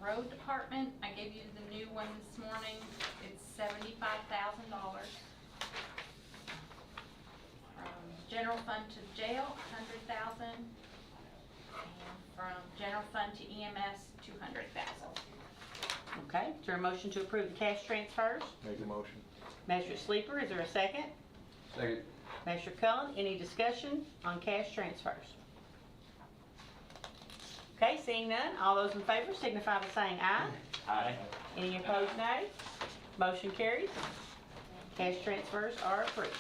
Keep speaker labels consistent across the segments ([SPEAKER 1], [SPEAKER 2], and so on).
[SPEAKER 1] Road Department, I gave you the new one this morning. It's $75,000. General fund to jail, $100,000. And from general fund to EMS, $200,000.
[SPEAKER 2] Okay, is there a motion to approve the cash transfers?
[SPEAKER 3] Make a motion.
[SPEAKER 2] Magistrate Sleeper, is there a second?
[SPEAKER 3] Second.
[SPEAKER 2] Magistrate Cullen, any discussion on cash transfers? Okay, seeing none, all those in favor signify by saying aye.
[SPEAKER 3] Aye.
[SPEAKER 2] Any opposed, nay? Motion carries. Cash transfers are approved.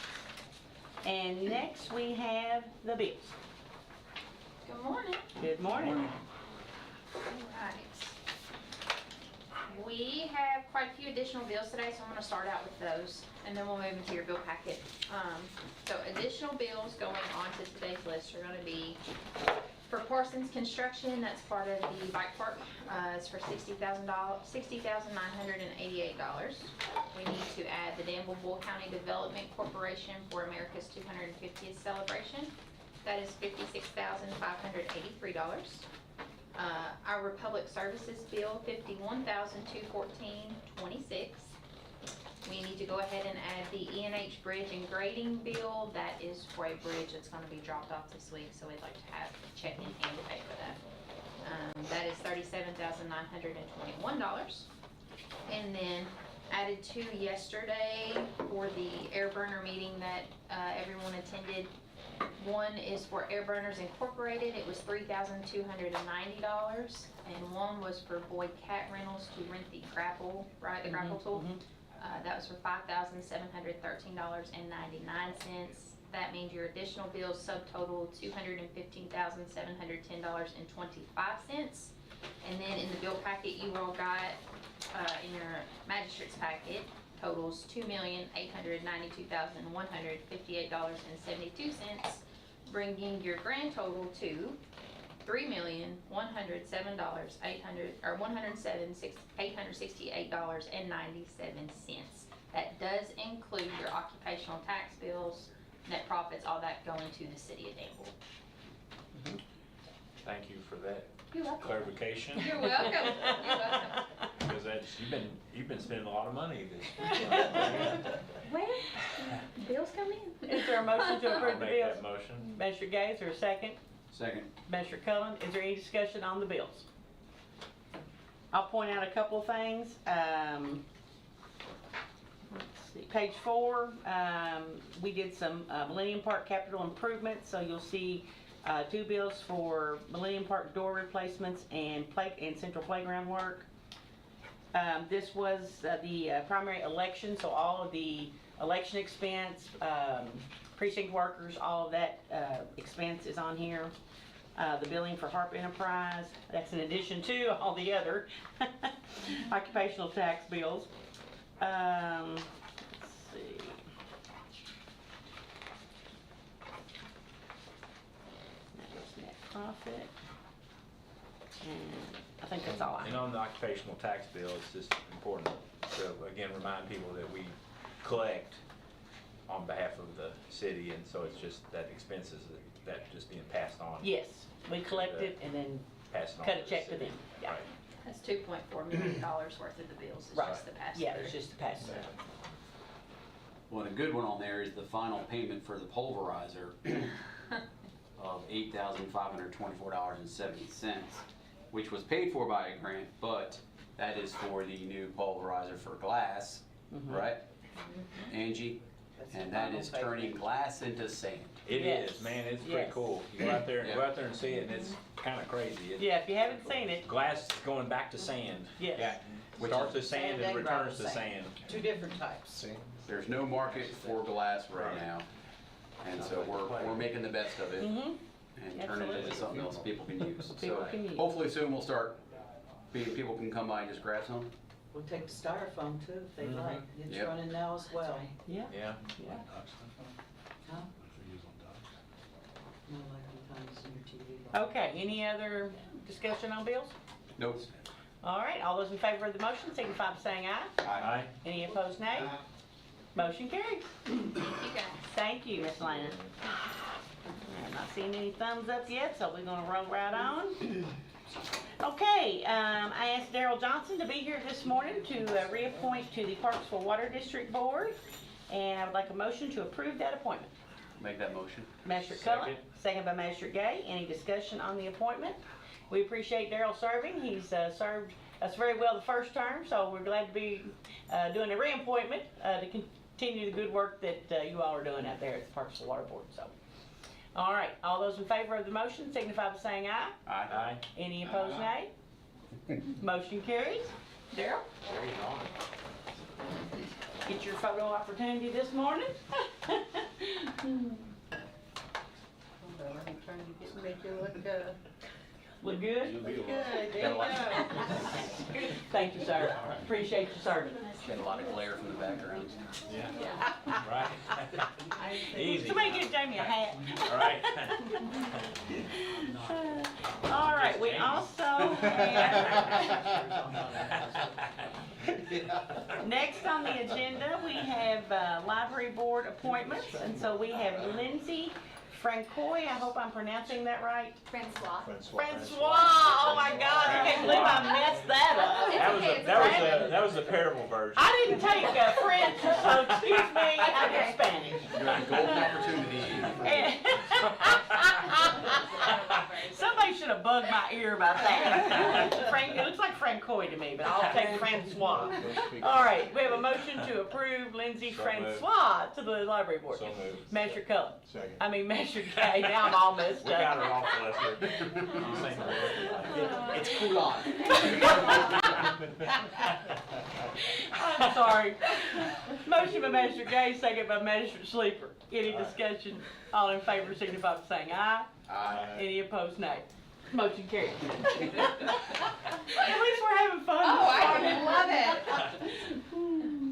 [SPEAKER 2] And next we have the bills.
[SPEAKER 1] Good morning.
[SPEAKER 2] Good morning.
[SPEAKER 1] Alright. We have quite a few additional bills today, so I'm going to start out with those, and then we'll move into your bill packet. So additional bills going on to today's list are going to be for Parsons Construction. That's part of the bike park. It's for $60,988. We need to add the Danville Boyle County Development Corporation for America's 250th celebration. That is $56,583. Our Republic Services bill, $51,214.26. We need to go ahead and add the ENH Bridge and Grading bill. That is for a bridge that's going to be dropped off this week, so we'd like to have a check in hand to pay for that. That is $37,921. And then added to yesterday for the air burner meeting that everyone attended. One is for Air Burners Incorporated. It was $3,290, and one was for Boyd Cat Rentals to rent the grapple, the grapple tool. That was for $5,713.99. That means your additional bills subtotal $215,710.25. And then in the bill packet you all got in your magistrate's packet totals $2,892,158.72, bringing your grand total to $3,107,868.97. That does include your occupational tax bills, net profits, all that going to the city of Danville.
[SPEAKER 4] Thank you for that
[SPEAKER 1] You're welcome.
[SPEAKER 4] clarification.
[SPEAKER 1] You're welcome. You're welcome.
[SPEAKER 4] Because that's, you've been spending a lot of money this
[SPEAKER 1] Well, bills come in.
[SPEAKER 2] Is there a motion to approve
[SPEAKER 4] I'll
[SPEAKER 2] the
[SPEAKER 4] make
[SPEAKER 2] bills?
[SPEAKER 4] that motion.
[SPEAKER 2] Magistrate Gaines, or a second?
[SPEAKER 3] Second.
[SPEAKER 2] Magistrate Cullen, is there any discussion on the bills? I'll point out a couple of things. Let's see, page 4, we did some Millennium Park capital improvements, so you'll see 2 bills for Millennium Park door replacements and central playground work. This was the primary election, so all of the election expense, precinct workers, all of that expense is on here. The billing for Harp Enterprise, that's in addition to all the other occupational tax bills. Let's see. That was net profit. And I think that's all I have.
[SPEAKER 4] And on the occupational tax bill, it's just important to, again, remind people that we collect on behalf of the city, and so it's just that expenses that just being passed on.
[SPEAKER 2] Yes, we collect it and then
[SPEAKER 4] Passed on
[SPEAKER 2] cut a
[SPEAKER 4] the
[SPEAKER 2] check to
[SPEAKER 4] city.
[SPEAKER 2] them. Yeah.
[SPEAKER 4] Right.
[SPEAKER 1] That's $2.4 million worth of the bills. It's
[SPEAKER 2] Right.
[SPEAKER 1] just the pass
[SPEAKER 2] Yeah,
[SPEAKER 1] through.
[SPEAKER 2] it's just the pass through.
[SPEAKER 5] Well, and a good one on there is the final payment for the pulverizer of $8,524.70, which was paid for by a grant, but that is for the new pulverizer for glass, right? Angie? And that is turning glass into sand.
[SPEAKER 4] It
[SPEAKER 2] Yes.
[SPEAKER 4] is, man, it's
[SPEAKER 2] Yes.
[SPEAKER 4] pretty cool. You go out there
[SPEAKER 5] Yeah.
[SPEAKER 4] and see it, and it's kind of crazy.
[SPEAKER 2] Yeah, if you haven't seen it,
[SPEAKER 4] Glass going back to sand.
[SPEAKER 2] yes.
[SPEAKER 4] Yeah. Starts as sand and returns to sand.
[SPEAKER 6] Two different types.
[SPEAKER 5] There's no market for glass right now, and so we're making the best of it and turning it
[SPEAKER 2] Absolutely.
[SPEAKER 5] into something else people can use.
[SPEAKER 2] People
[SPEAKER 5] So
[SPEAKER 2] can use.
[SPEAKER 5] hopefully soon we'll start, people can come by and just grab some.
[SPEAKER 6] We'll take the styrofoam too if they'd like. It's
[SPEAKER 5] Yep.
[SPEAKER 6] running now as well.
[SPEAKER 2] Yeah.
[SPEAKER 4] Yeah.
[SPEAKER 2] Yeah.
[SPEAKER 6] Huh? No, like sometimes in your TV.
[SPEAKER 2] Okay, any other discussion on bills?
[SPEAKER 5] Nope.
[SPEAKER 2] All right, all those in favor of the motion signify by saying aye.
[SPEAKER 4] Aye.
[SPEAKER 2] Any opposed, nay? Motion carries.
[SPEAKER 1] You guys.
[SPEAKER 2] Thank you, Miss Lana. I'm not seeing any thumbs up yet, so we're gonna roll right on. Okay, I asked Darrell Johnson to be here this morning to reappoint to the Parksville Water District Board, and I would like a motion to approve that appointment.
[SPEAKER 5] Make that motion.
[SPEAKER 2] Magistrate Cullen, second by Magistrate Gay. Any discussion on the appointment? We appreciate Darrell serving. He's served us very well the first term, so we're glad to be doing a reappointment to continue the good work that you all are doing out there at the Parksville Water Board. So, all right, all those in favor of the motion signify by saying aye.
[SPEAKER 4] Aye.
[SPEAKER 2] Any opposed, nay? Motion carries. Darrell,
[SPEAKER 4] Very on.
[SPEAKER 2] get your photo opportunity this morning.
[SPEAKER 7] I'm trying to make you look
[SPEAKER 2] Look good?
[SPEAKER 4] You'll be
[SPEAKER 7] good.
[SPEAKER 4] alright.
[SPEAKER 7] There you go.
[SPEAKER 2] Thank you, sir. Appreciate you serving.
[SPEAKER 5] Got a lot of glare from the background.
[SPEAKER 4] Yeah, right. Easy.
[SPEAKER 2] Somebody give Jamie a hat.
[SPEAKER 4] All right.
[SPEAKER 2] All right, we also have, next on the agenda, we have library board appointments, and so we have Lindsey, Francois, I hope I'm pronouncing that right.
[SPEAKER 1] Francois.
[SPEAKER 2] Francois, oh my God, I can't believe I messed that up.
[SPEAKER 4] That was the parable version.
[SPEAKER 2] I didn't take French, so excuse me, I did Spanish.
[SPEAKER 5] You had a golden opportunity.
[SPEAKER 2] Somebody should have bugged my ear about that. It looks like Francois to me, but I'll take Francois. All right, we have a motion to approve Lindsey
[SPEAKER 4] So moved.
[SPEAKER 2] Francois to the library board.
[SPEAKER 4] So moved.
[SPEAKER 2] Measure Cullen.
[SPEAKER 3] Second.
[SPEAKER 2] I mean, Measure K. Now I'm all messed
[SPEAKER 4] We got
[SPEAKER 2] up.
[SPEAKER 4] her off Lester.
[SPEAKER 5] It's Cullen.
[SPEAKER 2] I'm sorry. Motion by Measure K, second by Measure Sleeper. Any discussion? All in favor signify by saying aye.
[SPEAKER 5] Aye.
[SPEAKER 2] Any opposed, nay. Motion carries. At least we're having fun.
[SPEAKER 7] Oh, I
[SPEAKER 2] this morning.
[SPEAKER 7] love it.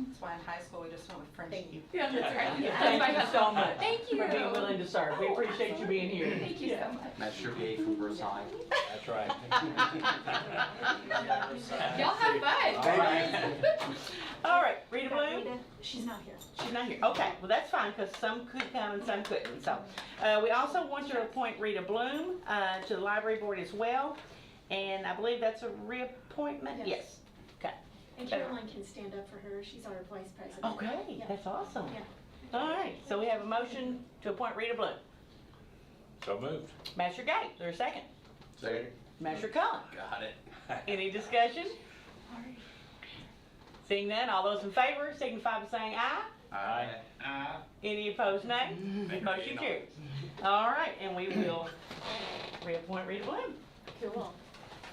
[SPEAKER 7] That's why in high school we just went with French. Thank you.
[SPEAKER 2] Yeah, that's right. Thank you so much.
[SPEAKER 1] Thank you.
[SPEAKER 2] For being willing to serve. We appreciate you being here.
[SPEAKER 1] Thank you so much.
[SPEAKER 5] Master Gay from Versailles.
[SPEAKER 4] That's right.
[SPEAKER 1] Y'all have fun.
[SPEAKER 2] All right, Rita Bloom?
[SPEAKER 8] She's not here.
[SPEAKER 2] She's not here. Okay, well, that's fine, because some could come and some couldn't. So, we also want to appoint Rita Bloom to the library board as well. And I believe that's a reappointment?
[SPEAKER 8] Yes.
[SPEAKER 2] Okay.
[SPEAKER 8] And Caroline can stand up for her. She's our vice president.
[SPEAKER 2] Okay,
[SPEAKER 8] Yeah.
[SPEAKER 2] that's awesome.
[SPEAKER 8] Yeah.
[SPEAKER 2] All right, so we have a motion to appoint Rita Bloom.
[SPEAKER 4] So moved.
[SPEAKER 2] Master Gay, is there a second?
[SPEAKER 5] Second.
[SPEAKER 2] Master Cullen.
[SPEAKER 5] Got it.
[SPEAKER 2] Any discussion? Seeing none, all those in favor signify by saying aye.
[SPEAKER 5] Aye.
[SPEAKER 2] Any opposed, nay? Motion carries. All right, and we will reappoint Rita Bloom.
[SPEAKER 8] Cool.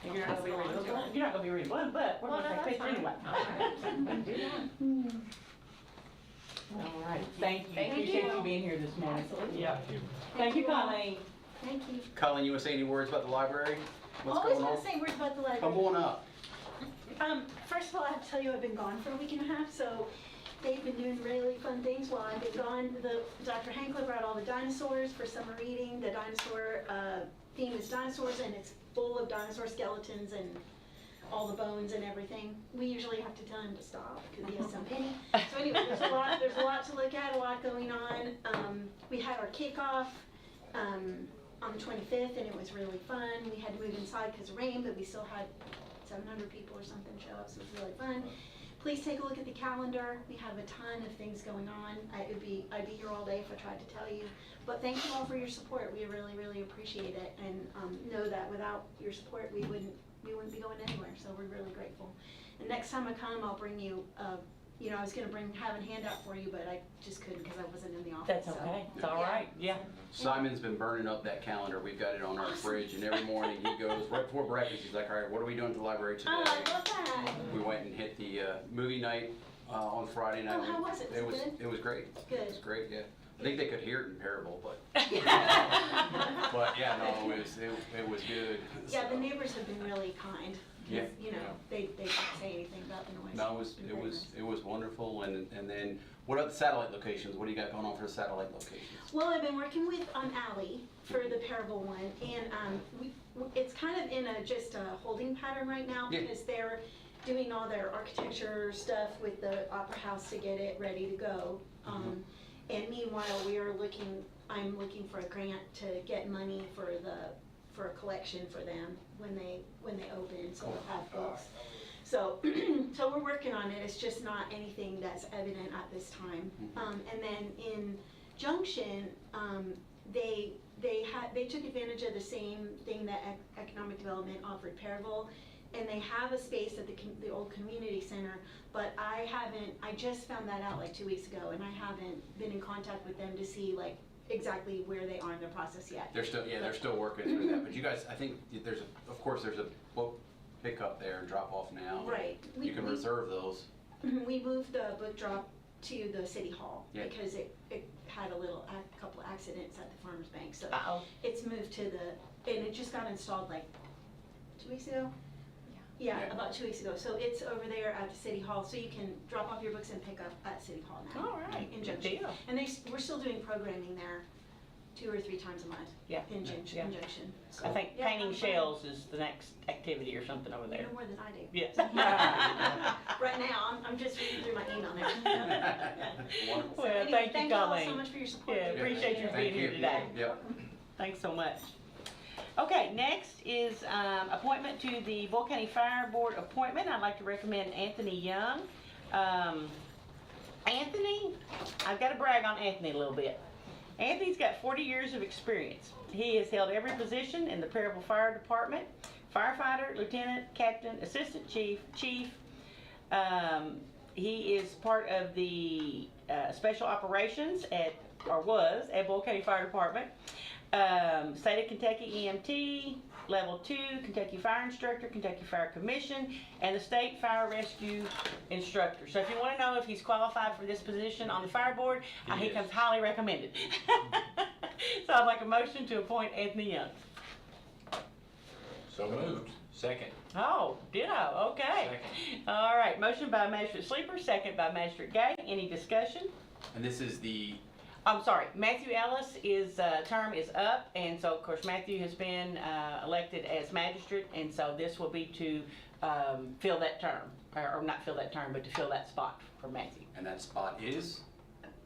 [SPEAKER 2] You're not gonna be Rita Bloom, you're not gonna be Rita Bloom, but we're
[SPEAKER 1] Well,
[SPEAKER 2] gonna
[SPEAKER 1] no,
[SPEAKER 2] take
[SPEAKER 1] that's
[SPEAKER 2] pictures anyway. All right, thank you.
[SPEAKER 1] Thank
[SPEAKER 2] Appreciate
[SPEAKER 1] you.
[SPEAKER 2] you being here this morning.
[SPEAKER 8] Absolutely.
[SPEAKER 2] Yeah. Thank you, Colleen.
[SPEAKER 8] Thank you.
[SPEAKER 5] Cullen, you want to say any words about the library? What's
[SPEAKER 8] Always
[SPEAKER 5] going on?
[SPEAKER 8] want to say words about the
[SPEAKER 5] Come
[SPEAKER 8] library.
[SPEAKER 5] on up.
[SPEAKER 8] First of all, I have to tell you I've been gone for a week and a half, so they've been doing really fun things while I've been gone. Dr. Hankler brought all the dinosaurs for summer reading. The dinosaur theme is dinosaurs, and it's full of dinosaur skeletons and all the bones and everything. We usually have to tell him to stop because he has so many. So anyway, there's a lot to look at, a lot going on. We had our kickoff on the 25th, and it was really fun. We had to move inside because of rain, but we still had 700 people or something show up, so it was really fun. Please take a look at the calendar. We have a ton of things going on. I'd be here all day if I tried to tell you. But thank you all for your support. We really, really appreciate it, and know that without your support, we wouldn't be going anywhere. So we're really grateful. And next time I come, I'll bring you. I was gonna have a handout for you, but I just couldn't because I wasn't in the office.
[SPEAKER 2] That's
[SPEAKER 8] so.
[SPEAKER 2] okay, it's all right, yeah.
[SPEAKER 5] Simon's been burning up that calendar. We've got it on our fridge, and every morning he goes, right before breakfast, he's like, all right, what are we doing at the library today?
[SPEAKER 8] Oh, I love that.
[SPEAKER 5] We went and hit the movie night on Friday night.
[SPEAKER 8] Oh, how was it? Was it good?
[SPEAKER 5] It was great.
[SPEAKER 8] Good.
[SPEAKER 5] It was great, yeah. I think they could hear it in Parable, but yeah, no, it was good.
[SPEAKER 8] Yeah, the
[SPEAKER 5] So,
[SPEAKER 8] neighbors have been really kind.
[SPEAKER 5] Yeah.
[SPEAKER 8] They didn't say anything about the noise.
[SPEAKER 5] No,
[SPEAKER 8] It's been very nice.
[SPEAKER 5] it was wonderful, and then, what about the satellite locations? What do you got going on for the satellite locations?
[SPEAKER 8] Well, I've been working with Ally for the Parable one, and it's kind of in just a holding pattern right now
[SPEAKER 5] Yeah.
[SPEAKER 8] because they're doing all their architecture stuff with the Opera House to get it ready to go. And meanwhile, I'm looking for a grant to get money for the for a collection for them when they open, so they'll have books. So, so we're working on it, it's just not anything that's evident at this time. And then in Junction, they took advantage of the same thing that Economic Development offered Perryville, and they have a space at the old community center, but I just found that out like 2 weeks ago, and I haven't been in contact with them to see like exactly where they are in their process yet.
[SPEAKER 5] They're still working through that, but you guys, I think there's of course there's a book pickup there and drop off now.
[SPEAKER 8] Right.
[SPEAKER 5] You can reserve those.
[SPEAKER 8] We moved the book drop to the city hall
[SPEAKER 5] Yeah.
[SPEAKER 8] because it had a couple accidents at the Farmers Bank, so
[SPEAKER 2] Uh-oh.
[SPEAKER 8] it's moved to and it just got installed like 2 weeks ago? Yeah,
[SPEAKER 5] Yeah.
[SPEAKER 8] about 2 weeks ago. So it's over there at the city hall, so you can drop off your books and pick up at city hall now.
[SPEAKER 2] All right,
[SPEAKER 8] In
[SPEAKER 2] good
[SPEAKER 8] Junction.
[SPEAKER 2] deal.
[SPEAKER 8] And we're still doing programming there 2 or 3 times a month.
[SPEAKER 2] Yeah.
[SPEAKER 8] In Junction.
[SPEAKER 2] Yeah.
[SPEAKER 8] In Junction. So,
[SPEAKER 2] I think
[SPEAKER 8] yeah,
[SPEAKER 2] painting
[SPEAKER 8] I'm fine.
[SPEAKER 2] shells is the next activity or something over
[SPEAKER 8] You
[SPEAKER 2] there.
[SPEAKER 8] know more than I do.
[SPEAKER 2] Yes.
[SPEAKER 8] Right now, I'm just reading through my email now.
[SPEAKER 5] Wonderful.
[SPEAKER 8] So
[SPEAKER 2] Well,
[SPEAKER 8] anyway,
[SPEAKER 2] thank you,
[SPEAKER 8] thank you all
[SPEAKER 2] Colleen.
[SPEAKER 8] so much for your support.
[SPEAKER 2] Yeah, appreciate you
[SPEAKER 5] Thank
[SPEAKER 2] being here
[SPEAKER 5] you.
[SPEAKER 2] today.
[SPEAKER 5] Yep.
[SPEAKER 2] Thanks so much. Okay, next is appointment to the Boyle County Fire Board appointment. I'd like to recommend Anthony Young. Anthony, I've got to brag on Anthony a little bit. Anthony's got 40 years of experience. He has held every position in the Perryville Fire Department: firefighter, lieutenant, captain, assistant chief, chief. He is part of the special operations was at Boyle County Fire Department. State of Kentucky EMT, Level 2, Kentucky Fire Instructor, Kentucky Fire Commission, and the State Fire Rescue Instructor. So if you want to know if he's qualified for this position on the fire board, he
[SPEAKER 4] is.
[SPEAKER 2] comes highly recommended. So I'd like a motion to appoint Anthony Young.
[SPEAKER 4] So moved. Second.
[SPEAKER 2] Oh, ditto, okay.
[SPEAKER 4] Second.
[SPEAKER 2] All right, motion by Magistrate Sleeper, second by Magistrate Gay. Any discussion?
[SPEAKER 5] And this is the
[SPEAKER 2] I'm sorry, Matthew Ellis' term is up, and so of course Matthew has been elected as magistrate, and so this will be to fill that term, or not fill that term, but to fill that spot for Matthew.
[SPEAKER 5] and that spot is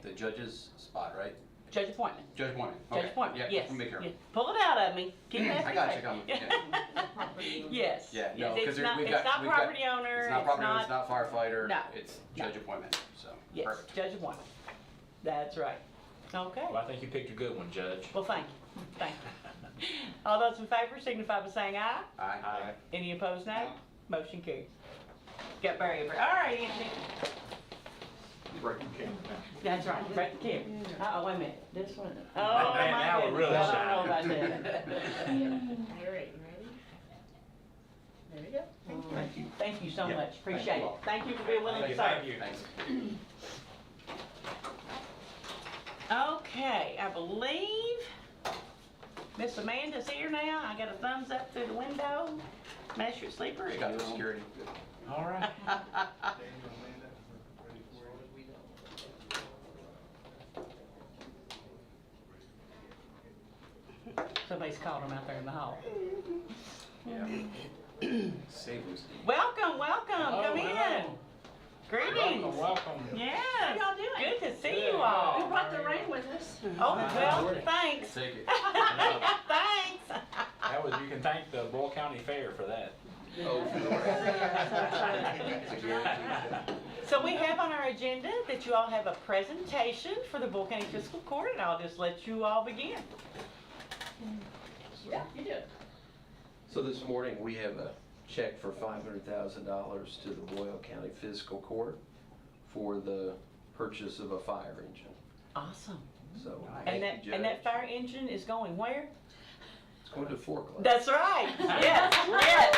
[SPEAKER 5] the judge's spot, right?
[SPEAKER 2] Judge appointment.
[SPEAKER 5] Judge appointment.
[SPEAKER 2] Judge
[SPEAKER 5] Okay.
[SPEAKER 2] appointment,
[SPEAKER 5] Yeah,
[SPEAKER 2] yes.
[SPEAKER 5] just make sure.
[SPEAKER 2] Yes. Pull it out of me. Keep asking
[SPEAKER 5] I got you.
[SPEAKER 2] questions.
[SPEAKER 5] Yeah.
[SPEAKER 2] Yes.
[SPEAKER 5] Yeah,
[SPEAKER 2] yes.
[SPEAKER 5] no, 'cause
[SPEAKER 2] It's
[SPEAKER 5] there-
[SPEAKER 2] not,
[SPEAKER 5] we've
[SPEAKER 2] it's
[SPEAKER 5] got-
[SPEAKER 2] not
[SPEAKER 5] we've got-
[SPEAKER 2] property owner,
[SPEAKER 5] It's not property owner, it's not firefighter.
[SPEAKER 2] No.
[SPEAKER 5] It's
[SPEAKER 2] No.
[SPEAKER 5] judge appointment. So
[SPEAKER 2] yes,
[SPEAKER 5] perfect.
[SPEAKER 2] judge appointment. That's right. Okay.
[SPEAKER 4] Well, I think you picked a good one, Judge.
[SPEAKER 2] Well, thank you. Thank you. All those in favor signify by saying aye.
[SPEAKER 5] Aye.
[SPEAKER 4] Aye.
[SPEAKER 2] Any opposed, nay? Motion carried. Got Barry over. All right, Anthony. That's right, break the camera. Uh-oh, wait a minute. This one. Oh,
[SPEAKER 4] man,
[SPEAKER 2] my
[SPEAKER 4] now we're
[SPEAKER 2] goodness.
[SPEAKER 4] really
[SPEAKER 2] I don't know about
[SPEAKER 4] shining.
[SPEAKER 2] that. All right, you ready? There you go. Thank you. Thank you so much. Appreciate it. Thank you for being willing to serve.
[SPEAKER 4] Thank you.
[SPEAKER 5] Thanks.
[SPEAKER 2] Okay, I believe Miss Amanda's here now. I got a thumbs up through the window. Magistrate Sleeper.
[SPEAKER 5] Got the security.
[SPEAKER 4] All right.
[SPEAKER 2] Somebody's called him out there in the hall.
[SPEAKER 5] Yeah. Save them.
[SPEAKER 2] Welcome, welcome. Come in. Greetings.
[SPEAKER 3] Welcome.
[SPEAKER 2] Yes.
[SPEAKER 8] How y'all doing?
[SPEAKER 2] Good to see you all.
[SPEAKER 8] We brought the rain with us.
[SPEAKER 2] Oh, well, thanks.
[SPEAKER 5] Take it.
[SPEAKER 2] Thanks.
[SPEAKER 4] That was, you can thank the Boyle County Fair for that.
[SPEAKER 2] So we have on our agenda that you all have a presentation for the Boyle County Fiscal Court, and I'll just let you all begin.
[SPEAKER 8] Yeah, you do.
[SPEAKER 9] So this morning, we have a check for $500,000 to the Boyle County Fiscal Court for the purchase of a fire engine.
[SPEAKER 2] Awesome.
[SPEAKER 9] So,
[SPEAKER 2] And
[SPEAKER 9] thank you,
[SPEAKER 2] that
[SPEAKER 9] Judge.
[SPEAKER 2] fire engine is going where?
[SPEAKER 9] It's going to forklift.
[SPEAKER 2] That's right. Yes, yes.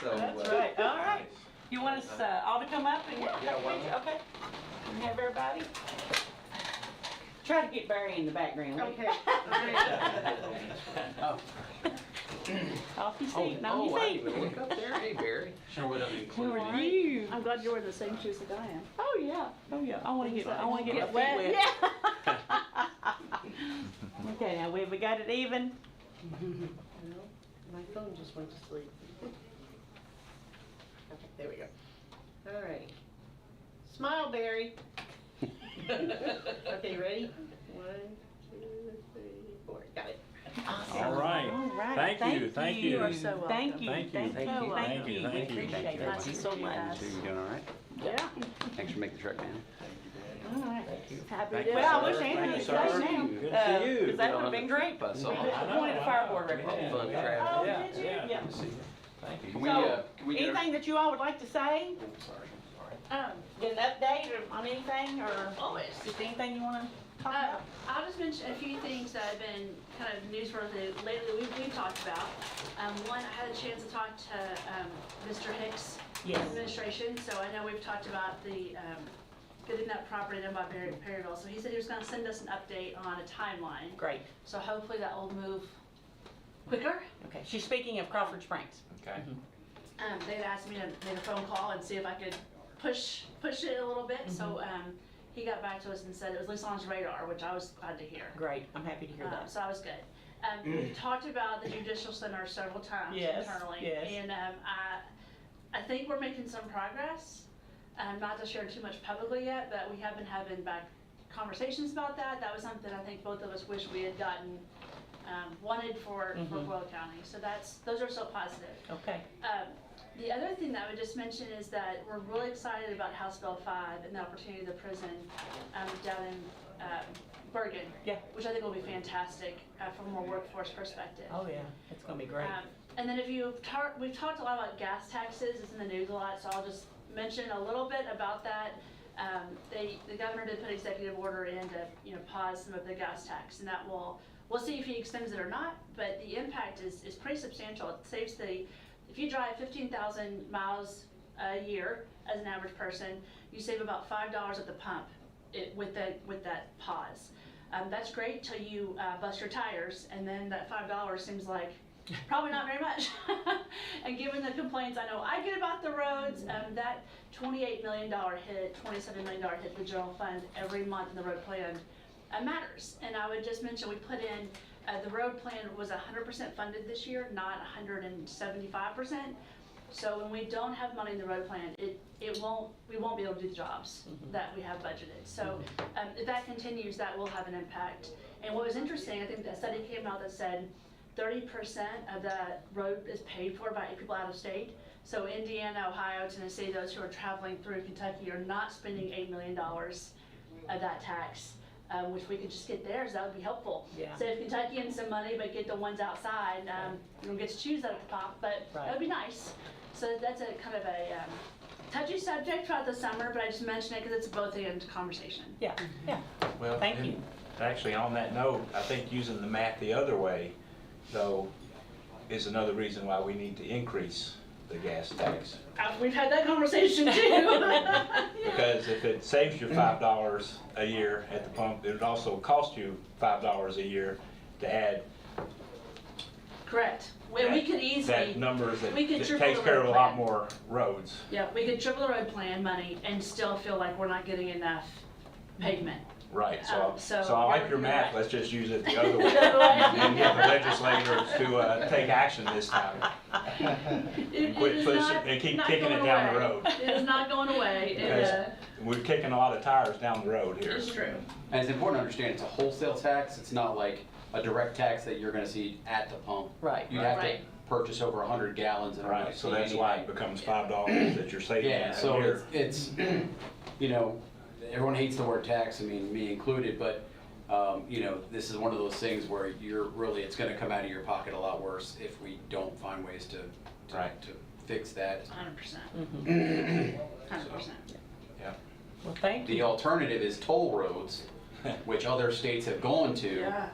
[SPEAKER 9] So,
[SPEAKER 2] That's right. All right. You want us all to come up and
[SPEAKER 9] Yeah,
[SPEAKER 2] take a
[SPEAKER 9] why
[SPEAKER 2] picture?
[SPEAKER 9] not?
[SPEAKER 2] Okay. You have everybody? Try to get Barry in the background.
[SPEAKER 8] Okay.
[SPEAKER 5] Oh,
[SPEAKER 2] Off your seat. On your
[SPEAKER 9] I
[SPEAKER 2] seat.
[SPEAKER 9] didn't even look up there. Hey, Barry.
[SPEAKER 5] sure would have
[SPEAKER 2] Who
[SPEAKER 5] included.
[SPEAKER 2] are you?
[SPEAKER 10] I'm glad you're wearing the same shoes that I am.
[SPEAKER 2] Oh yeah. Oh yeah. I want to get my feet
[SPEAKER 10] Get
[SPEAKER 2] wet.
[SPEAKER 10] wet.
[SPEAKER 2] Yeah. Okay. Now we got it even.
[SPEAKER 10] My phone just went to sleep. Okay, there we go. All right. Smile, Barry. Okay, ready? 1, 2, 3, 4. Got it.
[SPEAKER 11] All right.
[SPEAKER 2] All right.
[SPEAKER 11] Thank you, thank you.
[SPEAKER 10] You are so welcome.
[SPEAKER 2] Thank you,
[SPEAKER 11] Thank you.
[SPEAKER 2] thank you,
[SPEAKER 11] Thank you.
[SPEAKER 2] thank you.
[SPEAKER 11] Thank you.
[SPEAKER 2] We appreciate
[SPEAKER 5] Thank you very
[SPEAKER 2] it.
[SPEAKER 5] much.
[SPEAKER 10] Thank you so much.
[SPEAKER 5] You doing all right?
[SPEAKER 2] Yeah.
[SPEAKER 5] Thanks for making the trek, man.
[SPEAKER 2] All right.
[SPEAKER 10] Happy to.
[SPEAKER 2] Well, I wish
[SPEAKER 11] Thank
[SPEAKER 2] Anthony
[SPEAKER 11] you,
[SPEAKER 2] was
[SPEAKER 11] sir.
[SPEAKER 2] staying now.
[SPEAKER 11] Good to see you.
[SPEAKER 2] Because that would have been great.
[SPEAKER 9] I saw
[SPEAKER 2] We
[SPEAKER 9] it.
[SPEAKER 2] appointed a fire board representative.
[SPEAKER 9] Fun
[SPEAKER 11] Yeah.
[SPEAKER 9] crowd.
[SPEAKER 2] Oh,
[SPEAKER 11] Yeah,
[SPEAKER 2] did you?
[SPEAKER 11] yeah.
[SPEAKER 2] Yeah.
[SPEAKER 11] Thank you.
[SPEAKER 5] Can we,
[SPEAKER 2] So,
[SPEAKER 5] can we get
[SPEAKER 2] anything that you all would like to say?
[SPEAKER 10] Um,
[SPEAKER 2] Get an update on anything, or
[SPEAKER 10] Always.
[SPEAKER 2] just anything you wanna talk about?
[SPEAKER 12] I'll just mention a few things that have been kind of newsworthy lately we've talked about. One, I had a chance to talk to Mr. Hicks'
[SPEAKER 2] Yes.
[SPEAKER 12] administration, so I know we've talked about the getting that property done by Perryville. So he said he was going to send us an update on a timeline.
[SPEAKER 2] Great.
[SPEAKER 12] So hopefully that will move quicker.
[SPEAKER 2] Okay, she's speaking of Crawford Springs.
[SPEAKER 4] Okay.
[SPEAKER 12] They had asked me to make a phone call and see if I could push it a little bit. So he got back to us and said it was at least on his radar, which I was glad to hear.
[SPEAKER 2] Great, I'm happy to hear that.
[SPEAKER 12] So I was good. We talked about the judicial center several times
[SPEAKER 2] Yes,
[SPEAKER 12] internally.
[SPEAKER 2] yes.
[SPEAKER 12] And I think we're making some progress. Not to share too much publicly yet, but we have been having back conversations about that. That was something I think both of us wish we had gotten, wanted for Boyle County. So those are so positive.
[SPEAKER 2] Okay.
[SPEAKER 12] The other thing that I would just mention is that we're really excited about House Bill 5 and the opportunity of the prison down in Bergen.
[SPEAKER 2] Yeah.
[SPEAKER 12] Which I think will be fantastic from a more workforce perspective.
[SPEAKER 2] Oh, yeah, it's gonna be great.
[SPEAKER 12] And then we've talked a lot about gas taxes, it's in the news a lot, so I'll just mention a little bit about that. The governor did put executive order in to, pause some of the gas tax, and that we'll see if he extends it or not, but the impact is pretty substantial. It saves if you drive 15,000 miles a year as an average person, you save about $5 at the pump with that pause. That's great till you bust your tires, and then that $5 seems like probably not very much. And given the complaints I know I get about the roads, that $28 million hit, $27 million hit the general fund every month in the road plan matters. And I would just mention we put in, the road plan was 100% funded this year, not 175%. So when we don't have money in the road plan, we won't be able to do the jobs that we have budgeted. So if that continues, that will have an impact. And what was interesting, I think a study came out that said 30% of the road is paid for by people out of state. So Indiana, Ohio, Tennessee, those who are traveling through Kentucky are not spending $8 million of that tax, which we could just get theirs. That would be helpful.
[SPEAKER 2] Yeah.
[SPEAKER 12] Save Kentuckians some money, but get the ones outside. You don't get to choose that at the top, but that would be nice. So that's a kind of a touchy subject throughout the summer, but I just mention it because it's a both-end conversation.
[SPEAKER 2] Yeah, yeah.
[SPEAKER 4] Well,
[SPEAKER 2] Thank you.
[SPEAKER 4] Actually, on that note, I think using the math the other way, though, is another reason why we need to increase the gas tax.
[SPEAKER 12] We've had that conversation too.
[SPEAKER 4] Because if it saves you $5 a year at the pump, it would also cost you $5 a year to add
[SPEAKER 12] Correct. We could easily.
[SPEAKER 4] that numbers that
[SPEAKER 12] we could
[SPEAKER 4] that
[SPEAKER 12] triple
[SPEAKER 4] takes
[SPEAKER 12] the
[SPEAKER 4] care
[SPEAKER 12] road
[SPEAKER 4] of a lot
[SPEAKER 12] plan.
[SPEAKER 4] more roads.
[SPEAKER 12] Yeah, we could triple the road plan money and still feel like we're not getting enough pavement.
[SPEAKER 4] Right,
[SPEAKER 12] So
[SPEAKER 4] so I like
[SPEAKER 12] you're
[SPEAKER 4] your math,
[SPEAKER 12] right.
[SPEAKER 4] let's just use it the other way.
[SPEAKER 12] The other way.
[SPEAKER 4] And get the legislators to take action this time.
[SPEAKER 12] It
[SPEAKER 4] Quit
[SPEAKER 12] is
[SPEAKER 4] pushing
[SPEAKER 12] not-
[SPEAKER 4] and keep
[SPEAKER 12] not
[SPEAKER 4] kicking it
[SPEAKER 12] going
[SPEAKER 4] down the
[SPEAKER 12] away.
[SPEAKER 4] road.
[SPEAKER 12] It is not going away.
[SPEAKER 4] Because we're kicking a lot of tires down the road here.
[SPEAKER 12] It's true.
[SPEAKER 5] And it's important to understand it's a wholesale tax. It's not like a direct tax that you're gonna see at the pump.
[SPEAKER 2] Right.
[SPEAKER 5] You have to
[SPEAKER 12] Right.
[SPEAKER 5] purchase over 100 gallons in order
[SPEAKER 4] Right,
[SPEAKER 5] to
[SPEAKER 4] so
[SPEAKER 5] see
[SPEAKER 4] that's why it
[SPEAKER 5] anything.
[SPEAKER 4] becomes $5 that you're saving
[SPEAKER 5] Yeah,
[SPEAKER 4] a
[SPEAKER 5] so
[SPEAKER 4] year.
[SPEAKER 5] it's, everyone hates the word tax, I mean, me included, but, this is one of those things where it's gonna come out of your pocket a lot worse if we don't find ways to fix that.
[SPEAKER 12] 100%. 100%.
[SPEAKER 4] Yeah.
[SPEAKER 2] Well, thank
[SPEAKER 5] The
[SPEAKER 2] you.
[SPEAKER 5] alternative is toll roads, which other states have gone to.
[SPEAKER 12] Yeah.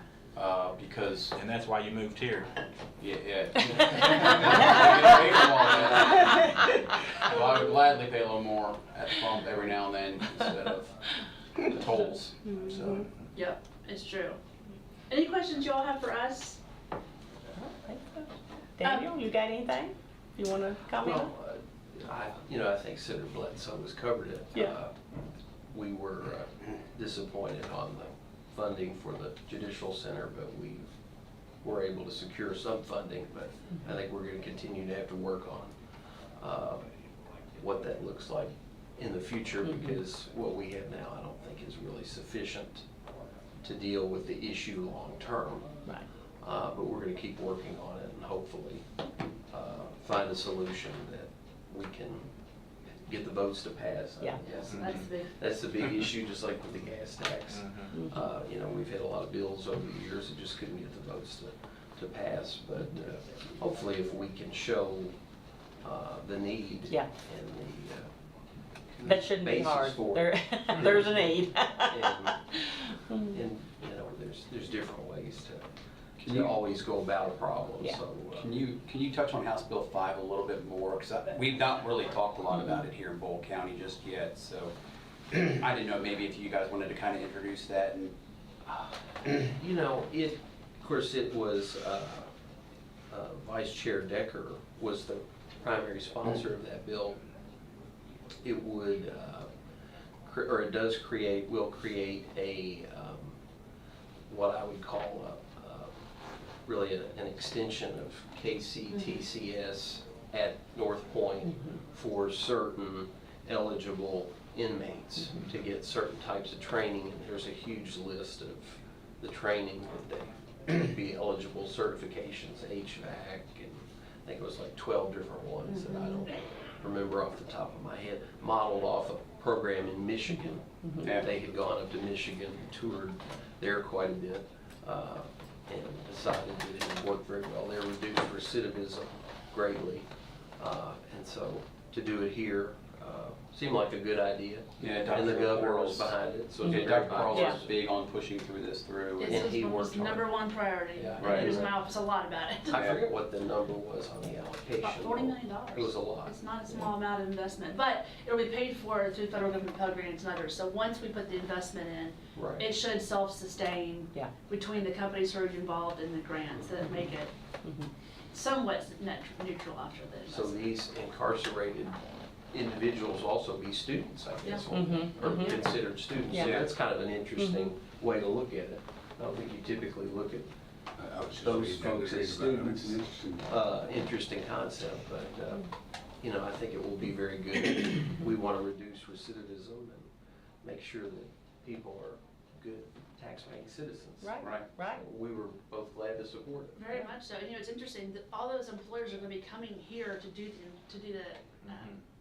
[SPEAKER 5] Because,
[SPEAKER 4] And that's why you moved here.
[SPEAKER 5] yeah. Well, I would gladly pay a little more at the pump every now and then instead of the tolls, so.
[SPEAKER 12] Yep, it's true. Any questions you all have for us?
[SPEAKER 2] Daniel, you got anything you wanna comment on?
[SPEAKER 9] Well, I think Senator BLEDSOE has covered it.
[SPEAKER 2] Yeah.
[SPEAKER 9] We were disappointed on the funding for the Judicial Center, but we were able to secure some funding, but I think we're gonna continue to have to work on what that looks like in the future, because what we have now, I don't think is really sufficient to deal with the issue long-term.
[SPEAKER 2] Right.
[SPEAKER 9] but we're gonna keep working on it and hopefully find a solution that we can get the votes to pass.
[SPEAKER 2] Yeah.
[SPEAKER 9] That's the big issue, just like with the gas tax. You know, we've had a lot of bills over the years that just couldn't get the votes to pass, but hopefully if we can show the need
[SPEAKER 2] Yeah.
[SPEAKER 9] and the
[SPEAKER 2] That shouldn't be
[SPEAKER 9] basis
[SPEAKER 2] hard.
[SPEAKER 9] for it.
[SPEAKER 2] There's a need.
[SPEAKER 9] And, you know, there's different ways to always go about a problem,
[SPEAKER 2] Yeah.
[SPEAKER 9] so.
[SPEAKER 5] Can you touch on House Bill 5 a little bit more? Because we've not really talked a lot about it here in Boyle County just yet, so I didn't know maybe if you guys wanted to kind of introduce that and.
[SPEAKER 9] You know, of course, it was, Vice Chair Decker was the primary sponsor of that bill. It would, or it does create, will create a, what I would call really an extension of KCTCS at North Point for certain eligible inmates to get certain types of training. And there's a huge list of the training that they would be eligible certifications, HVAC, and I think it was like 12 different ones that I don't remember off the top of my head, modeled off a program in Michigan. They had gone up to Michigan, toured there quite a bit, and decided that it had worked very well. They reduced recidivism greatly, and so to do it here seemed like a good idea.
[SPEAKER 5] Yeah,
[SPEAKER 9] And the
[SPEAKER 5] Dr.
[SPEAKER 9] governor was
[SPEAKER 5] Quarles-
[SPEAKER 9] behind it, so it's
[SPEAKER 5] Yeah,
[SPEAKER 9] very
[SPEAKER 5] Dr. Quarles
[SPEAKER 9] bipartisan.
[SPEAKER 5] was big on pushing through this through.
[SPEAKER 9] And
[SPEAKER 12] This
[SPEAKER 9] he
[SPEAKER 12] was
[SPEAKER 9] worked hard.
[SPEAKER 12] number one priority.
[SPEAKER 5] Yeah.
[SPEAKER 12] And
[SPEAKER 9] Right.
[SPEAKER 12] he was in my office a lot about it.
[SPEAKER 9] I forget what the number was on the allocation.
[SPEAKER 12] About $40 million.
[SPEAKER 9] It was a lot.
[SPEAKER 12] It's not a small amount of investment, but it'll be paid for through federal government Pell Grants and others. So once we put the investment in,
[SPEAKER 9] Right.
[SPEAKER 12] it should self-sustain
[SPEAKER 2] Yeah.
[SPEAKER 12] between the companies who are involved in the grants that make it somewhat net neutral after the
[SPEAKER 9] So
[SPEAKER 12] investment.
[SPEAKER 9] these incarcerated individuals also be students, I guess,
[SPEAKER 12] Yeah.
[SPEAKER 9] or considered students. So
[SPEAKER 2] Yeah.
[SPEAKER 9] that's kind of an interesting way to look at it. I don't think you typically look at those folks as students. Interesting concept, but, you know, I think it will be very good. We want to reduce recidivism and make sure that people are good tax-paying citizens.
[SPEAKER 2] Right.
[SPEAKER 5] Right.
[SPEAKER 9] So we were both glad to support it.
[SPEAKER 12] Very much so. You know, it's interesting that all those employers are going to be coming here to do the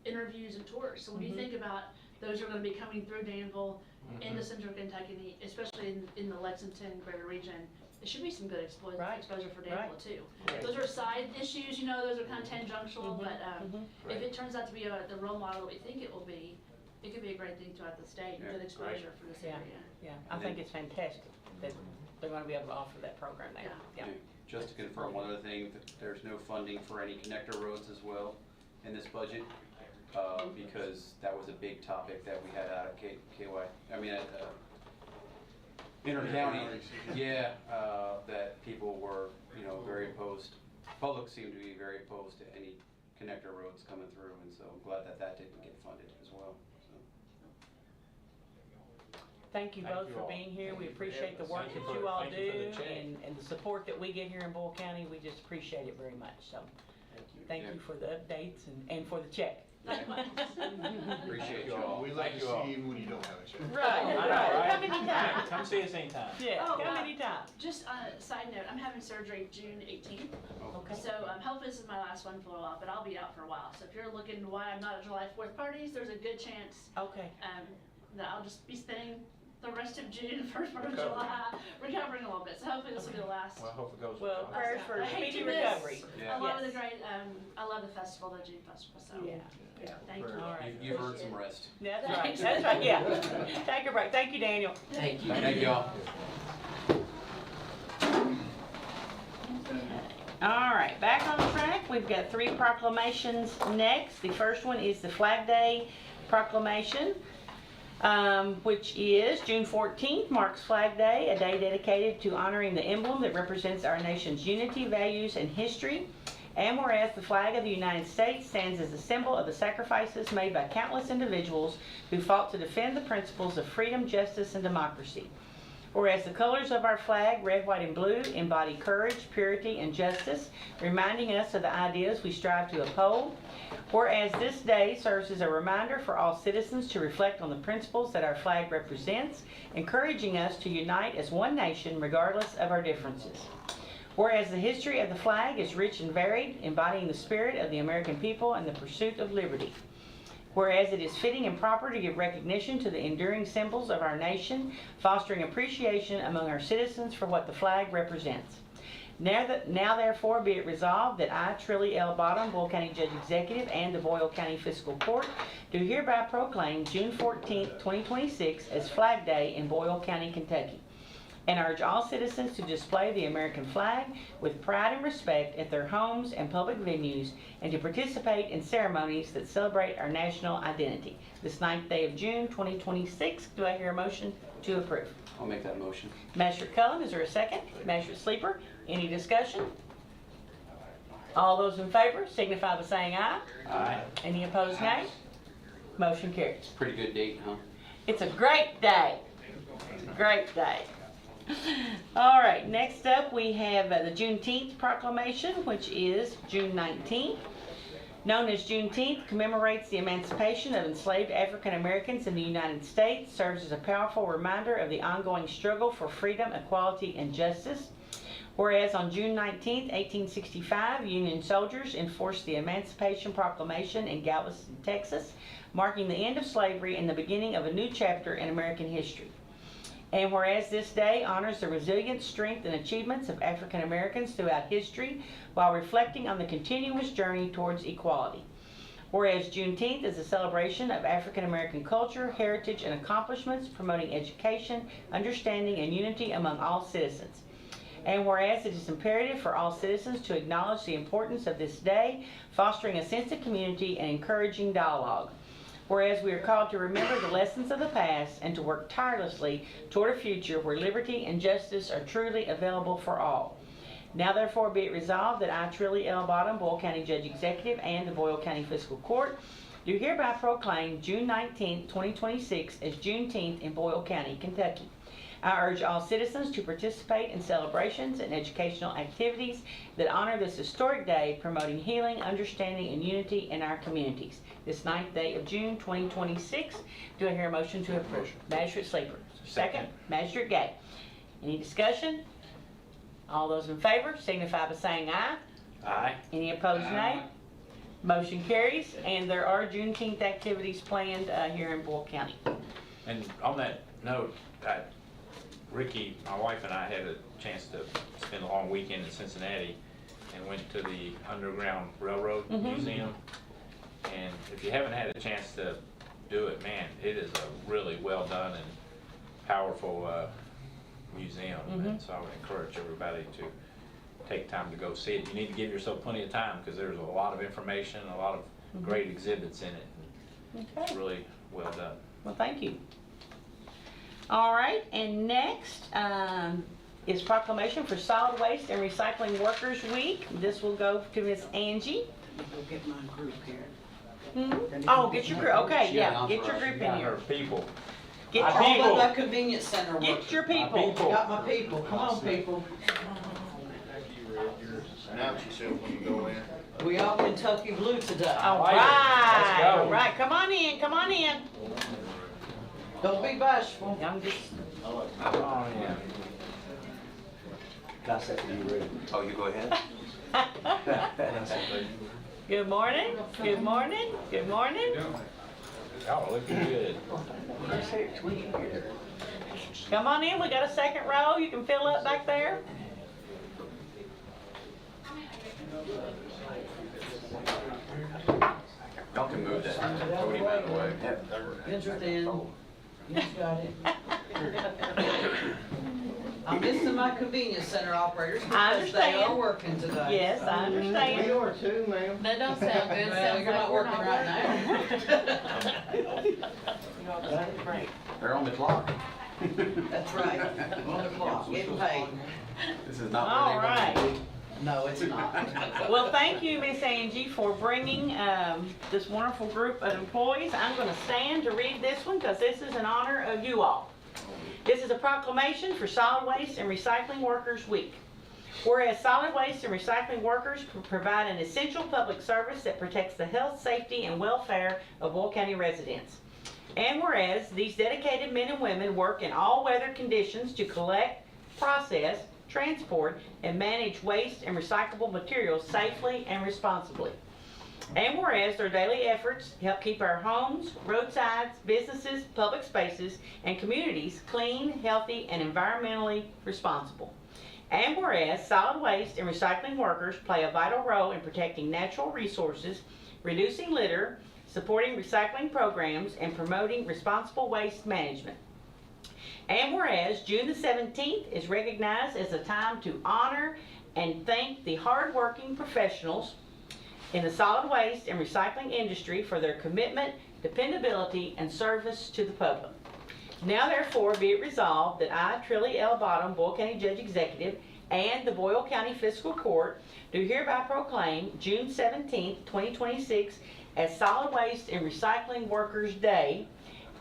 [SPEAKER 12] interviews and tours. So when you think about those who are going to be coming through Danville into central Kentucky, especially in the Lexington greater region, it should be some good exposure for Danville too. Those are side issues, you know, those are kind of tangential, but if it turns out to be the role model that we think it will be, it could be a great thing throughout the state, and good exposure for this area.
[SPEAKER 2] Yeah, I think it's fantastic that they're gonna be able to offer that program now. Yeah.
[SPEAKER 5] Just to confirm one other thing, that there's no funding for any connector roads as well in this budget, because that was a big topic that we had out at Inter-County, that people were, you know, very opposed. Public seemed to be very opposed to any connector roads coming through, and so I'm glad that that didn't get funded as well.
[SPEAKER 2] Thank you both for being here. We appreciate the work that you all do and the support that we get here in Boyle County. We just appreciate it very much. So thank you for the updates and for the check.
[SPEAKER 9] Appreciate you all.
[SPEAKER 3] We let you see even when you don't have a check.
[SPEAKER 2] Right. Come anytime.
[SPEAKER 11] Come see us anytime.
[SPEAKER 2] Yeah,
[SPEAKER 12] Oh,
[SPEAKER 2] come anytime.
[SPEAKER 12] Just on a side note, I'm having surgery June 18th.
[SPEAKER 2] Okay.
[SPEAKER 12] So hopefully this is my last one for a while, but I'll be out for a while. So if you're looking why I'm not at July 4th parties, there's a good chance
[SPEAKER 2] Okay.
[SPEAKER 12] that I'll just be spending the rest of June, first part of July, recovering a little bit. So hopefully this will be the last.
[SPEAKER 11] Well, I hope it goes
[SPEAKER 2] Well,
[SPEAKER 11] well.
[SPEAKER 2] prayers for
[SPEAKER 12] I hate
[SPEAKER 2] speedy
[SPEAKER 12] to miss
[SPEAKER 2] recovery.
[SPEAKER 12] a lot of the
[SPEAKER 2] Yes.
[SPEAKER 12] great, I love the festival, the June festival, so.
[SPEAKER 2] Yeah.
[SPEAKER 12] Thank you.
[SPEAKER 2] All right.
[SPEAKER 5] You've earned some rest.
[SPEAKER 2] That's right. That's right. Yeah. Take a break. Thank you, Daniel.
[SPEAKER 9] Thank you.
[SPEAKER 5] Thank you all.
[SPEAKER 2] All right, back on track. We've got 3 proclamations next. The first one is the Flag Day proclamation, which is June 14th, marks Flag Day, a day dedicated to honoring the emblem that represents our nation's unity, values, and history. And whereas the flag of the United States stands as a symbol of the sacrifices made by countless individuals who fought to defend the principles of freedom, justice, and democracy. Whereas the colors of our flag, red, white, and blue, embody courage, purity, and justice, reminding us of the ideas we strive to uphold. Whereas this day serves as a reminder for all citizens to reflect on the principles that our flag represents, encouraging us to unite as one nation regardless of our differences. Whereas the history of the flag is rich and varied, embodying the spirit of the American people and the pursuit of liberty. Whereas it is fitting and proper to give recognition to the enduring symbols of our nation, fostering appreciation among our citizens for what the flag represents. Now therefore be it resolved that I, Trilly L. Bottom, Boyle County Judge Executive, and the Boyle County Fiscal Court do hereby proclaim June 14th, 2026 as Flag Day in Boyle County, Kentucky, and urge all citizens to display the American flag with pride and respect at their homes and public venues, and to participate in ceremonies that celebrate our national identity. This 9th day of June, 2026. Do I hear a motion to approve?
[SPEAKER 5] I'll make that motion.
[SPEAKER 2] Magistrate Cullen, is there a second? Magistrate Sleeper, any discussion? All those in favor signify by saying aye.
[SPEAKER 5] Aye.
[SPEAKER 2] Any opposed, nay? Motion carries.
[SPEAKER 5] Pretty good date, huh?
[SPEAKER 2] It's a great day. Great day. All right, next up we have the Juneteenth Proclamation, which is June 19th. Known as Juneteenth, commemorates the emancipation of enslaved African Americans in the United States, serves as a powerful reminder of the ongoing struggle for freedom, equality, and justice. Whereas on June 19, 1865, Union soldiers enforced the Emancipation Proclamation in Galveston, Texas, marking the end of slavery and the beginning of a new chapter in American history. And whereas this day honors the resilience, strength, and achievements of African Americans throughout history while reflecting on the continuous journey towards equality. Whereas Juneteenth is a celebration of African American culture, heritage, and accomplishments, promoting education, understanding, and unity among all citizens. And whereas it is imperative for all citizens to acknowledge the importance of this day, fostering a sense of community and encouraging dialogue. Whereas we are called to remember the lessons of the past and to work tirelessly toward a future where liberty and justice are truly available for all. Now therefore be it resolved that I, Trilly L. Bottom, Boyle County Judge Executive, and the Boyle County Fiscal Court do hereby proclaim June 19, 2026 as Juneteenth in Boyle County, Kentucky. I urge all citizens to participate in celebrations and educational activities that honor this historic day, promoting healing, understanding, and unity in our communities. This 9th day of June, 2026. Do I hear a motion to approve? Magistrate Sleeper. Second. Magistrate Gay. Any discussion? All those in favor signify by saying aye.
[SPEAKER 4] Aye.
[SPEAKER 2] Any opposed, nay? Motion carries, and there are Juneteenth activities planned here in Boyle County.
[SPEAKER 4] And on that note, Ricky, my wife, and I had a chance to spend a long weekend in Cincinnati and went to the Underground Railroad Museum. And if you haven't had a chance to do it, man, it is a really well done and powerful museum. And so I would encourage everybody to take time to go see it. You need to give yourself plenty of time because there's a lot of information, a lot of great exhibits in it. It's really well done.
[SPEAKER 2] Well, thank you. All right, and next is Proclamation for Solid Waste and Recycling Workers Week. This will go to Miss Angie.
[SPEAKER 6] Go get my group here.
[SPEAKER 2] Oh, get your group. Okay, yeah, get your group in here.
[SPEAKER 4] People.
[SPEAKER 2] Get
[SPEAKER 4] My
[SPEAKER 2] your
[SPEAKER 4] people.
[SPEAKER 6] That convenience center
[SPEAKER 2] Get
[SPEAKER 6] works.
[SPEAKER 2] your people.
[SPEAKER 6] Got my people. Come on, people.
[SPEAKER 3] Announce yourself when you go in.
[SPEAKER 6] We all Kentucky blue today.
[SPEAKER 2] All
[SPEAKER 4] Let's
[SPEAKER 2] right,
[SPEAKER 4] go.
[SPEAKER 2] all right. Come on in, come on in.
[SPEAKER 6] Don't be bashful.
[SPEAKER 2] I'm just,
[SPEAKER 4] Oh, yeah.
[SPEAKER 5] Can I say for you, Rita? Oh, you go ahead.
[SPEAKER 2] good morning, good morning, good morning.
[SPEAKER 4] Y'all looking good.
[SPEAKER 2] Come on in, we got a second row. You can fill up back there.
[SPEAKER 5] Y'all can move that podium out of the way.
[SPEAKER 6] Interesting. You got it. I'm missing my convenience center operators
[SPEAKER 2] I
[SPEAKER 6] because they are
[SPEAKER 2] understand.
[SPEAKER 6] working today.
[SPEAKER 2] Yes, I understand.
[SPEAKER 3] are too, ma'am.
[SPEAKER 7] That don't sound good.
[SPEAKER 6] Well,
[SPEAKER 7] Sounds
[SPEAKER 6] you're
[SPEAKER 7] like
[SPEAKER 6] not
[SPEAKER 7] we're
[SPEAKER 6] working right now.
[SPEAKER 5] They're on the clock.
[SPEAKER 6] That's right. On the clock, getting paid.
[SPEAKER 5] This is not
[SPEAKER 2] All
[SPEAKER 5] where they want
[SPEAKER 2] right.
[SPEAKER 5] to be.
[SPEAKER 6] No, it's not.
[SPEAKER 2] Well, thank you, Miss Angie, for bringing this wonderful group of employees. I'm going to stand to read this one because this is in honor of you all. This is a proclamation for Solid Waste and Recycling Workers Week. Whereas solid waste and recycling workers provide an essential public service that protects the health, safety, and welfare of Boyle County residents. And whereas these dedicated men and women work in all weather conditions to collect, process, transport, and manage waste and recyclable materials safely and responsibly. And whereas their daily efforts help keep our homes, roadsides, businesses, public spaces, and communities clean, healthy, and environmentally responsible. And whereas solid waste and recycling workers play a vital role in protecting natural resources, reducing litter, supporting recycling programs, and promoting responsible waste management. And whereas June the 17th is recognized as a time to honor and thank the hardworking professionals in the solid waste and recycling industry for their commitment, dependability, and service to the public. Now therefore be it resolved that I, Trilly L. Bottom, Boyle County Judge Executive, and the Boyle County Fiscal Court do hereby proclaim June 17th, 2026 as Solid Waste and Recycling Workers Day,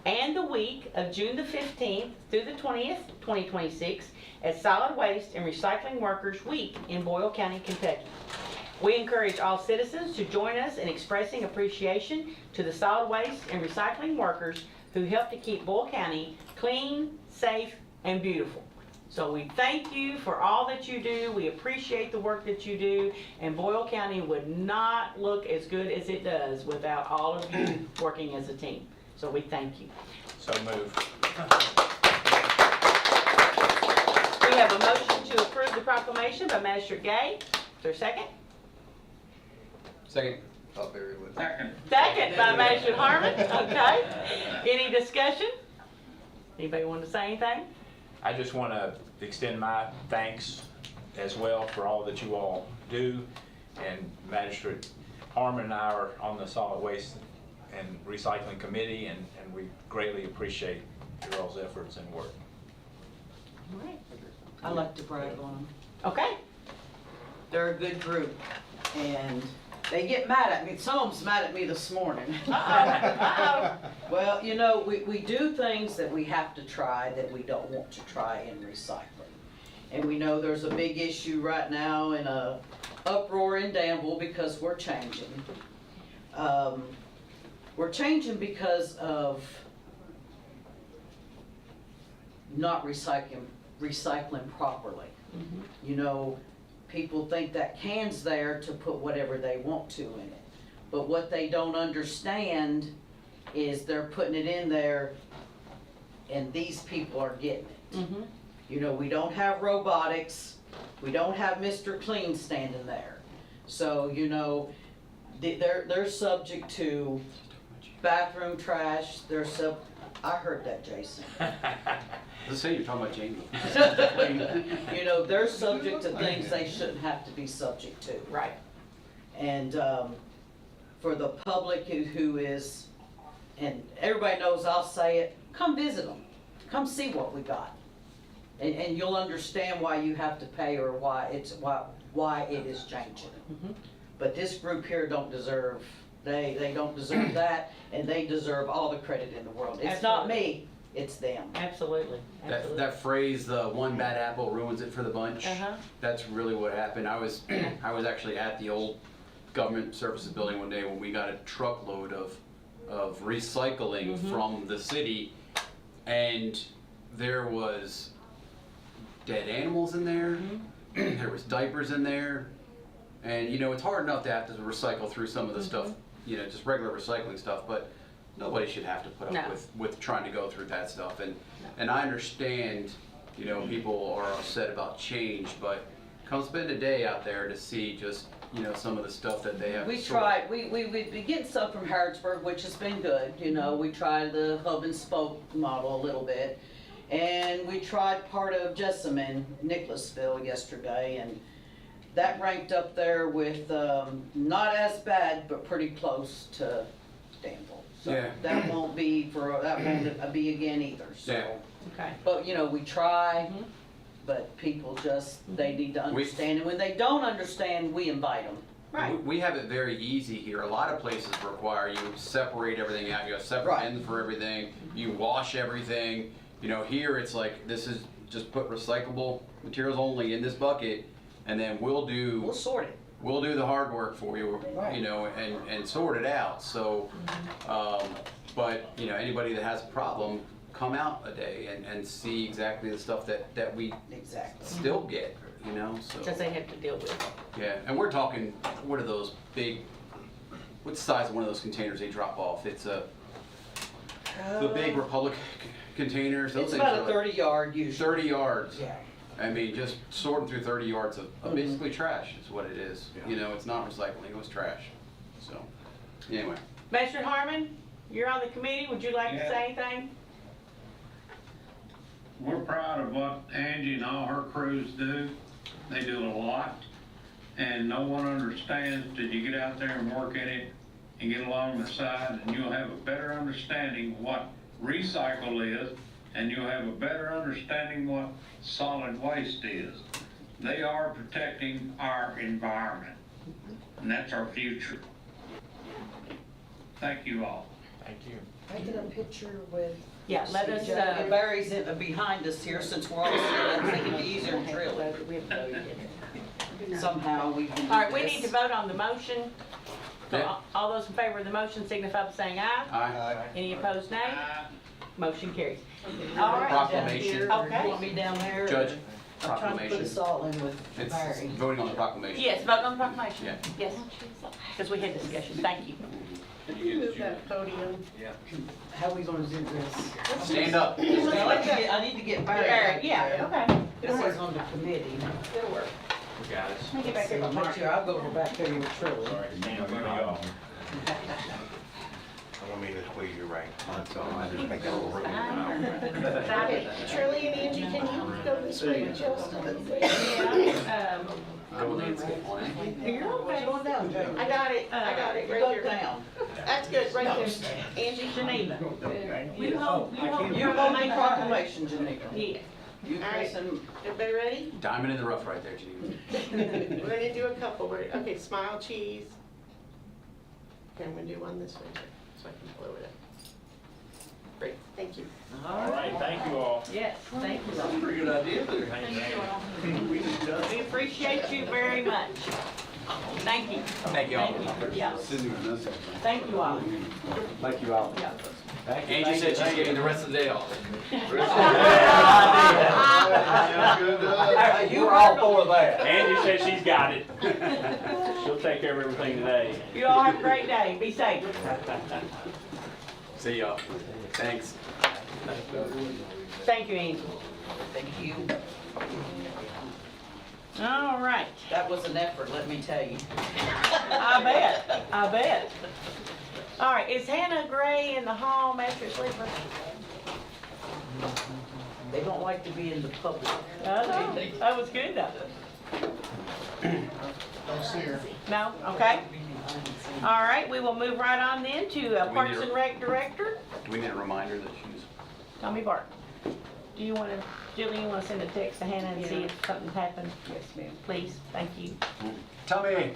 [SPEAKER 2] and the week of June the 15th through the 20th, 2026 as Solid Waste and Recycling Workers Week in Boyle County, Kentucky. We encourage all citizens to join us in expressing appreciation to the solid waste and recycling workers who help to keep Boyle County clean, safe, and beautiful. So we thank you for all that you do. We appreciate the work that you do, and Boyle County would not look as good as it does without all of you working as a team. So we thank you.
[SPEAKER 4] So moved.
[SPEAKER 2] We have a motion to approve the proclamation by Magistrate Gay. Is there a second?
[SPEAKER 5] Second.
[SPEAKER 3] Thought Barry would.
[SPEAKER 2] Second by Magistrate Harmon. Okay. Any discussion? Anybody want to say anything?
[SPEAKER 4] I just want to extend my thanks as well for all that you all do. And Magistrate Harmon and I are on the Solid Waste and Recycling Committee, and we greatly appreciate your all's efforts and work.
[SPEAKER 2] All right.
[SPEAKER 6] I like to brag on them.
[SPEAKER 2] Okay.
[SPEAKER 6] They're a good group, and they get mad at me. Some of them's mad at me this morning. Well, you know, we do things that we have to try that we don't want to try in recycling. And we know there's a big issue right now and a uproar in Danville because we're changing. We're changing because of not recycling properly. You know, people think that can's there to put whatever they want to in it. But what they don't understand is they're putting it in there and these people are getting it. You know, we don't have robotics. We don't have Mr. Clean standing there. So, you know, they're subject to bathroom trash. I heard that, Jason.
[SPEAKER 5] Let's say you're talking about Jamie.
[SPEAKER 6] You know, they're subject to things they shouldn't have to be subject to.
[SPEAKER 2] Right.
[SPEAKER 6] And for the public who is, and everybody knows I'll say it, come visit them. Come see what we got. And you'll understand why you have to pay or why it is changing. But this group here don't deserve, they don't deserve that, and they deserve all the credit in the world. It's not me, it's them.
[SPEAKER 2] Absolutely.
[SPEAKER 5] That phrase, the one bad apple ruins it for the bunch.
[SPEAKER 2] Uh-huh.
[SPEAKER 5] That's really what happened. I was actually at the old government services building one day when we got a truckload of recycling from the city, and there was dead animals in there. There was diapers in there, and you know, it's hard enough to have to recycle through some of the stuff, you know, just regular recycling stuff, but nobody should have to put up with trying to go through that stuff. And I understand, you know, people are upset about change, but come spend a day out there to see just, you know, some of the stuff that they have.
[SPEAKER 6] We tried, we've been getting stuff from Harrodsburg, which has been good. You know, we tried the hub and spoke model a little bit. And we tried part of Jessamine, Nicholasville yesterday, and that ranked up there with not as bad, but pretty close to Danville. So that won't be again either. So,
[SPEAKER 2] Okay.
[SPEAKER 6] but you know, we try, but people just they need to understand, and when they don't understand, we invite them.
[SPEAKER 2] Right.
[SPEAKER 5] We have it very easy here. A lot of places require you separate everything out. You have separate bins for everything. You wash everything. You know, here it's like, this is just put recyclable materials only in this bucket, and then we'll sort it. We'll do the hard work for you, you know, and sort it out. So, but you know, anybody that has a problem, come out a day and see exactly the stuff that we
[SPEAKER 6] Exactly.
[SPEAKER 5] still get, you know, so.
[SPEAKER 2] That they have to deal with.
[SPEAKER 5] Yeah, and we're talking, what are those big, what's the size of one of those containers they drop off? It's the big Republic containers, those
[SPEAKER 6] It's
[SPEAKER 5] things
[SPEAKER 6] about
[SPEAKER 5] are
[SPEAKER 6] a
[SPEAKER 5] like
[SPEAKER 6] 30-yard usually.
[SPEAKER 5] 30 yards.
[SPEAKER 6] Yeah.
[SPEAKER 5] I mean, just sorting through 30 yards of basically trash is what it is. You know, it's not recycling, it was trash, so, anyway.
[SPEAKER 2] Magistrate Harmon, you're on the committee, would you like to say anything?
[SPEAKER 13] We're proud of what Angie and all her crews do. They do a lot, and no one understands till you get out there and work in it and get along the side, and you'll have a better understanding of what recycle is, and you'll have a better understanding what solid waste is. They are protecting our environment, and that's our future. Thank you all.
[SPEAKER 4] Thank you.
[SPEAKER 6] Can I get a picture with?
[SPEAKER 2] Yeah, let us,
[SPEAKER 6] Barry's behind us here, since we're all sitting, I think it'd be easier to drill it.
[SPEAKER 2] we have voted.
[SPEAKER 6] Somehow we can do
[SPEAKER 2] All right, we
[SPEAKER 6] this.
[SPEAKER 2] need to vote on the motion. So
[SPEAKER 5] Yeah.
[SPEAKER 2] all those in favor of the motion signify by saying aye.
[SPEAKER 5] Aye.
[SPEAKER 2] Any opposed, nay? Motion carries. All right.
[SPEAKER 5] Proclamation.
[SPEAKER 2] Okay.
[SPEAKER 6] You want me down there?
[SPEAKER 5] Judge,
[SPEAKER 6] I'm trying to put
[SPEAKER 5] proclamation.
[SPEAKER 6] us all in with
[SPEAKER 5] It's
[SPEAKER 6] Barry.
[SPEAKER 5] voting on the proclamation.
[SPEAKER 2] Yes, vote on the proclamation.
[SPEAKER 5] Yeah.
[SPEAKER 2] Yes, because we had discussion. Thank you.
[SPEAKER 6] Can you move that podium?
[SPEAKER 5] Yeah.
[SPEAKER 6] How are we gonna do this?
[SPEAKER 5] Stand up.
[SPEAKER 6] I need to get Barry. back
[SPEAKER 2] Yeah,
[SPEAKER 6] there.
[SPEAKER 2] okay.
[SPEAKER 6] This is on the committee.
[SPEAKER 2] It'll work.
[SPEAKER 4] We got it.
[SPEAKER 2] Let me get back there.
[SPEAKER 6] Make sure I'll go over back there with Trilly.
[SPEAKER 3] I don't mean to squeeze you right. That's all, I just make that little room.
[SPEAKER 10] Shirley and Angie, can you go this way just a little bit?
[SPEAKER 5] Go landscape plan.
[SPEAKER 2] You're okay.
[SPEAKER 6] Going down, Joe.
[SPEAKER 10] I got it right
[SPEAKER 6] Go
[SPEAKER 10] here.
[SPEAKER 6] down.
[SPEAKER 10] That's good, right there. Angie.
[SPEAKER 2] Geneva. You hold, you hold.
[SPEAKER 6] You're holding proclamation, Janika.
[SPEAKER 2] Yeah.
[SPEAKER 6] You, Chris, and
[SPEAKER 10] Everybody ready?
[SPEAKER 5] Diamond in the rough right there, Geneva.
[SPEAKER 10] We're gonna do a couple. Okay, smile, cheese. Okay, I'm gonna do one this way too, so I can blow it up. Great, thank you.
[SPEAKER 11] All right, thank you all.
[SPEAKER 2] Yes, thank you.
[SPEAKER 9] That's a pretty good idea there.
[SPEAKER 2] We appreciate you very much. Thank you.
[SPEAKER 5] Thank you all.
[SPEAKER 2] Thank you. Yeah. Thank you all.
[SPEAKER 9] Thank you all.
[SPEAKER 2] Yeah.
[SPEAKER 5] Angie said she's getting the rest of the day off.
[SPEAKER 9] You were all for that.
[SPEAKER 11] Angie said she's got it. She'll take care of everything today.
[SPEAKER 2] You all have a great day. Be safe.
[SPEAKER 5] See y'all. Thanks.
[SPEAKER 2] Thank you, Angel.
[SPEAKER 6] thank you.
[SPEAKER 2] All right.
[SPEAKER 6] That was an effort, let me tell you.
[SPEAKER 2] I bet. I bet. All right, is Hannah Gray in the hall, master sleeper?
[SPEAKER 6] They don't like to be in the public.
[SPEAKER 2] That was good though.
[SPEAKER 3] Don't see her.
[SPEAKER 2] No? Okay. All right, we will move right on then to Parks and Rec Director,
[SPEAKER 5] Do we need a reminder that she's,
[SPEAKER 2] Tommy Barton. Do you want to, Julie, you want to send a text to Hannah and see if something's happened?
[SPEAKER 6] Yes, ma'am.
[SPEAKER 2] Please, thank you.
[SPEAKER 5] Tommy.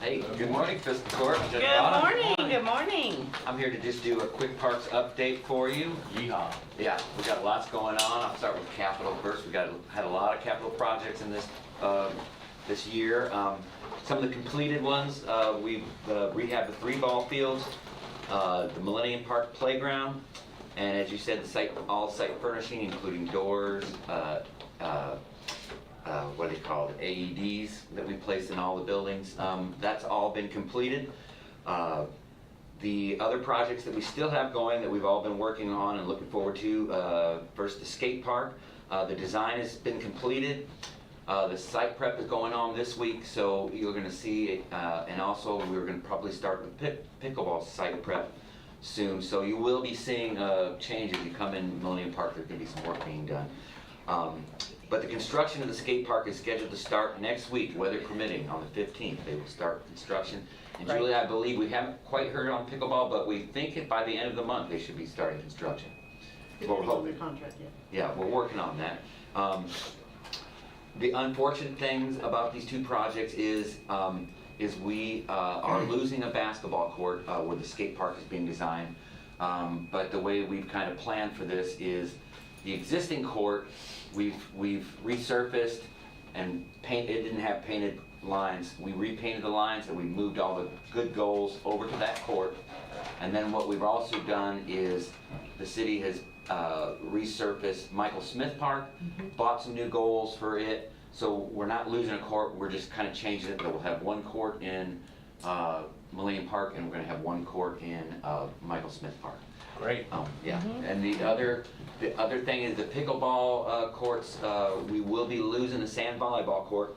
[SPEAKER 14] Hey, good morning, Fiscal Court. Judge
[SPEAKER 2] Good
[SPEAKER 14] Bonham.
[SPEAKER 2] morning, good morning.
[SPEAKER 14] I'm here to just do a quick parks update for you.
[SPEAKER 5] Yeehaw.
[SPEAKER 14] Yeah, we got lots going on. I'll start with capital first. We had a lot of capital projects in this year. Some of the completed ones, we've rehabbed the 3 ball fields, the Millennium Park playground, and as you said, all site furnishing, including doors, what are they called, AEDs that we placed in all the buildings. That's all been completed. The other projects that we still have going that we've all been working on and looking forward to, first the skate park. The design has been completed. The site prep is going on this week, so you're going to see, and also we're going to probably start the pickleball site prep soon. So you will be seeing changes. You come in Millennium Park, there's going to be some work being done. But the construction of the skate park is scheduled to start next week, weather permitting, on the 15th. They will start construction. And
[SPEAKER 2] Right.
[SPEAKER 14] Julie, I believe, we haven't quite heard on pickleball, but we think that by the end of the month, they should be starting construction. Well, we're hoping.
[SPEAKER 10] Contract, yeah.
[SPEAKER 14] Yeah, we're working on that. The unfortunate things about these 2 projects is we are losing a basketball court where the skate park is being designed. But the way we've kind of planned for this is the existing court, we've resurfaced and it didn't have painted lines. We repainted the lines and we moved all the good goals over to that court. And then what we've also done is the city has resurfaced Michael Smith Park, bought some new goals for it. So we're not losing a court, we're just kind of changing it. We'll have one court in Millennium Park, and we're gonna have one court in Michael Smith Park.
[SPEAKER 4] Great.
[SPEAKER 14] Yeah, and the other thing is the pickleball courts, we will be losing the sand volleyball court.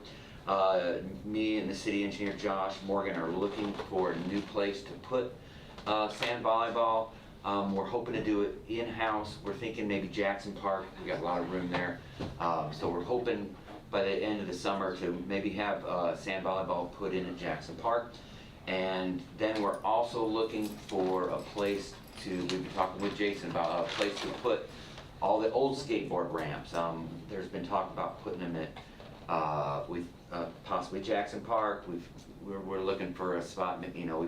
[SPEAKER 14] Me and the city engineer Josh Morgan are looking for a new place to put sand volleyball. We're hoping to do it in-house. We're thinking maybe Jackson Park, we got a lot of room there. So we're hoping by the end of the summer to maybe have sand volleyball put in at Jackson Park. And then we're also looking for a place to, we've been talking with Jason about a place to put all the old skateboard ramps. There's been talk about putting them at possibly Jackson Park. We're looking for a spot, you know,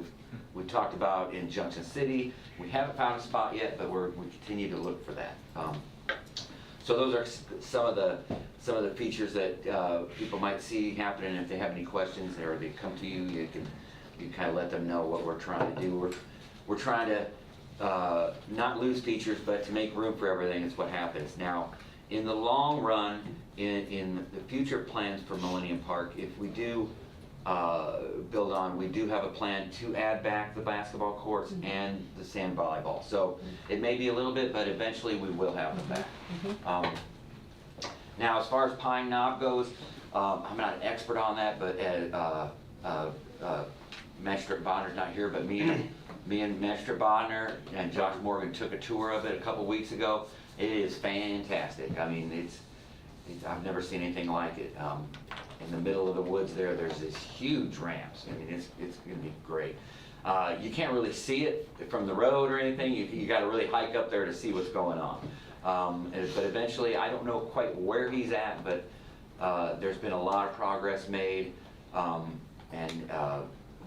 [SPEAKER 14] we've talked about in Junction City. We haven't found a spot yet, but we continue to look for that. So those are some of the features that people might see happening. If they have any questions or they come to you, you kind of let them know what we're trying to do. We're trying to not lose features, but to make room for everything is what happens. Now, in the long run, in the future plans for Millennium Park, if we do build on, we do have a plan to add back the basketball courts and the sand volleyball. So it may be a little bit, but eventually we will have them back. Now, as far as Pine Knob goes, I'm not an expert on that, but Magistrate Bonner's not here, but me and Magistrate Bonner and Josh Morgan took a tour of it a couple weeks ago. It is fantastic. I mean, I've never seen anything like it. In the middle of the woods there's this huge ramps. I mean, it's gonna be great. You can't really see it from the road or anything. You gotta really hike up there to see what's going on. But eventually, I don't know quite where he's at, but there's been a lot of progress made.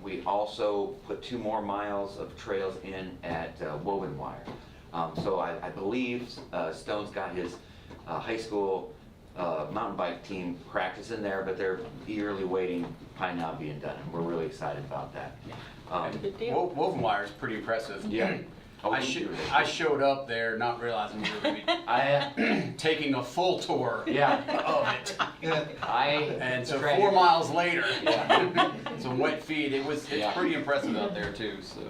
[SPEAKER 14] We also put 2 more miles of trails in at Woven Wire. So I believe Stone's got his high school mountain bike team practicing there, but they're eagerly waiting Pine Knob being done. And we're really excited about that.
[SPEAKER 2] Good deal.
[SPEAKER 5] Woven wire is pretty impressive.
[SPEAKER 14] Yeah.
[SPEAKER 5] I showed up there not realizing we were going to be taking a full tour of it. And so 4 miles later, some wet feet. It's pretty impressive out there too. So.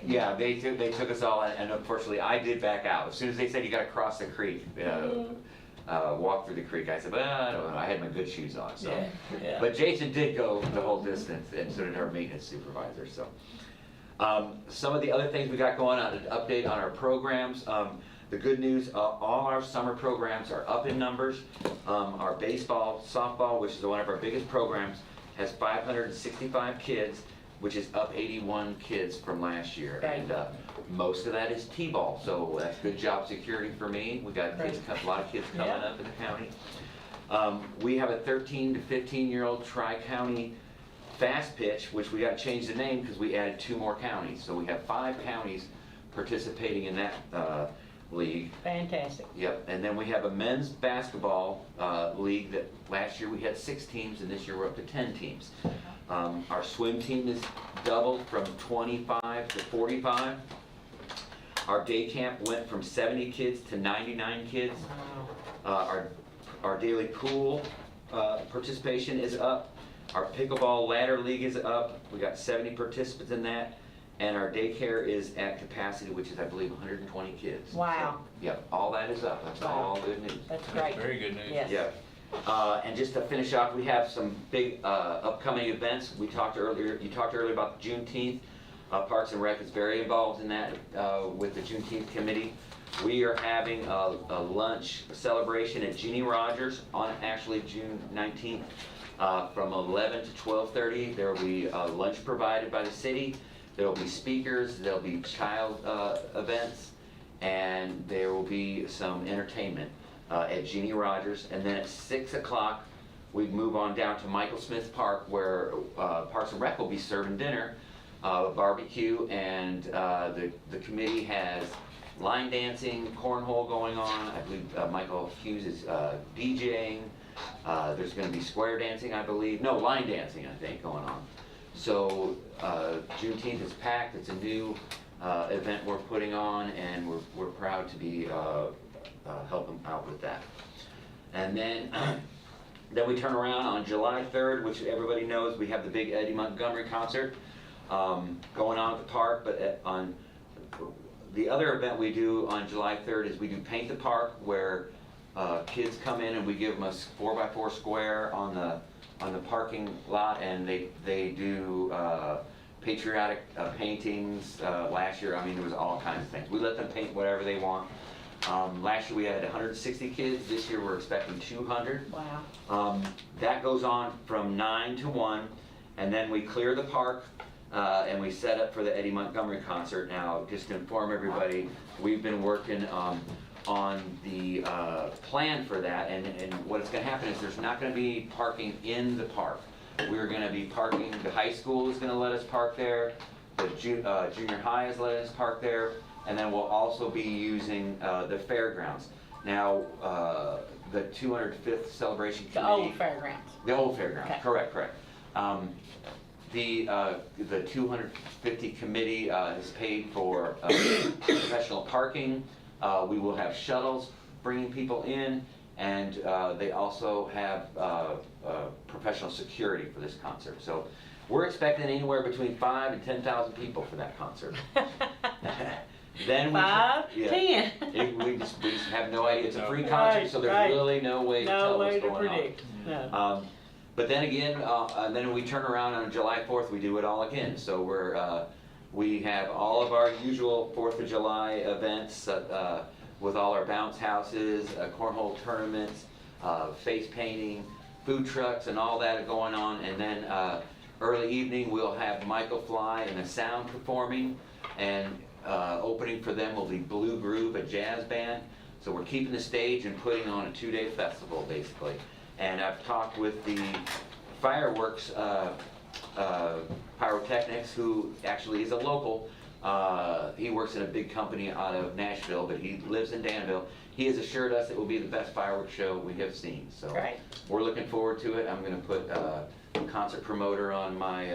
[SPEAKER 14] Yeah, they took us all, and unfortunately I did back out. As soon as they said you got to cross the creek, walk through the creek, I said, well, I don't know. I had my good shoes on. So, but Jason did go the whole distance, and so did our maintenance supervisor. So. Some of the other things we got going on, an update on our programs. The good news, all our summer programs are up in numbers. Our baseball, softball, which is one of our biggest programs, has 565 kids, which is up 81 kids from last year. And most of that is T-ball, so that's good job security for me. We got kids, a lot of kids coming up in the county. We have a 13 to 15-year-old tri-county fast pitch, which we got to change the name because we added 2 more counties. So we have 5 counties participating in that league.
[SPEAKER 2] Fantastic.
[SPEAKER 14] Yep, and then we have a men's basketball league that last year we had 6 teams, and this year we're up to 10 teams. Our swim team is doubled from 25 to 45. Our day camp went from 70 kids to 99 kids. Our daily pool participation is up. Our pickleball ladder league is up. We got 70 participants in that. And our daycare is at capacity, which is, I believe, 120 kids.
[SPEAKER 2] Wow.
[SPEAKER 14] So, yep, all that is up. That's all good news.
[SPEAKER 2] That's great.
[SPEAKER 4] Very good news.
[SPEAKER 2] Yes.
[SPEAKER 14] Yep. And just to finish off, we have some big upcoming events. You talked earlier about the Juneteenth. Parks and Rec is very involved in that with the Juneteenth committee. We are having a lunch celebration at Jeannie Rogers on actually June 19th. From 11 to 12:30, there will be lunch provided by the city. There will be speakers, there will be child events, and there will be some entertainment at Jeannie Rogers. And then at 6 o'clock, we move on down to Michael Smith Park, where Parks and Rec will be serving dinner, barbecue, and the committee has line dancing, cornhole going on. I believe Michael Hughes is DJing. There's going to be square dancing, I believe. No, line dancing, I think, going on. So Juneteenth is packed. It's a new event we're putting on, and we're proud to be helping out with that. And then then we turn around on July 3rd, which everybody knows, we have the big Eddie Montgomery concert going on at the park. But on the other event we do on July 3rd is we do Paint the Park, where kids come in and we give them a 4x4 square on the parking lot, and they do patriotic paintings. Last year, I mean, there was all kinds of things. We let them paint whatever they want. Last year we had 160 kids. This year we're expecting 200.
[SPEAKER 2] Wow.
[SPEAKER 14] That goes on from 9 to 1, and then we clear the park and we set up for the Eddie Montgomery concert. Now, just to inform everybody, we've been working on the plan for that, and what's going to happen is there's not going to be parking in the park. We're going to be parking, the high school is going to let us park there, the junior high is letting us park there, and then we'll also be using the fairgrounds. Now, the 205th Celebration Committee.
[SPEAKER 2] The old fairgrounds.
[SPEAKER 14] The old fairgrounds,
[SPEAKER 2] Okay.
[SPEAKER 14] correct. The 250 committee has paid for professional parking. We will have shuttles bringing people in, and they also have professional security for this concert. So we're expecting anywhere between 5,000 and 10,000 people for that concert. Then
[SPEAKER 2] 5, 10.
[SPEAKER 14] we just have no idea. It's a free concert, so there's really no way to tell what's going on.
[SPEAKER 2] predict. No.
[SPEAKER 14] But then again, and then we turn around on July 4th, we do it all again. So we have all of our usual 4th of July events with all our bounce houses, cornhole tournaments, face painting, food trucks, and all that going on. And then early evening, we'll have Michael Fly and the Sound performing, and opening for them will be Blue Groove, a jazz band. So we're keeping the stage and putting on a 2-day festival, basically. And I've talked with the fireworks pyrotechnics, who actually is a local. He works in a big company out of Nashville, but he lives in Danville. He has assured us it will be the best fireworks show we have seen. So
[SPEAKER 2] Right.
[SPEAKER 14] we're looking forward to it. I'm going to put concert promoter on my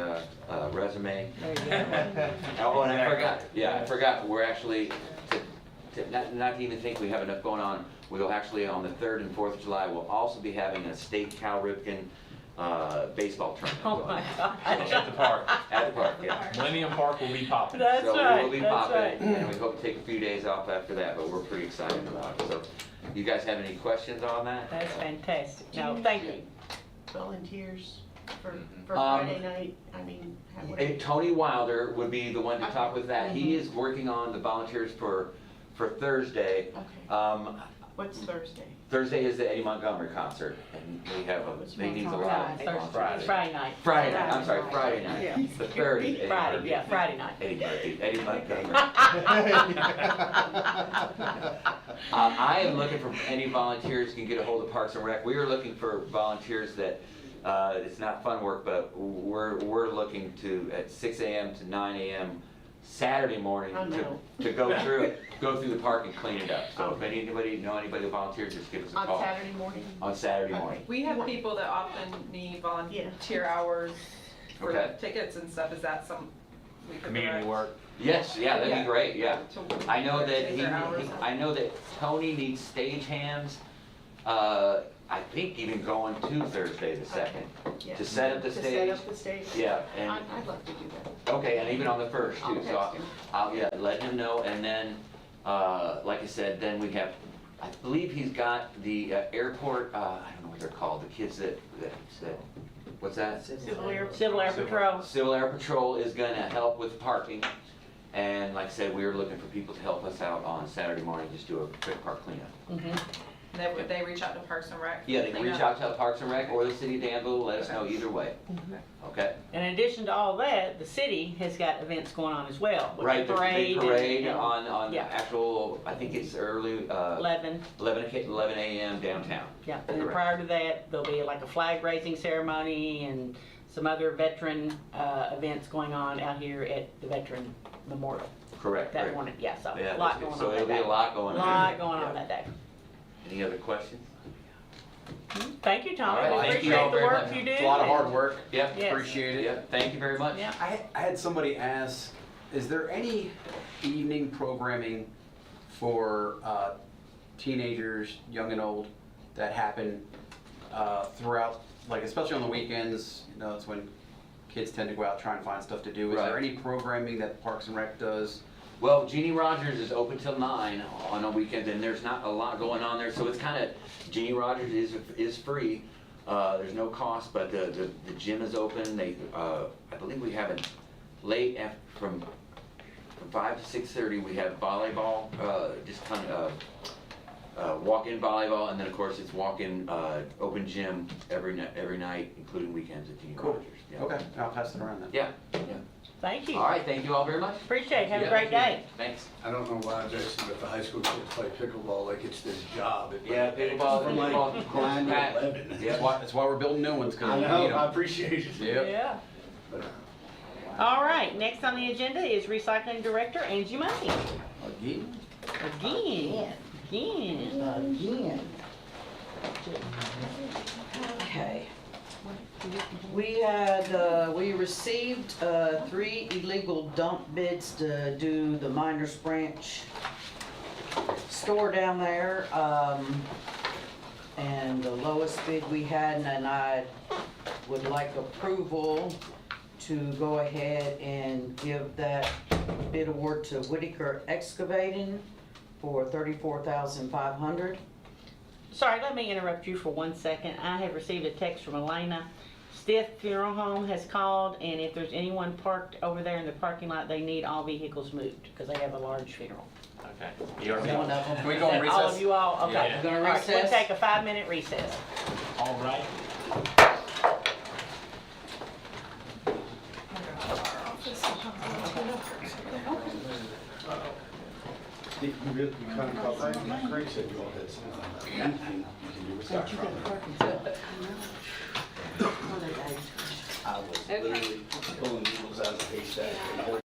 [SPEAKER 14] resume.
[SPEAKER 2] There you go.
[SPEAKER 14] Oh, and I forgot, we're actually, not to even think we have enough going on, we'll actually, on the 3rd and 4th of July, we'll also be having a state Cal Ripken baseball tournament.
[SPEAKER 2] Oh my gosh.
[SPEAKER 4] At the park.
[SPEAKER 14] At the park, yeah.
[SPEAKER 4] Millennium Park will be popping.
[SPEAKER 2] That's
[SPEAKER 14] So
[SPEAKER 2] right.
[SPEAKER 14] we will be
[SPEAKER 2] that's
[SPEAKER 14] popping,
[SPEAKER 2] right.
[SPEAKER 14] and we hope to take a few days off after that, but we're pretty excited about it. So, you guys have any questions on that?
[SPEAKER 2] That's fantastic.
[SPEAKER 10] Do you
[SPEAKER 2] No, thank you.
[SPEAKER 10] need volunteers for
[SPEAKER 14] Um,
[SPEAKER 10] Friday night? I mean,
[SPEAKER 14] And Tony Wilder would be the one to talk with that. He is working on the volunteers for Thursday.
[SPEAKER 10] Okay. What's Thursday?
[SPEAKER 14] Thursday is the Eddie Montgomery concert, and they need a lot.
[SPEAKER 2] Friday night.
[SPEAKER 14] Friday night, I'm sorry, Friday night.
[SPEAKER 2] Yeah.
[SPEAKER 14] The 3rd is Eddie
[SPEAKER 2] Friday,
[SPEAKER 14] Murphy.
[SPEAKER 2] yeah, Friday night.
[SPEAKER 14] Eddie Montgomery. I am looking for any volunteers who can get a hold of Parks and Rec. We are looking for volunteers that, it's not fun work, but we're looking to, at 6 a.m. to 9 a.m. Saturday morning to go through the park and clean it up. So if anybody with volunteers, just give us a call.
[SPEAKER 10] On Saturday morning?
[SPEAKER 14] On Saturday morning.
[SPEAKER 7] We have people that often need volunteer hours for
[SPEAKER 14] Okay.
[SPEAKER 7] tickets and stuff. Is that some we could
[SPEAKER 4] Community
[SPEAKER 7] direct?
[SPEAKER 4] work.
[SPEAKER 14] Yes, yeah, that'd be great, yeah.
[SPEAKER 7] To
[SPEAKER 14] I know that
[SPEAKER 7] take their hours.
[SPEAKER 14] I know that Tony needs stagehands, I think even going to Thursday the 2nd,
[SPEAKER 10] Yeah.
[SPEAKER 14] to set up the
[SPEAKER 10] To
[SPEAKER 14] stage.
[SPEAKER 10] set up the stage?
[SPEAKER 14] Yeah, and,
[SPEAKER 10] I'd love to do that.
[SPEAKER 14] okay, and even on the 1st
[SPEAKER 10] I'll
[SPEAKER 14] too,
[SPEAKER 10] text
[SPEAKER 14] so
[SPEAKER 10] him.
[SPEAKER 14] I'll let him know, and then, like I said, then we have, I believe he's got the airport, I don't know what they're called, the kids that, what's that?
[SPEAKER 10] Civil Air.
[SPEAKER 2] Civil Air Patrol.
[SPEAKER 14] Civil Air Patrol is gonna help with parking, and like I said, we were looking for people to help us out on Saturday morning, just do a quick park cleanup.
[SPEAKER 7] They reach out to Parks and Rec?
[SPEAKER 14] Yeah, they can reach out to Parks and Rec or the city of Danville, let us know either way. Okay?
[SPEAKER 2] In addition to all that, the city has got events going on as well. with
[SPEAKER 14] Right,
[SPEAKER 2] the
[SPEAKER 14] there's a big parade
[SPEAKER 2] and-
[SPEAKER 14] on
[SPEAKER 2] yeah.
[SPEAKER 14] actual, I think it's early,
[SPEAKER 2] 11.
[SPEAKER 14] 11 a.m. downtown.
[SPEAKER 2] Yeah, and then
[SPEAKER 14] Correct.
[SPEAKER 2] prior to that, there'll be like a flag raising ceremony and some other veteran events going on out here at the Veteran Memorial.
[SPEAKER 14] Correct.
[SPEAKER 2] That
[SPEAKER 14] right.
[SPEAKER 2] morning, yeah, so
[SPEAKER 14] Yeah,
[SPEAKER 2] a lot
[SPEAKER 14] that's good.
[SPEAKER 2] going on
[SPEAKER 14] So
[SPEAKER 2] that
[SPEAKER 14] it'll be
[SPEAKER 2] day.
[SPEAKER 14] a lot going on.
[SPEAKER 2] Lot going
[SPEAKER 14] Yeah.
[SPEAKER 2] on that day.
[SPEAKER 14] Any other questions?
[SPEAKER 2] Thank you, Tommy.
[SPEAKER 14] All right,
[SPEAKER 2] We
[SPEAKER 14] thank you
[SPEAKER 2] appreciate
[SPEAKER 14] all
[SPEAKER 2] the
[SPEAKER 14] very
[SPEAKER 2] work
[SPEAKER 14] much.
[SPEAKER 2] you do.
[SPEAKER 5] It's a lot of hard work.
[SPEAKER 14] Yep.
[SPEAKER 2] Yes.
[SPEAKER 5] Appreciate it.
[SPEAKER 14] Yep, thank you very much.
[SPEAKER 2] Yeah.
[SPEAKER 5] I had somebody ask Is there any evening programming for teenagers, young and old, that happen throughout, like especially on the weekends? You know, it's when kids tend to go out trying to find stuff to do. Is there
[SPEAKER 14] Right.
[SPEAKER 5] any programming that Parks and Rec does?
[SPEAKER 14] Well, Jeannie Rogers is open till 9 on a weekend, and there's not a lot going on there, so it's kind of, Jeannie Rogers is free. There's no cost, but the gym is open. They, I believe we have it late from 5 to 6:30, we have volleyball, just kind of walk-in volleyball, and then of course it's walk-in open gym every night, including weekends at Jeannie
[SPEAKER 5] Cool.
[SPEAKER 14] Rogers. Yeah.
[SPEAKER 5] Okay, I'll pass it around then.
[SPEAKER 14] Yeah.
[SPEAKER 2] Thank you.
[SPEAKER 14] All right, thank you all very much.
[SPEAKER 2] Appreciate it. Have a
[SPEAKER 14] Yeah,
[SPEAKER 2] great day.
[SPEAKER 14] Thanks.
[SPEAKER 15] I don't know why, Jason, but the high school kids play pickleball like it's their job.
[SPEAKER 14] Yeah, pickleball,
[SPEAKER 15] From like
[SPEAKER 14] pickleball,
[SPEAKER 15] 9 to
[SPEAKER 14] Pat.
[SPEAKER 15] 11.
[SPEAKER 14] Yeah.
[SPEAKER 5] That's why we're building new ones, because
[SPEAKER 15] I
[SPEAKER 5] we
[SPEAKER 15] know,
[SPEAKER 5] need
[SPEAKER 15] I
[SPEAKER 5] them.
[SPEAKER 15] appreciate it.
[SPEAKER 5] Yep.
[SPEAKER 2] Yeah.
[SPEAKER 15] But,
[SPEAKER 2] All right, next on the agenda is Recycling Director Angie May.
[SPEAKER 5] Again?
[SPEAKER 2] Again.
[SPEAKER 6] Again. Okay. We received 3 illegal dump bids to do the Miners Branch store down there. And the lowest bid we had, and I would like approval to go ahead and give that bid award to Whitaker Excavating for $34,500.
[SPEAKER 2] Sorry, let me interrupt you for 1 second. I have received a text from Elena. Stiff Funeral Home has called, and if there's anyone parked over there in the parking lot, they need all vehicles moved, because they have a large funeral.
[SPEAKER 4] Okay. You already
[SPEAKER 6] One
[SPEAKER 4] know.
[SPEAKER 6] of them.
[SPEAKER 5] Can we go on
[SPEAKER 2] All of
[SPEAKER 5] recess?
[SPEAKER 2] you all, okay.
[SPEAKER 4] Yeah.
[SPEAKER 6] We're gonna
[SPEAKER 2] All right, we'll
[SPEAKER 6] recess.
[SPEAKER 2] take a 5-minute recess.
[SPEAKER 4] All right.
[SPEAKER 15] you kind of caught that? Craig said you all had something about that. You can do with Scott I was literally pulling needles out of the haystack.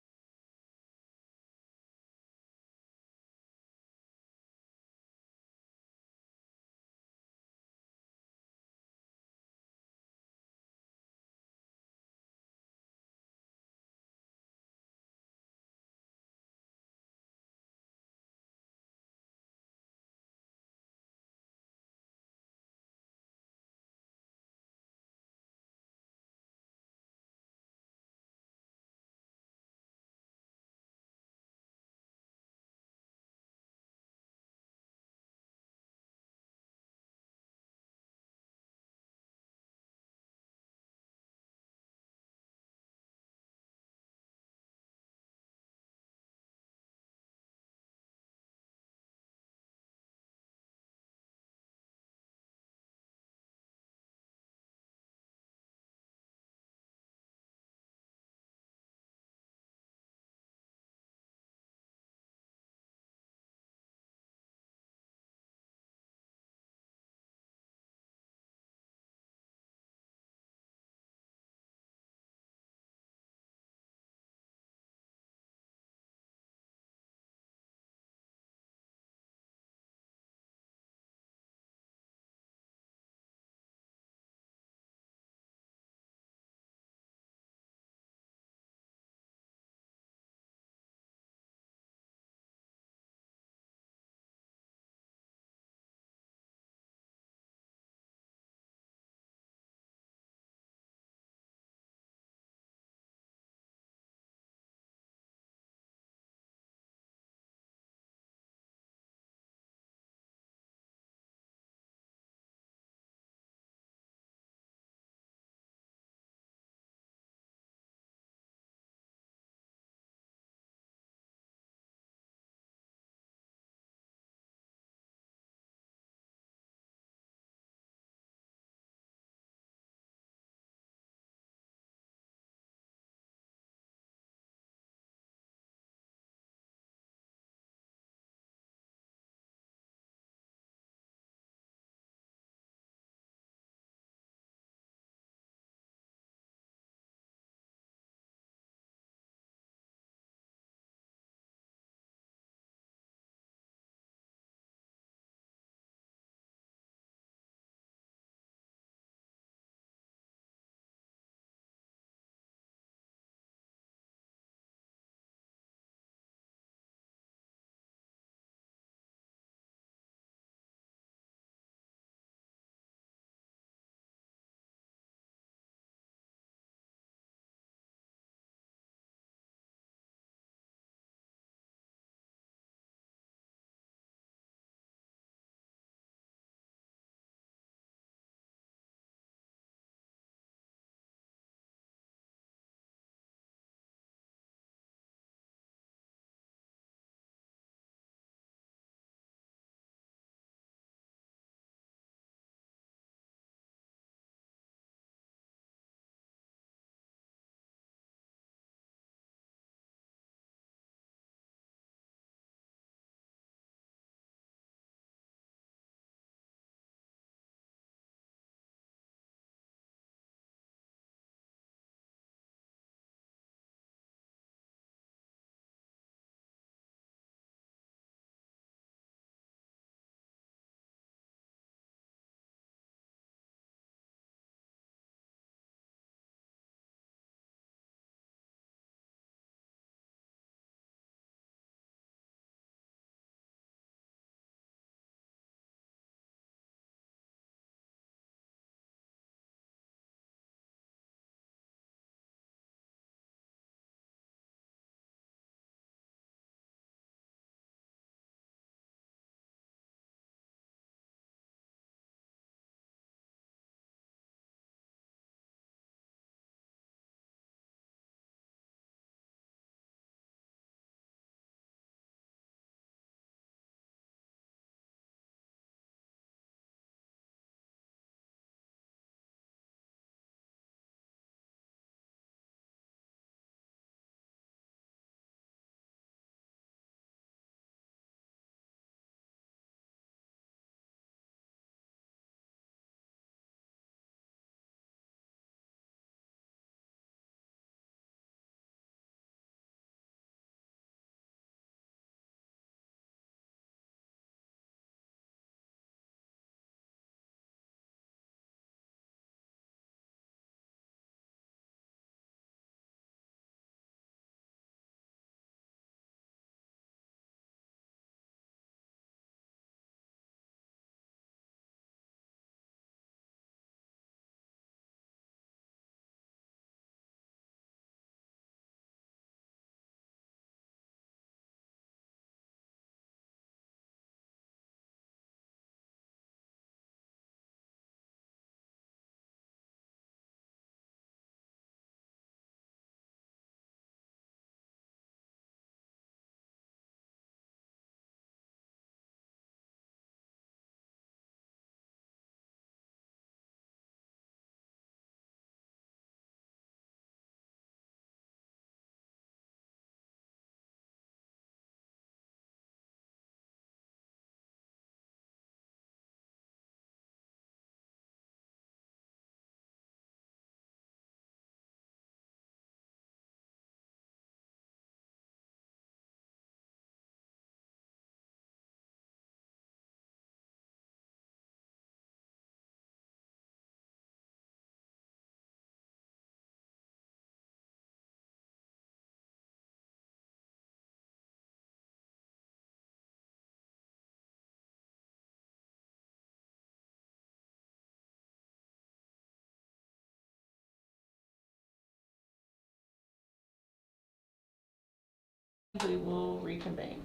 [SPEAKER 2] we will reconvene.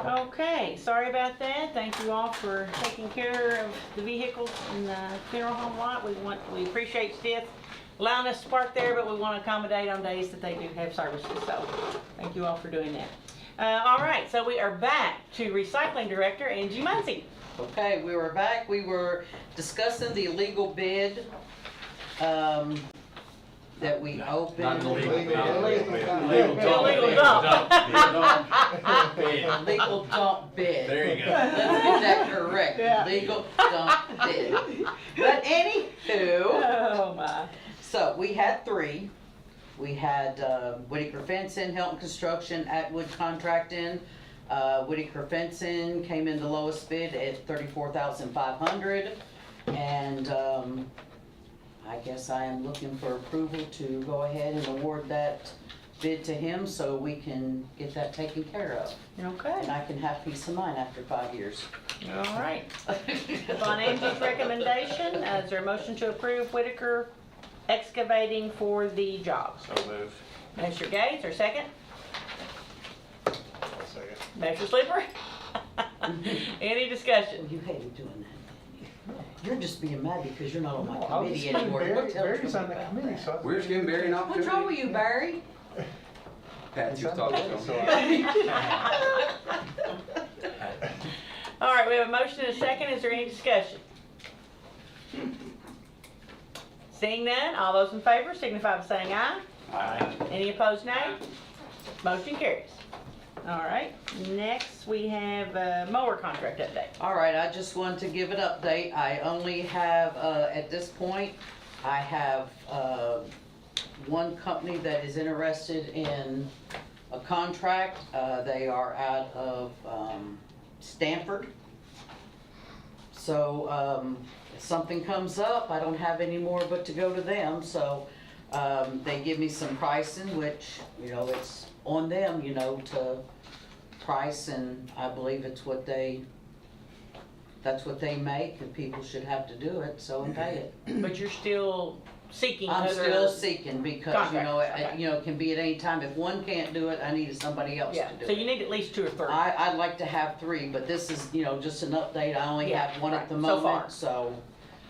[SPEAKER 2] Okay, sorry about that. Thank you all for taking care of the vehicles in the funeral home lot. We appreciate Stith allowing us to park there, but we want to accommodate on days that they do have services. So thank you all for doing that. All right, so we are back to Recycling Director Angie Muncy.
[SPEAKER 6] Okay, we were back. We were discussing the illegal bid that we opened.
[SPEAKER 5] Not an illegal bid.
[SPEAKER 2] Illegal dump.
[SPEAKER 6] Illegal dump bid.
[SPEAKER 5] There you go.
[SPEAKER 6] Let's get that correct.
[SPEAKER 2] Yeah.
[SPEAKER 6] Legal dump bid. But anywho,
[SPEAKER 2] Oh my.
[SPEAKER 6] so we had three. We had Whitaker Fencing, Hilton Construction, Atwood Contracting. Whitaker Fencing came in the lowest bid at $34,500, and I guess I am looking for approval to go ahead and award that bid to him so we can get that taken care of.
[SPEAKER 2] Okay.
[SPEAKER 6] And I can have peace of mind after 5 years.
[SPEAKER 2] All right. Upon Angie's recommendation, is there a motion to approve Whitaker Excavating for the job?
[SPEAKER 4] So moved.
[SPEAKER 2] Mr. Gates, or second?
[SPEAKER 3] I'll second.
[SPEAKER 2] Mr. Sleeper? Any discussion?
[SPEAKER 6] You hated doing that. You're just being mad because you're not on my
[SPEAKER 15] I was
[SPEAKER 6] committee
[SPEAKER 15] just
[SPEAKER 6] anymore.
[SPEAKER 15] kidding.
[SPEAKER 6] What tells
[SPEAKER 15] Barry's
[SPEAKER 6] you
[SPEAKER 15] on the
[SPEAKER 6] about
[SPEAKER 15] committee,
[SPEAKER 6] that?
[SPEAKER 15] so.
[SPEAKER 5] We're just giving Barry an opportunity.
[SPEAKER 6] What's wrong with you, Barry?
[SPEAKER 5] Pat, you talk to him.
[SPEAKER 2] All right, we have a motion and a second. Is there any discussion? Seeing none, all those in favor signify by saying aye.
[SPEAKER 5] Aye.
[SPEAKER 2] Any opposed, nay? Motion carries. All right, next we have a mower contract update.
[SPEAKER 6] All right, I just wanted to give an update. I only have, at this point, I have one company that is interested in a contract. They are out of Stanford. So if something comes up, I don't have any more but to go to them. So they give me some pricing, which, you know, it's on them, you know, to price, and I believe it's what that's what they make, and people should have to do it, so pay it.
[SPEAKER 2] But you're still seeking
[SPEAKER 6] I'm
[SPEAKER 2] other...
[SPEAKER 6] still seeking because, you know,
[SPEAKER 2] contractors, okay.
[SPEAKER 6] you know, it can be at any time. If one can't do it, I need somebody else
[SPEAKER 2] Yeah,
[SPEAKER 6] to do
[SPEAKER 2] so
[SPEAKER 6] it.
[SPEAKER 2] you need at least 2 or 3.
[SPEAKER 6] I'd like to have 3, but this is, you know, just an update. I only
[SPEAKER 2] Yeah,
[SPEAKER 6] have one at the
[SPEAKER 2] right, so far.
[SPEAKER 6] moment, so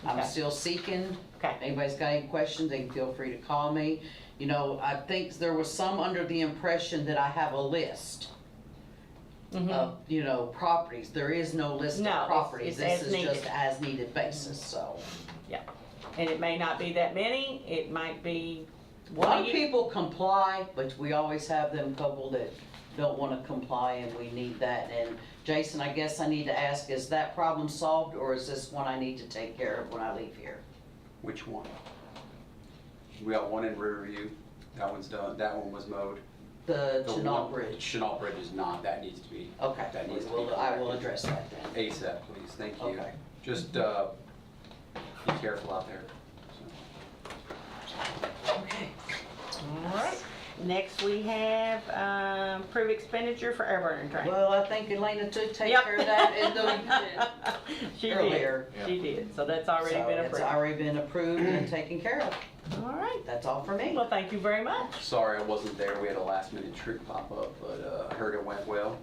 [SPEAKER 6] I'm
[SPEAKER 2] Okay.
[SPEAKER 6] still seeking.
[SPEAKER 2] Okay.
[SPEAKER 6] Anybody's got any questions, they can feel free to call me. You know, I think there was some under the impression that I have a list of, you know, properties. There is no list
[SPEAKER 2] No,
[SPEAKER 6] of
[SPEAKER 2] it's-
[SPEAKER 6] properties.
[SPEAKER 2] it's
[SPEAKER 6] This
[SPEAKER 2] as
[SPEAKER 6] is just
[SPEAKER 2] needed.
[SPEAKER 6] as needed basis, so.
[SPEAKER 2] Yeah, and it may not be that many, it might be
[SPEAKER 6] A lot
[SPEAKER 2] one
[SPEAKER 6] of
[SPEAKER 2] a year.
[SPEAKER 6] people comply, but we always have them couple that don't wanna comply, and we need that. And Jason, I guess I need to ask, is that problem solved, or is this one I need to take care of when I leave here?
[SPEAKER 5] Which one? We got one in Riverview. That one's done. That one was mowed.
[SPEAKER 6] The
[SPEAKER 5] The
[SPEAKER 6] Chenault
[SPEAKER 5] one-
[SPEAKER 6] Bridge?
[SPEAKER 5] Chenault Bridge is not. That needs to be.
[SPEAKER 6] Okay,
[SPEAKER 5] That needs to be.
[SPEAKER 6] I will address that then.
[SPEAKER 5] ASAP, please. Thank you.
[SPEAKER 6] Okay.
[SPEAKER 5] Just, be careful out there.
[SPEAKER 6] Okay.
[SPEAKER 2] All right, next we have, approve expenditure for air burner training.
[SPEAKER 6] Well, I think Elena took take
[SPEAKER 2] Yep.
[SPEAKER 6] care of that in the,
[SPEAKER 2] She
[SPEAKER 6] earlier.
[SPEAKER 2] did, she did, so that's already
[SPEAKER 6] so
[SPEAKER 2] been
[SPEAKER 6] it's
[SPEAKER 2] approved.
[SPEAKER 6] already been approved and taken care of.
[SPEAKER 2] All right,
[SPEAKER 6] That's all for me.
[SPEAKER 2] well, thank you very much.
[SPEAKER 5] Sorry I wasn't there. We had a last minute trip pop up, but, I heard it went well.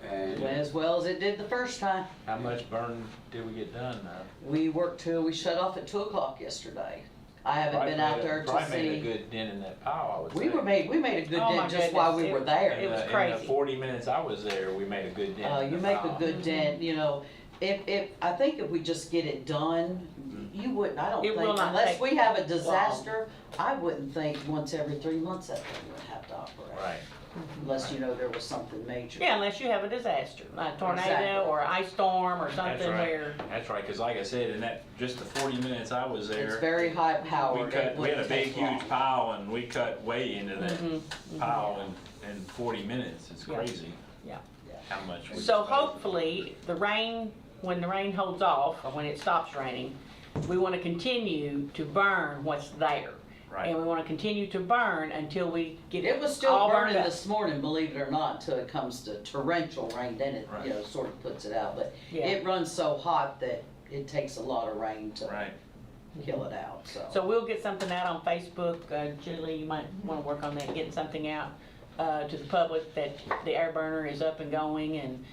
[SPEAKER 5] And
[SPEAKER 6] Went as well as it did the first time.
[SPEAKER 4] How much burn did we get done?
[SPEAKER 6] We worked till we shut off at 2:00 yesterday. I haven't been out there to
[SPEAKER 4] Probably made a
[SPEAKER 6] see.
[SPEAKER 4] good dent in that pile, I would say.
[SPEAKER 6] We made a good
[SPEAKER 2] Oh, my
[SPEAKER 6] dent just while
[SPEAKER 2] goodness.
[SPEAKER 6] we were
[SPEAKER 2] It
[SPEAKER 6] there.
[SPEAKER 2] was
[SPEAKER 4] In
[SPEAKER 2] crazy.
[SPEAKER 4] the 40 minutes I was there, we made a good dent in
[SPEAKER 6] You
[SPEAKER 4] the
[SPEAKER 6] make a
[SPEAKER 4] pile.
[SPEAKER 6] good dent, you know, if, I think if we just get it done, you wouldn't, I don't
[SPEAKER 2] It will
[SPEAKER 6] think,
[SPEAKER 2] not
[SPEAKER 6] unless
[SPEAKER 2] take
[SPEAKER 6] we have a disaster, I wouldn't think once every 3 months that thing would have to operate.
[SPEAKER 4] Right.
[SPEAKER 6] Unless, you know, there was something major.
[SPEAKER 2] Yeah, unless you have a disaster, like a tornado
[SPEAKER 6] Exactly.
[SPEAKER 2] or an ice storm or
[SPEAKER 4] That's
[SPEAKER 2] something
[SPEAKER 4] right.
[SPEAKER 2] where,
[SPEAKER 4] That's right, because like I said, in that, just the 40 minutes I was
[SPEAKER 6] It's
[SPEAKER 4] there,
[SPEAKER 6] very high powered.
[SPEAKER 4] we had a big, huge pile, and we cut way into that pile in 40 minutes. It's
[SPEAKER 2] Yeah.
[SPEAKER 4] crazy.
[SPEAKER 2] Yeah.
[SPEAKER 4] How much we
[SPEAKER 2] so
[SPEAKER 4] spent.
[SPEAKER 2] hopefully, when the rain holds off, or when it stops raining, we wanna continue to burn what's there.
[SPEAKER 4] Right.
[SPEAKER 2] And we wanna continue to burn until we get
[SPEAKER 6] It was still
[SPEAKER 2] all burned
[SPEAKER 6] burning
[SPEAKER 2] up.
[SPEAKER 6] this morning, believe it or not, till it comes to torrential rain, then it,
[SPEAKER 4] Right.
[SPEAKER 6] you know, sort of puts it out. But
[SPEAKER 2] Yeah.
[SPEAKER 6] it runs so hot that it takes a lot of rain to
[SPEAKER 4] Right.
[SPEAKER 6] kill it out, so.
[SPEAKER 2] So we'll get something out on Facebook. Julie, you might want to work on that, getting something out to the public that the air burner is up and going. And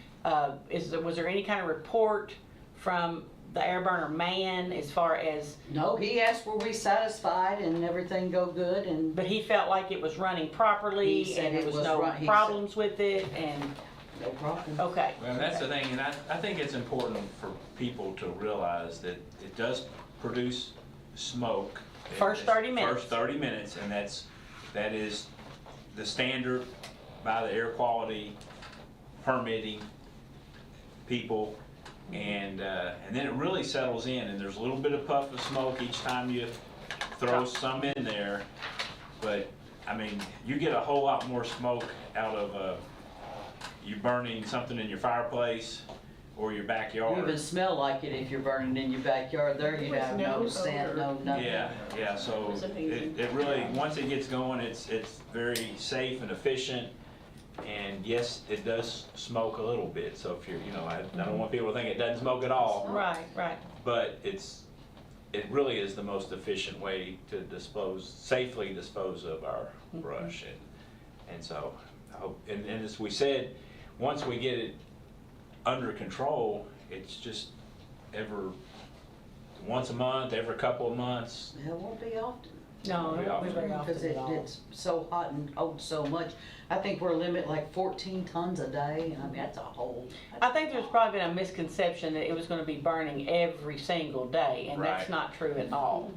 [SPEAKER 2] was there any kind of report from the air burner man as far as?
[SPEAKER 6] No, he asked were we satisfied and everything go good, and
[SPEAKER 2] But he felt like it was running properly
[SPEAKER 6] He said
[SPEAKER 2] and there
[SPEAKER 6] it
[SPEAKER 2] was
[SPEAKER 6] was
[SPEAKER 2] no
[SPEAKER 6] run- he
[SPEAKER 2] problems with it and,
[SPEAKER 6] no problem.
[SPEAKER 2] okay.
[SPEAKER 4] Well, that's the thing, and I think it's important for people to realize that it does produce smoke.
[SPEAKER 2] First 30 minutes.
[SPEAKER 4] First 30 minutes, and that is the standard by the air quality permitting people. And then it really settles in, and there's a little bit of puff of smoke each time you throw some in there. But, I mean, you get a whole lot more smoke out of you burning something in your fireplace or your
[SPEAKER 6] You
[SPEAKER 4] backyard.
[SPEAKER 6] even smell like it if you're burning in your backyard there, you'd have no scent, no nothing.
[SPEAKER 4] Yeah, so it really, once it gets going, it's very safe and efficient. And yes, it does smoke a little bit, so if you're, I don't want people to think it doesn't smoke at all.
[SPEAKER 2] Right, right.
[SPEAKER 4] But it really is the most efficient way to safely dispose of our brush. And so, I hope, and as we said, once we get it under control, it's just once a month, every couple of months.
[SPEAKER 6] It won't be often.
[SPEAKER 2] No, it won't be very often
[SPEAKER 6] Because
[SPEAKER 2] at all.
[SPEAKER 6] it's so hot and hold so much. I think we're limit like 14 tons a day. I mean, that's a whole.
[SPEAKER 2] I think there's probably been a misconception that it was gonna be burning every single day, and that's
[SPEAKER 4] Right.
[SPEAKER 2] not true at all.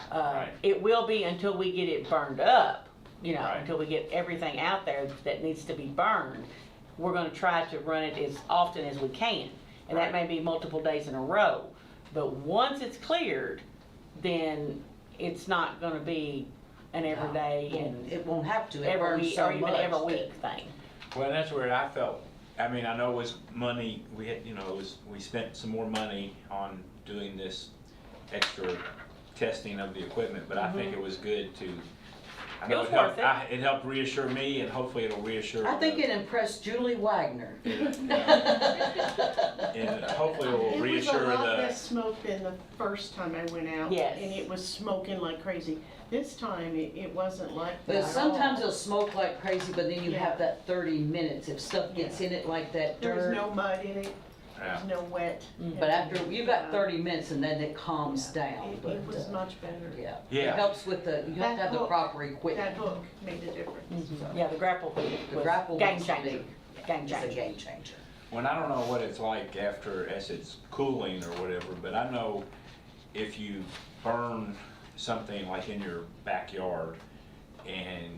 [SPEAKER 4] Right.
[SPEAKER 2] It will be until we get it burned up,
[SPEAKER 4] Right.
[SPEAKER 2] until we get everything out there that needs to be burned. We're gonna try to run it as often as we can, and that may be multiple days in a row. But once it's cleared, then it's not gonna be an everyday and
[SPEAKER 6] It won't have to. It
[SPEAKER 2] every
[SPEAKER 6] burns
[SPEAKER 2] week,
[SPEAKER 6] so
[SPEAKER 2] or even
[SPEAKER 6] much
[SPEAKER 2] every
[SPEAKER 6] that-
[SPEAKER 2] week thing.
[SPEAKER 4] Well, that's where I felt, I mean, I know it was money, we had, we spent some more money on doing this extra testing of the equipment, but I think it was good to, I know
[SPEAKER 2] was
[SPEAKER 4] it helped,
[SPEAKER 2] worth it.
[SPEAKER 4] it helped reassure me, and hopefully it'll reassure.
[SPEAKER 6] I think it impressed Julie Wagner.
[SPEAKER 4] And hopefully it will reassure
[SPEAKER 10] It was a lot
[SPEAKER 4] the,
[SPEAKER 10] less smoke than the first time I went out.
[SPEAKER 2] Yes.
[SPEAKER 10] And it was smoking like crazy. This time, it wasn't like that
[SPEAKER 6] But
[SPEAKER 10] at all.
[SPEAKER 6] sometimes it'll smoke like crazy, but then you
[SPEAKER 10] Yeah.
[SPEAKER 6] have that 30 minutes. If stuff gets in it like that
[SPEAKER 10] There was
[SPEAKER 6] dirt.
[SPEAKER 10] no mud in it, there
[SPEAKER 4] yeah.
[SPEAKER 10] was no wet.
[SPEAKER 6] But after, you got 30 minutes and then it calms down,
[SPEAKER 10] It
[SPEAKER 6] but,
[SPEAKER 10] was much better.
[SPEAKER 6] yeah.
[SPEAKER 4] Yeah.
[SPEAKER 6] It helps with the, you have to have the
[SPEAKER 10] hook-
[SPEAKER 6] proper
[SPEAKER 10] That
[SPEAKER 6] equipment.
[SPEAKER 10] hook made a difference. so.
[SPEAKER 2] Yeah, the grapple hook
[SPEAKER 6] The
[SPEAKER 2] was
[SPEAKER 6] grapple
[SPEAKER 2] game
[SPEAKER 6] was
[SPEAKER 2] changer.
[SPEAKER 6] big.
[SPEAKER 2] Game
[SPEAKER 6] It's a
[SPEAKER 2] changer.
[SPEAKER 6] game changer.
[SPEAKER 4] When I don't know what it's like after, as it's cooling or whatever, but I know if you burn something like in your backyard, and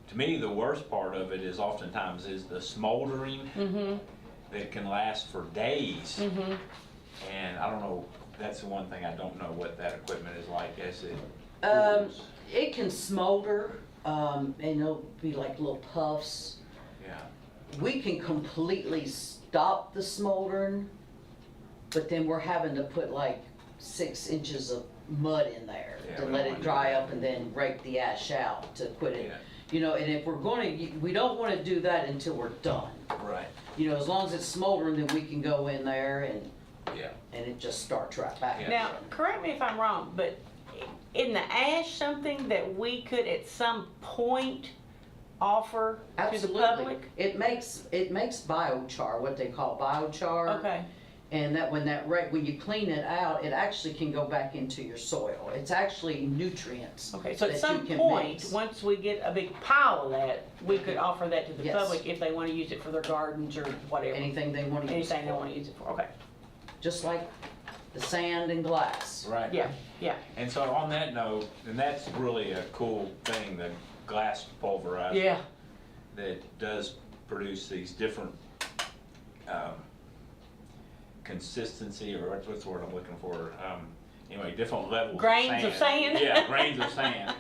[SPEAKER 4] to me, the worst part of it is oftentimes is the smoldering that can last for days. And I don't know, that's the one thing I don't know what that equipment is like as it cools.
[SPEAKER 6] It can smolder, and it'll be like little puffs.
[SPEAKER 4] Yeah,
[SPEAKER 6] We can completely stop the smoldering, but then we're having to put like 6 inches of mud in there
[SPEAKER 4] Yeah,
[SPEAKER 6] to
[SPEAKER 4] we
[SPEAKER 6] let
[SPEAKER 4] don't
[SPEAKER 6] it
[SPEAKER 4] want
[SPEAKER 6] dry
[SPEAKER 4] that.
[SPEAKER 6] up and then rake the ash out to quit it.
[SPEAKER 4] Yeah.
[SPEAKER 6] And if we're we don't wanna do that until we're done.
[SPEAKER 4] right,
[SPEAKER 6] As long as it's smoldering, then we can go in there
[SPEAKER 4] yeah.
[SPEAKER 6] and it just starts right back.
[SPEAKER 4] Yeah.
[SPEAKER 2] Now, correct me if I'm wrong, but isn't the ash something that we could at some point offer to the
[SPEAKER 6] Absolutely.
[SPEAKER 2] public?
[SPEAKER 6] It makes biochar, what they call biochar.
[SPEAKER 2] Okay,
[SPEAKER 6] And that when you clean it out, it actually can go back into your soil. It's actually nutrients.
[SPEAKER 2] okay, so at
[SPEAKER 6] that
[SPEAKER 2] some
[SPEAKER 6] you can
[SPEAKER 2] point,
[SPEAKER 6] mix.
[SPEAKER 2] once we get a big pile of that, we could offer that to the
[SPEAKER 6] Yes.
[SPEAKER 2] public if they wanna use it for their gardens or whatever.
[SPEAKER 6] Anything they want to use it
[SPEAKER 2] Anything they
[SPEAKER 6] for.
[SPEAKER 2] wanna use it for, okay,
[SPEAKER 6] Just like the sand and glass.
[SPEAKER 4] Right.
[SPEAKER 2] yeah, yeah.
[SPEAKER 4] And so on that note, and that's really a cool thing, the glass pulverizer.
[SPEAKER 2] Yeah,
[SPEAKER 4] That does produce these different consistency, or what's the word I'm looking for? Anyway, different levels
[SPEAKER 2] Grains of sand.
[SPEAKER 4] Yeah, grains of sand.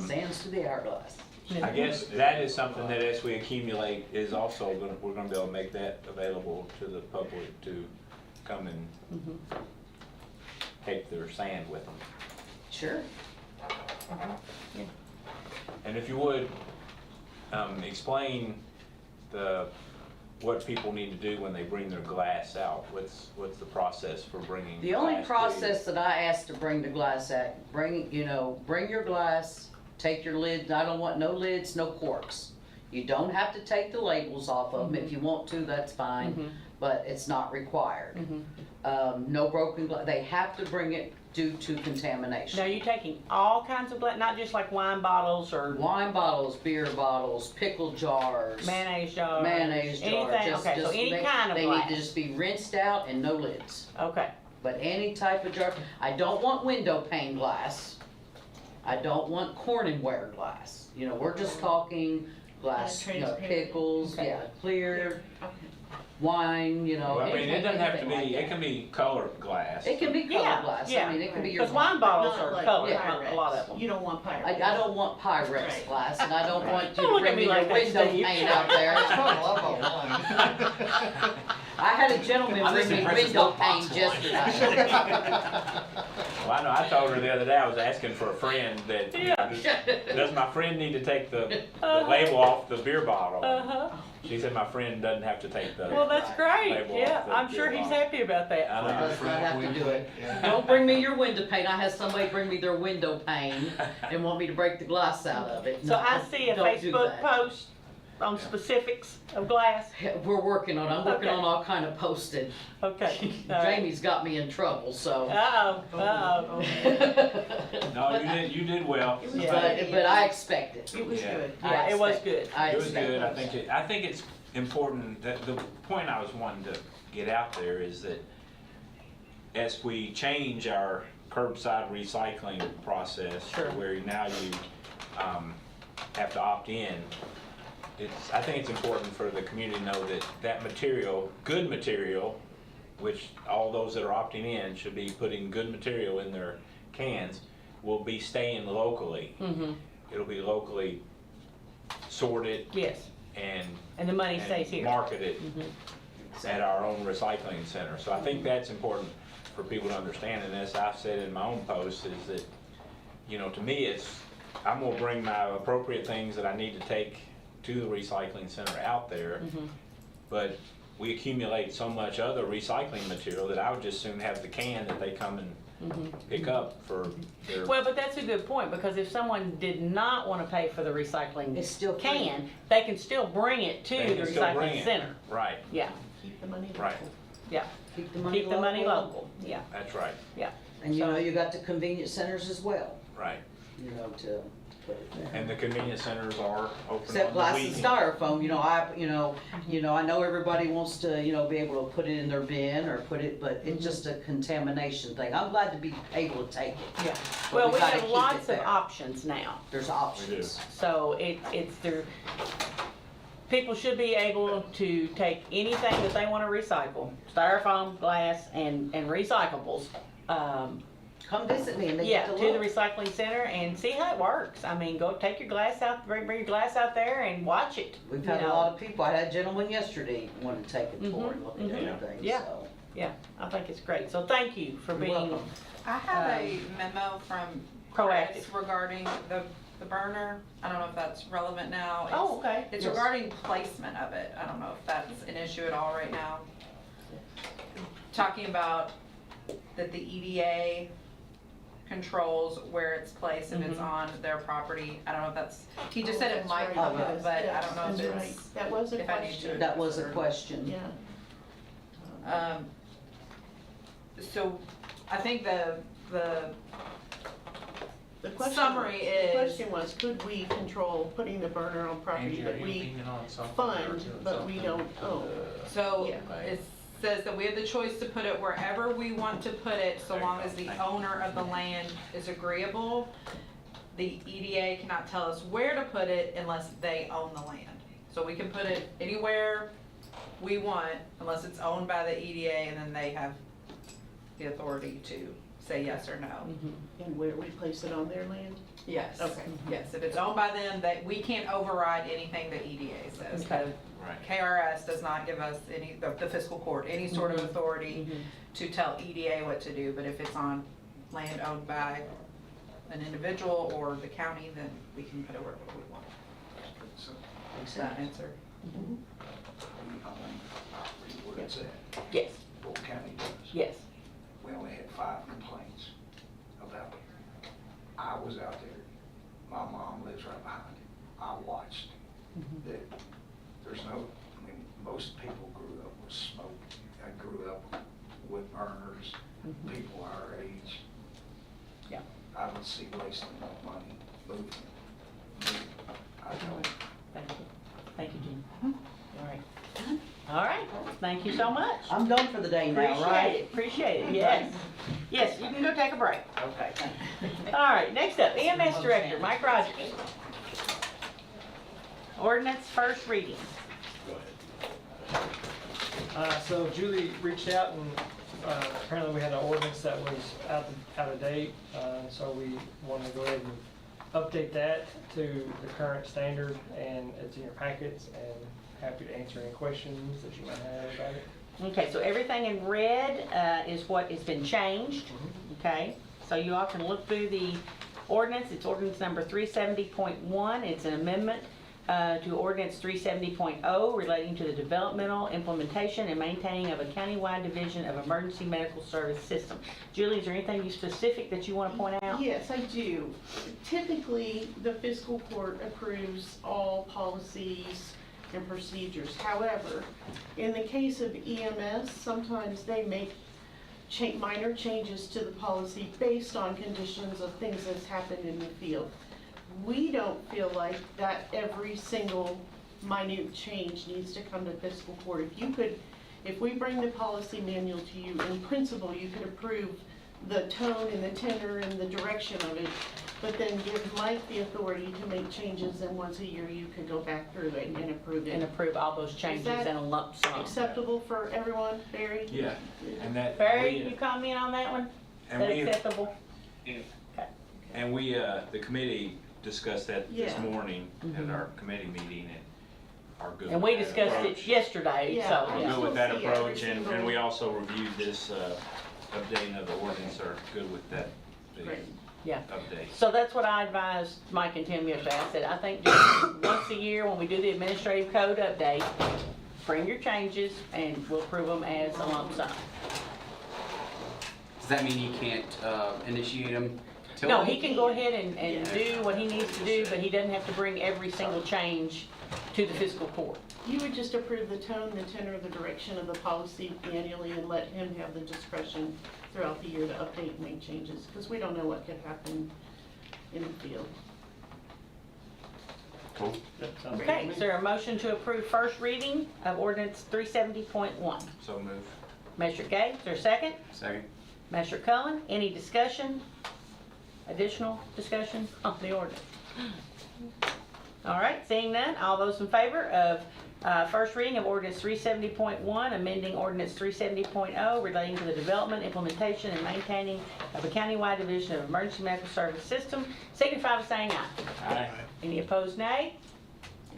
[SPEAKER 6] Sands to the hourglass.
[SPEAKER 4] I guess that is something that as we accumulate is also, we're gonna be able to make that available to the public to come and take their sand with them.
[SPEAKER 6] Sure.
[SPEAKER 4] And if you would, explain what people need to do when they bring their glass out. What's the process for bringing
[SPEAKER 6] The only
[SPEAKER 4] glass to
[SPEAKER 6] process that I ask to bring the glass at, bring your glass, take your lid, I don't want no lids, no corks. You don't have to take the labels off of them. If you want to, that's fine, but it's not required. No broken glass, they have to bring it due to contamination.
[SPEAKER 2] Now, you're taking all kinds of glass, not just like wine bottles or
[SPEAKER 6] Wine bottles, beer bottles, pickle jars.
[SPEAKER 2] mayonnaise jars?
[SPEAKER 6] Mayonnaise jar.
[SPEAKER 2] Anything,
[SPEAKER 6] Just-
[SPEAKER 2] okay, so
[SPEAKER 6] just
[SPEAKER 2] any
[SPEAKER 6] make-
[SPEAKER 2] kind of
[SPEAKER 6] They
[SPEAKER 2] glass.
[SPEAKER 6] need to just be rinsed out and no lids.
[SPEAKER 2] Okay,
[SPEAKER 6] But any type of jar, I don't want window pane glass. I don't want Corningware glass. We're just talking glass, pickles,
[SPEAKER 2] Okay.
[SPEAKER 6] clear, wine,
[SPEAKER 4] Well, I mean, it doesn't have to
[SPEAKER 6] anything like
[SPEAKER 4] be, it
[SPEAKER 6] that.
[SPEAKER 4] can be colored glass.
[SPEAKER 6] It can be colored
[SPEAKER 2] Yeah,
[SPEAKER 6] glass.
[SPEAKER 2] yeah.
[SPEAKER 6] I mean, it can be your.
[SPEAKER 2] because wine bottles
[SPEAKER 7] Not
[SPEAKER 2] are
[SPEAKER 7] like
[SPEAKER 2] colored,
[SPEAKER 6] Pyrex.
[SPEAKER 2] a lot of them.
[SPEAKER 7] You don't want Pyrex.
[SPEAKER 6] I don't want Pyrex
[SPEAKER 7] Right.
[SPEAKER 6] glass, and I don't want you
[SPEAKER 2] Don't
[SPEAKER 6] to
[SPEAKER 2] look at
[SPEAKER 6] bring me
[SPEAKER 2] me
[SPEAKER 6] your
[SPEAKER 2] like that,
[SPEAKER 6] window
[SPEAKER 2] Steve.
[SPEAKER 6] pane out there. I had a gentleman bring me window pane yesterday.
[SPEAKER 4] Well, I know, I told her the other day, I was asking for a friend that, does my friend need to take the label off the beer bottle?
[SPEAKER 2] Uh-huh.
[SPEAKER 4] She said my friend doesn't have to take the.
[SPEAKER 2] Well, that's great,
[SPEAKER 4] label
[SPEAKER 2] yeah,
[SPEAKER 4] off the
[SPEAKER 2] I'm sure
[SPEAKER 4] beer
[SPEAKER 2] he's
[SPEAKER 4] bottle.
[SPEAKER 2] happy about that.
[SPEAKER 4] I know.
[SPEAKER 6] Does not have to do it. Don't bring me your window pane. I had somebody bring me their window pane and want me to break the glass out of it.
[SPEAKER 2] So
[SPEAKER 6] No,
[SPEAKER 2] I see a
[SPEAKER 6] don't do
[SPEAKER 2] Facebook
[SPEAKER 6] that.
[SPEAKER 2] post on specifics of glass.
[SPEAKER 6] We're working on it. I'm working
[SPEAKER 2] Okay.
[SPEAKER 6] on all kind of posting.
[SPEAKER 2] Okay. All right.
[SPEAKER 6] Jamie's got me in trouble, so.
[SPEAKER 2] Uh-oh.
[SPEAKER 4] No, you did well.
[SPEAKER 6] But I expect it.
[SPEAKER 7] It was
[SPEAKER 4] Yeah.
[SPEAKER 7] good.
[SPEAKER 2] Yeah, it was good.
[SPEAKER 4] It was good, I think it's important, that the point I was wanting to get out there is that as we change our curbside recycling process,
[SPEAKER 2] Sure.
[SPEAKER 4] where now you have to opt in, I think it's important for the community to know that material, good material, which all those that are opting in should be putting good material in their cans, will be staying locally. It'll be locally sorted
[SPEAKER 2] Yes,
[SPEAKER 4] and
[SPEAKER 2] and the money stays here.
[SPEAKER 4] marketed at our own recycling center. So I think that's important for people to understand, and as I've said in my own post, is that, to me, I'm gonna bring my appropriate things that I need to take to the recycling center out there, but we accumulate so much other recycling material that I would just soon have the can that they come and pick up for their.
[SPEAKER 2] Well, but that's a good point, because if someone did not want to pay for the recycling
[SPEAKER 6] It's still
[SPEAKER 2] can, they can still bring it to
[SPEAKER 4] They
[SPEAKER 2] the
[SPEAKER 4] can still bring
[SPEAKER 2] recycling
[SPEAKER 4] it.
[SPEAKER 2] center.
[SPEAKER 4] Right,
[SPEAKER 2] Yeah,
[SPEAKER 7] Keep the money
[SPEAKER 4] right,
[SPEAKER 7] local.
[SPEAKER 2] yeah.
[SPEAKER 6] Keep the money
[SPEAKER 2] Keep the money local, yeah,
[SPEAKER 4] that's right,
[SPEAKER 2] yeah.
[SPEAKER 6] And you got the convenience centers as well,
[SPEAKER 4] right.
[SPEAKER 6] to put it there.
[SPEAKER 4] And the convenience centers are open
[SPEAKER 6] Except
[SPEAKER 4] on the
[SPEAKER 6] glass and
[SPEAKER 4] weekend.
[SPEAKER 6] styrofoam, I know everybody wants to, be able to put it in their bin or put it, but it's just a contamination thing. I'm glad to be able to take it.
[SPEAKER 2] Yeah.
[SPEAKER 6] But
[SPEAKER 2] Well,
[SPEAKER 6] we
[SPEAKER 2] we
[SPEAKER 6] gotta
[SPEAKER 2] have
[SPEAKER 6] keep
[SPEAKER 2] lots
[SPEAKER 6] it
[SPEAKER 2] of
[SPEAKER 6] there.
[SPEAKER 2] options now,
[SPEAKER 6] There's options.
[SPEAKER 2] so it's their, people should be able to take anything that they want to recycle, styrofoam, glass, and recyclables.
[SPEAKER 6] Come visit me and they
[SPEAKER 2] Yeah,
[SPEAKER 6] get
[SPEAKER 2] to
[SPEAKER 6] to
[SPEAKER 2] the
[SPEAKER 6] look.
[SPEAKER 2] recycling center and see how it works. I mean, go take your glass out, bring your glass out there and watch it.
[SPEAKER 6] We've
[SPEAKER 2] you
[SPEAKER 6] had a
[SPEAKER 2] know.
[SPEAKER 6] lot of people, I had a gentleman yesterday wanted to take it for and look at
[SPEAKER 2] mhm.
[SPEAKER 6] everything,
[SPEAKER 2] Yeah.
[SPEAKER 6] so.
[SPEAKER 2] Yeah, I think it's great. So thank you for
[SPEAKER 6] You're
[SPEAKER 2] being
[SPEAKER 6] welcome.
[SPEAKER 7] I have a memo from
[SPEAKER 2] proactive.
[SPEAKER 7] Chris regarding the burner. I don't know if that's relevant now.
[SPEAKER 2] Oh, okay.
[SPEAKER 7] It's
[SPEAKER 6] Yes.
[SPEAKER 7] regarding placement of it. I don't know if that's an issue at all right now. Talking about that the EDA controls where it's placed, if it's on their property. I don't know if that's, he just said it might come up, but I don't know if it's,
[SPEAKER 10] That was a
[SPEAKER 7] if I need to.
[SPEAKER 10] question.
[SPEAKER 6] That was a question.
[SPEAKER 10] Yeah.
[SPEAKER 7] So I think the
[SPEAKER 10] The question,
[SPEAKER 7] summary
[SPEAKER 10] the
[SPEAKER 7] is,
[SPEAKER 10] question was, could we control putting the burner on property that we fund, but we don't own?
[SPEAKER 7] so
[SPEAKER 10] Yeah.
[SPEAKER 7] it says that we have the choice to put it wherever we want to put it, so long as the owner of the land is agreeable. The EDA cannot tell us where to put it unless they own the land. So we can put it anywhere we want unless it's owned by the EDA, and then they have the authority to say yes or no.
[SPEAKER 10] And where we place it on their land?
[SPEAKER 7] Yes.
[SPEAKER 10] Okay.
[SPEAKER 7] Yes, if it's owned by them, we can't override anything the EDA says.
[SPEAKER 2] Okay.
[SPEAKER 4] Right.
[SPEAKER 7] KRS does not give us the fiscal court, any sort of authority to tell EDA what to do, but if it's on land owned by an individual or the county, then we can put it wherever we want. Does that answer?
[SPEAKER 15] We own property where it's at.
[SPEAKER 2] Yes,
[SPEAKER 15] Boyle County does.
[SPEAKER 2] yes.
[SPEAKER 15] We only had 5 complaints about it. I was out there. My mom lives right behind it. I watched that there's no, I mean, most people grew up with smoke. I grew up with burners, people our age.
[SPEAKER 2] Yeah.
[SPEAKER 15] I would see wasting money moving. I don't.
[SPEAKER 2] Thank you. Thank you, Jean. All right. All right, thank you so much.
[SPEAKER 6] I'm done for the day now,
[SPEAKER 2] Appreciate
[SPEAKER 6] right?
[SPEAKER 2] it, appreciate it, yes. Yes, you can go take a break.
[SPEAKER 6] Okay, thank you.
[SPEAKER 2] All right, next up, EMS Director, Mike Rogers. Ordinance first reading.
[SPEAKER 16] So Julie reached out and apparently we had an ordinance that was out of date. So we wanted to go ahead and update that to the current standard, and it's in your packets, and happy to answer any questions that you might have about it.
[SPEAKER 2] Okay, so everything in red is what has been changed, okay? So you all can look through the ordinance. It's ordinance number 370.1. It's an amendment to ordinance 370.0 relating to the developmental, implementation, and maintaining of a countywide division of emergency medical service system. Julie, is there anything specific that you want to point out?
[SPEAKER 10] Yes, I do. Typically, the fiscal court approves all policies and procedures. However, in the case of EMS, sometimes they make minor changes to the policy based on conditions of things that's happened in the field. We don't feel like that every single minute change needs to come to fiscal court. If we bring the policy manual to you, in principle, you could approve the tone and the tenor and the direction of it, but then give Mike the authority to make changes, and once a year you could go back through it and approve it.
[SPEAKER 2] And approve all those changes
[SPEAKER 10] that
[SPEAKER 2] in a lump sum.
[SPEAKER 10] Acceptable for everyone, Barry?
[SPEAKER 4] Yeah, and that.
[SPEAKER 2] Barry, you comment on that one? Is
[SPEAKER 4] And
[SPEAKER 2] that
[SPEAKER 4] we-
[SPEAKER 2] acceptable?
[SPEAKER 4] And we, the committee discussed that this
[SPEAKER 10] Yeah.
[SPEAKER 4] morning at our committee meeting and are good.
[SPEAKER 2] And
[SPEAKER 4] with
[SPEAKER 2] we
[SPEAKER 4] that
[SPEAKER 2] discussed it
[SPEAKER 4] approach.
[SPEAKER 2] yesterday,
[SPEAKER 10] Yeah.
[SPEAKER 2] so,
[SPEAKER 4] We're
[SPEAKER 2] yeah.
[SPEAKER 4] good with that
[SPEAKER 10] Yeah, every
[SPEAKER 4] approach, and
[SPEAKER 10] single-
[SPEAKER 4] we also reviewed this, updating of the ordinance, are good with that, the
[SPEAKER 10] Great.
[SPEAKER 2] Yeah.
[SPEAKER 4] update.
[SPEAKER 2] So that's what I advised Mike and Tim yesterday. I said, I think just once a year, when we do the administrative code update, bring your changes and we'll approve them as a lump sum.
[SPEAKER 5] Does that mean he can't initiate them?
[SPEAKER 2] No, he can go ahead and do what he needs to do, but he doesn't have to bring every single change to the fiscal court.
[SPEAKER 10] You would just approve the tone, the tenor, the direction of the policy annually, and let him have the discretion throughout the year to update and make changes, because we don't know what could happen in the field.
[SPEAKER 4] Cool.
[SPEAKER 2] Okay, is there a motion to approve first reading of ordinance 370.1?
[SPEAKER 4] So move.
[SPEAKER 2] Measure Gay, is there a second?
[SPEAKER 5] Second.
[SPEAKER 2] Measure Cullen, any discussion? Additional discussion on the ordinance? All right, seeing none, all those in favor of first reading of ordinance 370.1, amending ordinance 370.0 relating to the development, implementation, and maintaining of a countywide division of emergency medical service system, signify by saying aye.
[SPEAKER 4] Aye.
[SPEAKER 2] Any opposed, nay?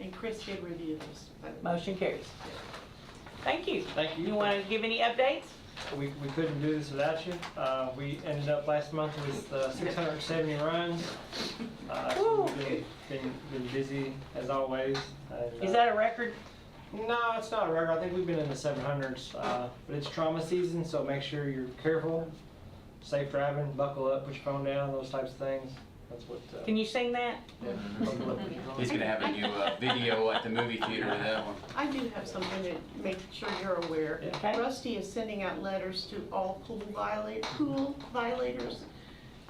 [SPEAKER 10] And Chris did review this.
[SPEAKER 2] Motion carries. Thank you.
[SPEAKER 16] Thank you.
[SPEAKER 2] You want to give any updates?
[SPEAKER 16] We couldn't do this without you. We ended up last month with 670 runs. So we've been busy as always. And,
[SPEAKER 2] Is that a record?
[SPEAKER 16] No, it's not a record. I think we've been in the 700s. But it's trauma season, so make sure you're careful, safe driving, buckle up, put your phone down, those types of things. That's what.
[SPEAKER 2] Can you sing that?
[SPEAKER 16] Yeah, buckle up, put your phone
[SPEAKER 5] He's
[SPEAKER 16] down.
[SPEAKER 5] gonna have a new video at the movie theater with that one.
[SPEAKER 10] I do have something to make sure you're aware.
[SPEAKER 2] Okay.
[SPEAKER 10] Rusty is sending out letters to all pool violators,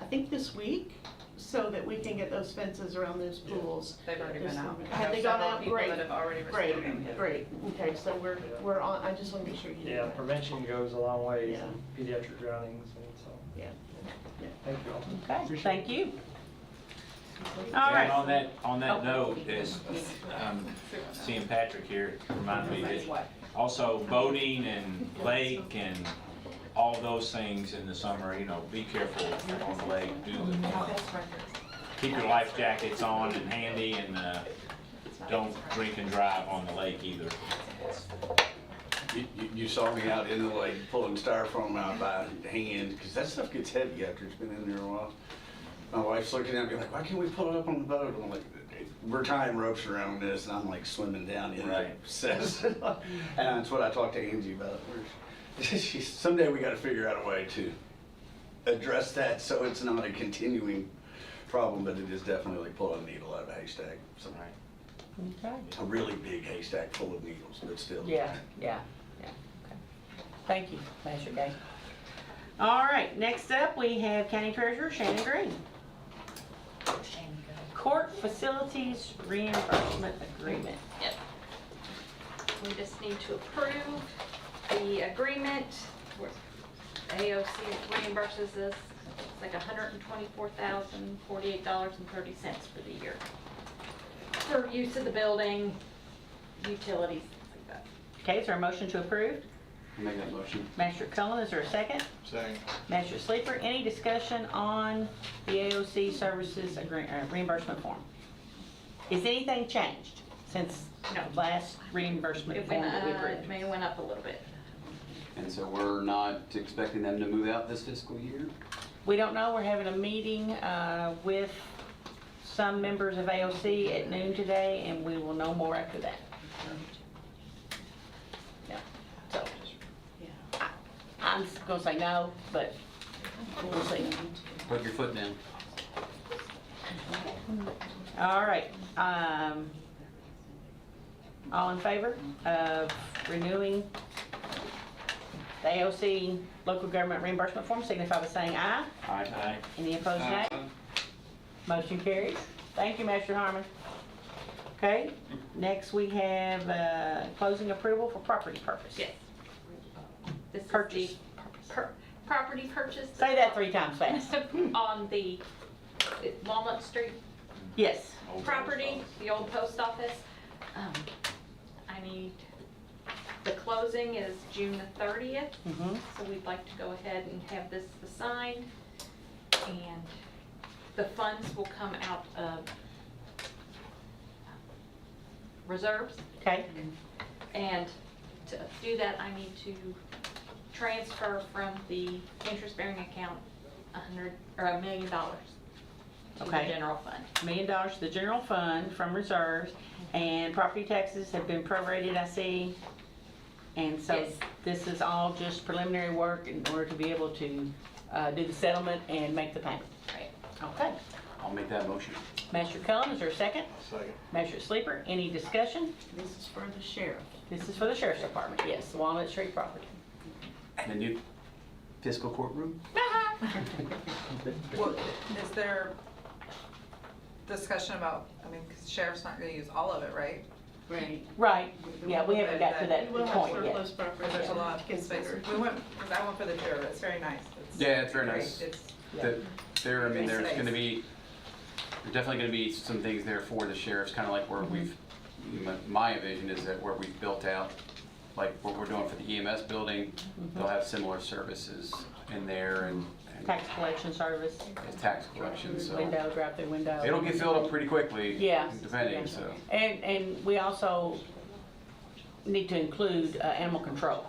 [SPEAKER 10] I think this week, so that we can get those fences around those pools.
[SPEAKER 7] They've already been out.
[SPEAKER 10] Have they gone out? Great.
[SPEAKER 7] That have already
[SPEAKER 10] Great,
[SPEAKER 7] received them, yes.
[SPEAKER 10] great. Okay, so we're on, I just want to make sure you know
[SPEAKER 16] Yeah,
[SPEAKER 10] that.
[SPEAKER 16] prevention goes a long way
[SPEAKER 10] Yeah.
[SPEAKER 16] in pediatric drownings, and so.
[SPEAKER 10] Yeah. Yeah.
[SPEAKER 16] Thank you all.
[SPEAKER 2] Okay,
[SPEAKER 16] Appreciate
[SPEAKER 2] thank
[SPEAKER 16] it.
[SPEAKER 2] you. All
[SPEAKER 4] And
[SPEAKER 2] right.
[SPEAKER 4] on that note, is, seeing Patrick here, reminded me that also boating and lake and all those things in the summer, be careful on the lake. Keep your life jackets on and handy, and don't drink and drive on the lake either.
[SPEAKER 15] You saw me out in the lake pulling styrofoam out by hand, because that stuff gets heavy after it's been in there a while. My wife's looking at me like, why can't we pull it up on the boat? I'm like,
[SPEAKER 17] we're tying ropes around this, and I'm like swimming down in
[SPEAKER 5] Right.
[SPEAKER 17] the cess. And that's what I talked to Angie about. Someday we gotta figure out a way to address that so it's not a continuing problem, but it is definitely like pulling a needle out of a haystack. So,
[SPEAKER 2] Okay.
[SPEAKER 17] a really big haystack full of needles, but still.
[SPEAKER 2] Yeah. Okay. Thank you, Master Gay. All right, next up, we have County Treasurer Shannon Green. Court Facilities Reimbursement Agreement.
[SPEAKER 1] Yep. We just need to approve the agreement. AOC reimburses us, it's like $124,048.30 for the year. For use of the building, utilities, things like that.
[SPEAKER 2] Okay, is there a motion to approve?
[SPEAKER 5] I'll make that motion.
[SPEAKER 2] Master Cullen, is there a second?
[SPEAKER 3] Second.
[SPEAKER 2] Master Sleeper, any discussion on the AOC services reimbursement form? Is anything changed since
[SPEAKER 1] No.
[SPEAKER 2] the last reimbursement
[SPEAKER 1] It
[SPEAKER 2] form
[SPEAKER 1] went,
[SPEAKER 2] that we approved?
[SPEAKER 1] may went up a little bit.
[SPEAKER 5] And so we're not expecting them to move out this fiscal year?
[SPEAKER 2] We don't know, we're having a meeting with some members of AOC at noon today, and we will know more after that. Yeah, so, I'm gonna say no, but we'll see.
[SPEAKER 5] Put your foot down.
[SPEAKER 2] All right, all in favor of renewing the AOC local government reimbursement form, signify by saying aye.
[SPEAKER 5] Aye.
[SPEAKER 2] Any opposed, nay? Motion carries. Thank you, Master Harmon. Okay, next we have closing approval for property purpose.
[SPEAKER 1] Yes. This is
[SPEAKER 2] Purchase.
[SPEAKER 1] the property purchase.
[SPEAKER 2] Say that 3 times fast.
[SPEAKER 1] On the Walnut Street
[SPEAKER 2] Yes.
[SPEAKER 1] property, the old post office. I need, the closing is June the 30th,
[SPEAKER 2] Mm-hmm.
[SPEAKER 1] so we'd like to go ahead and have this assigned. And the funds will come out of reserves.
[SPEAKER 2] Okay.
[SPEAKER 1] And to do that, I need to transfer from the interest-bearing account $1 million to the
[SPEAKER 2] Okay.
[SPEAKER 1] general fund.
[SPEAKER 2] $1 million to the general fund from reserves, and property taxes have been prorated, I see. And so
[SPEAKER 1] Yes.
[SPEAKER 2] this is all just preliminary work in order to be able to do the settlement and make the payment.
[SPEAKER 1] Right.
[SPEAKER 2] Okay.
[SPEAKER 5] I'll make that motion.
[SPEAKER 2] Master Cullen, is there a second?
[SPEAKER 3] Second.
[SPEAKER 2] Master Sleeper, any discussion?
[SPEAKER 10] This is for the sheriff.
[SPEAKER 2] This is for the Sheriff's Department, yes, the Walnut Street property.
[SPEAKER 5] The new fiscal courtroom?
[SPEAKER 7] Well, is there discussion about, I mean, 'cause the sheriff's not gonna use all of it, right?
[SPEAKER 10] Right.
[SPEAKER 2] Right, yeah, we haven't got to that
[SPEAKER 10] We will have
[SPEAKER 2] point yet.
[SPEAKER 10] surplus property.
[SPEAKER 7] Because there's a lot
[SPEAKER 10] to
[SPEAKER 7] of space.
[SPEAKER 10] consider.
[SPEAKER 7] We went, because I went for the tour, it's very nice.
[SPEAKER 5] Yeah, it's very
[SPEAKER 7] great.
[SPEAKER 5] nice.
[SPEAKER 7] It's,
[SPEAKER 5] There, I mean, there's
[SPEAKER 7] Space.
[SPEAKER 5] gonna be, there's definitely gonna be some things there for the sheriffs, kinda like where we've, my vision is that where we've built out, like what we're doing for the EMS building, they'll have similar services in there and
[SPEAKER 2] Tax collection service,
[SPEAKER 5] tax collection, so.
[SPEAKER 2] window, drive-through window.
[SPEAKER 5] It'll get filled up pretty quickly.
[SPEAKER 2] Yeah.
[SPEAKER 5] Depending,
[SPEAKER 2] Yeah.
[SPEAKER 5] so.
[SPEAKER 2] And we also need to include animal control.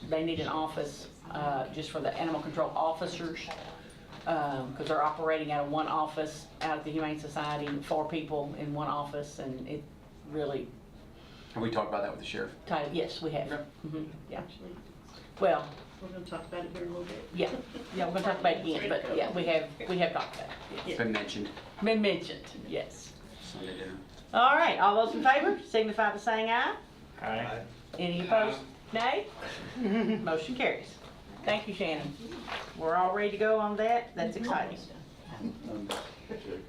[SPEAKER 2] They need an office just for the animal control officers, because they're operating out of one office out at the Humane Society, 4 people in one office, and it really
[SPEAKER 5] Have we talked about that with the sheriff?
[SPEAKER 2] tight. Yes, we have.
[SPEAKER 5] Okay.
[SPEAKER 2] Mhm, yeah.
[SPEAKER 10] Actually,
[SPEAKER 2] Well,
[SPEAKER 10] we're gonna talk about it here in a little bit.
[SPEAKER 2] yeah, we're gonna talk about it again, but yeah, we have talked about it.
[SPEAKER 5] It's been mentioned.
[SPEAKER 2] Been mentioned, yes.
[SPEAKER 5] Sunday dinner.
[SPEAKER 2] All right, all those in favor, signify by saying aye.
[SPEAKER 11] Aye.
[SPEAKER 2] Any opposed? Nay? Motion carries. Thank you, Shannon. We're all ready to go on that. That's exciting.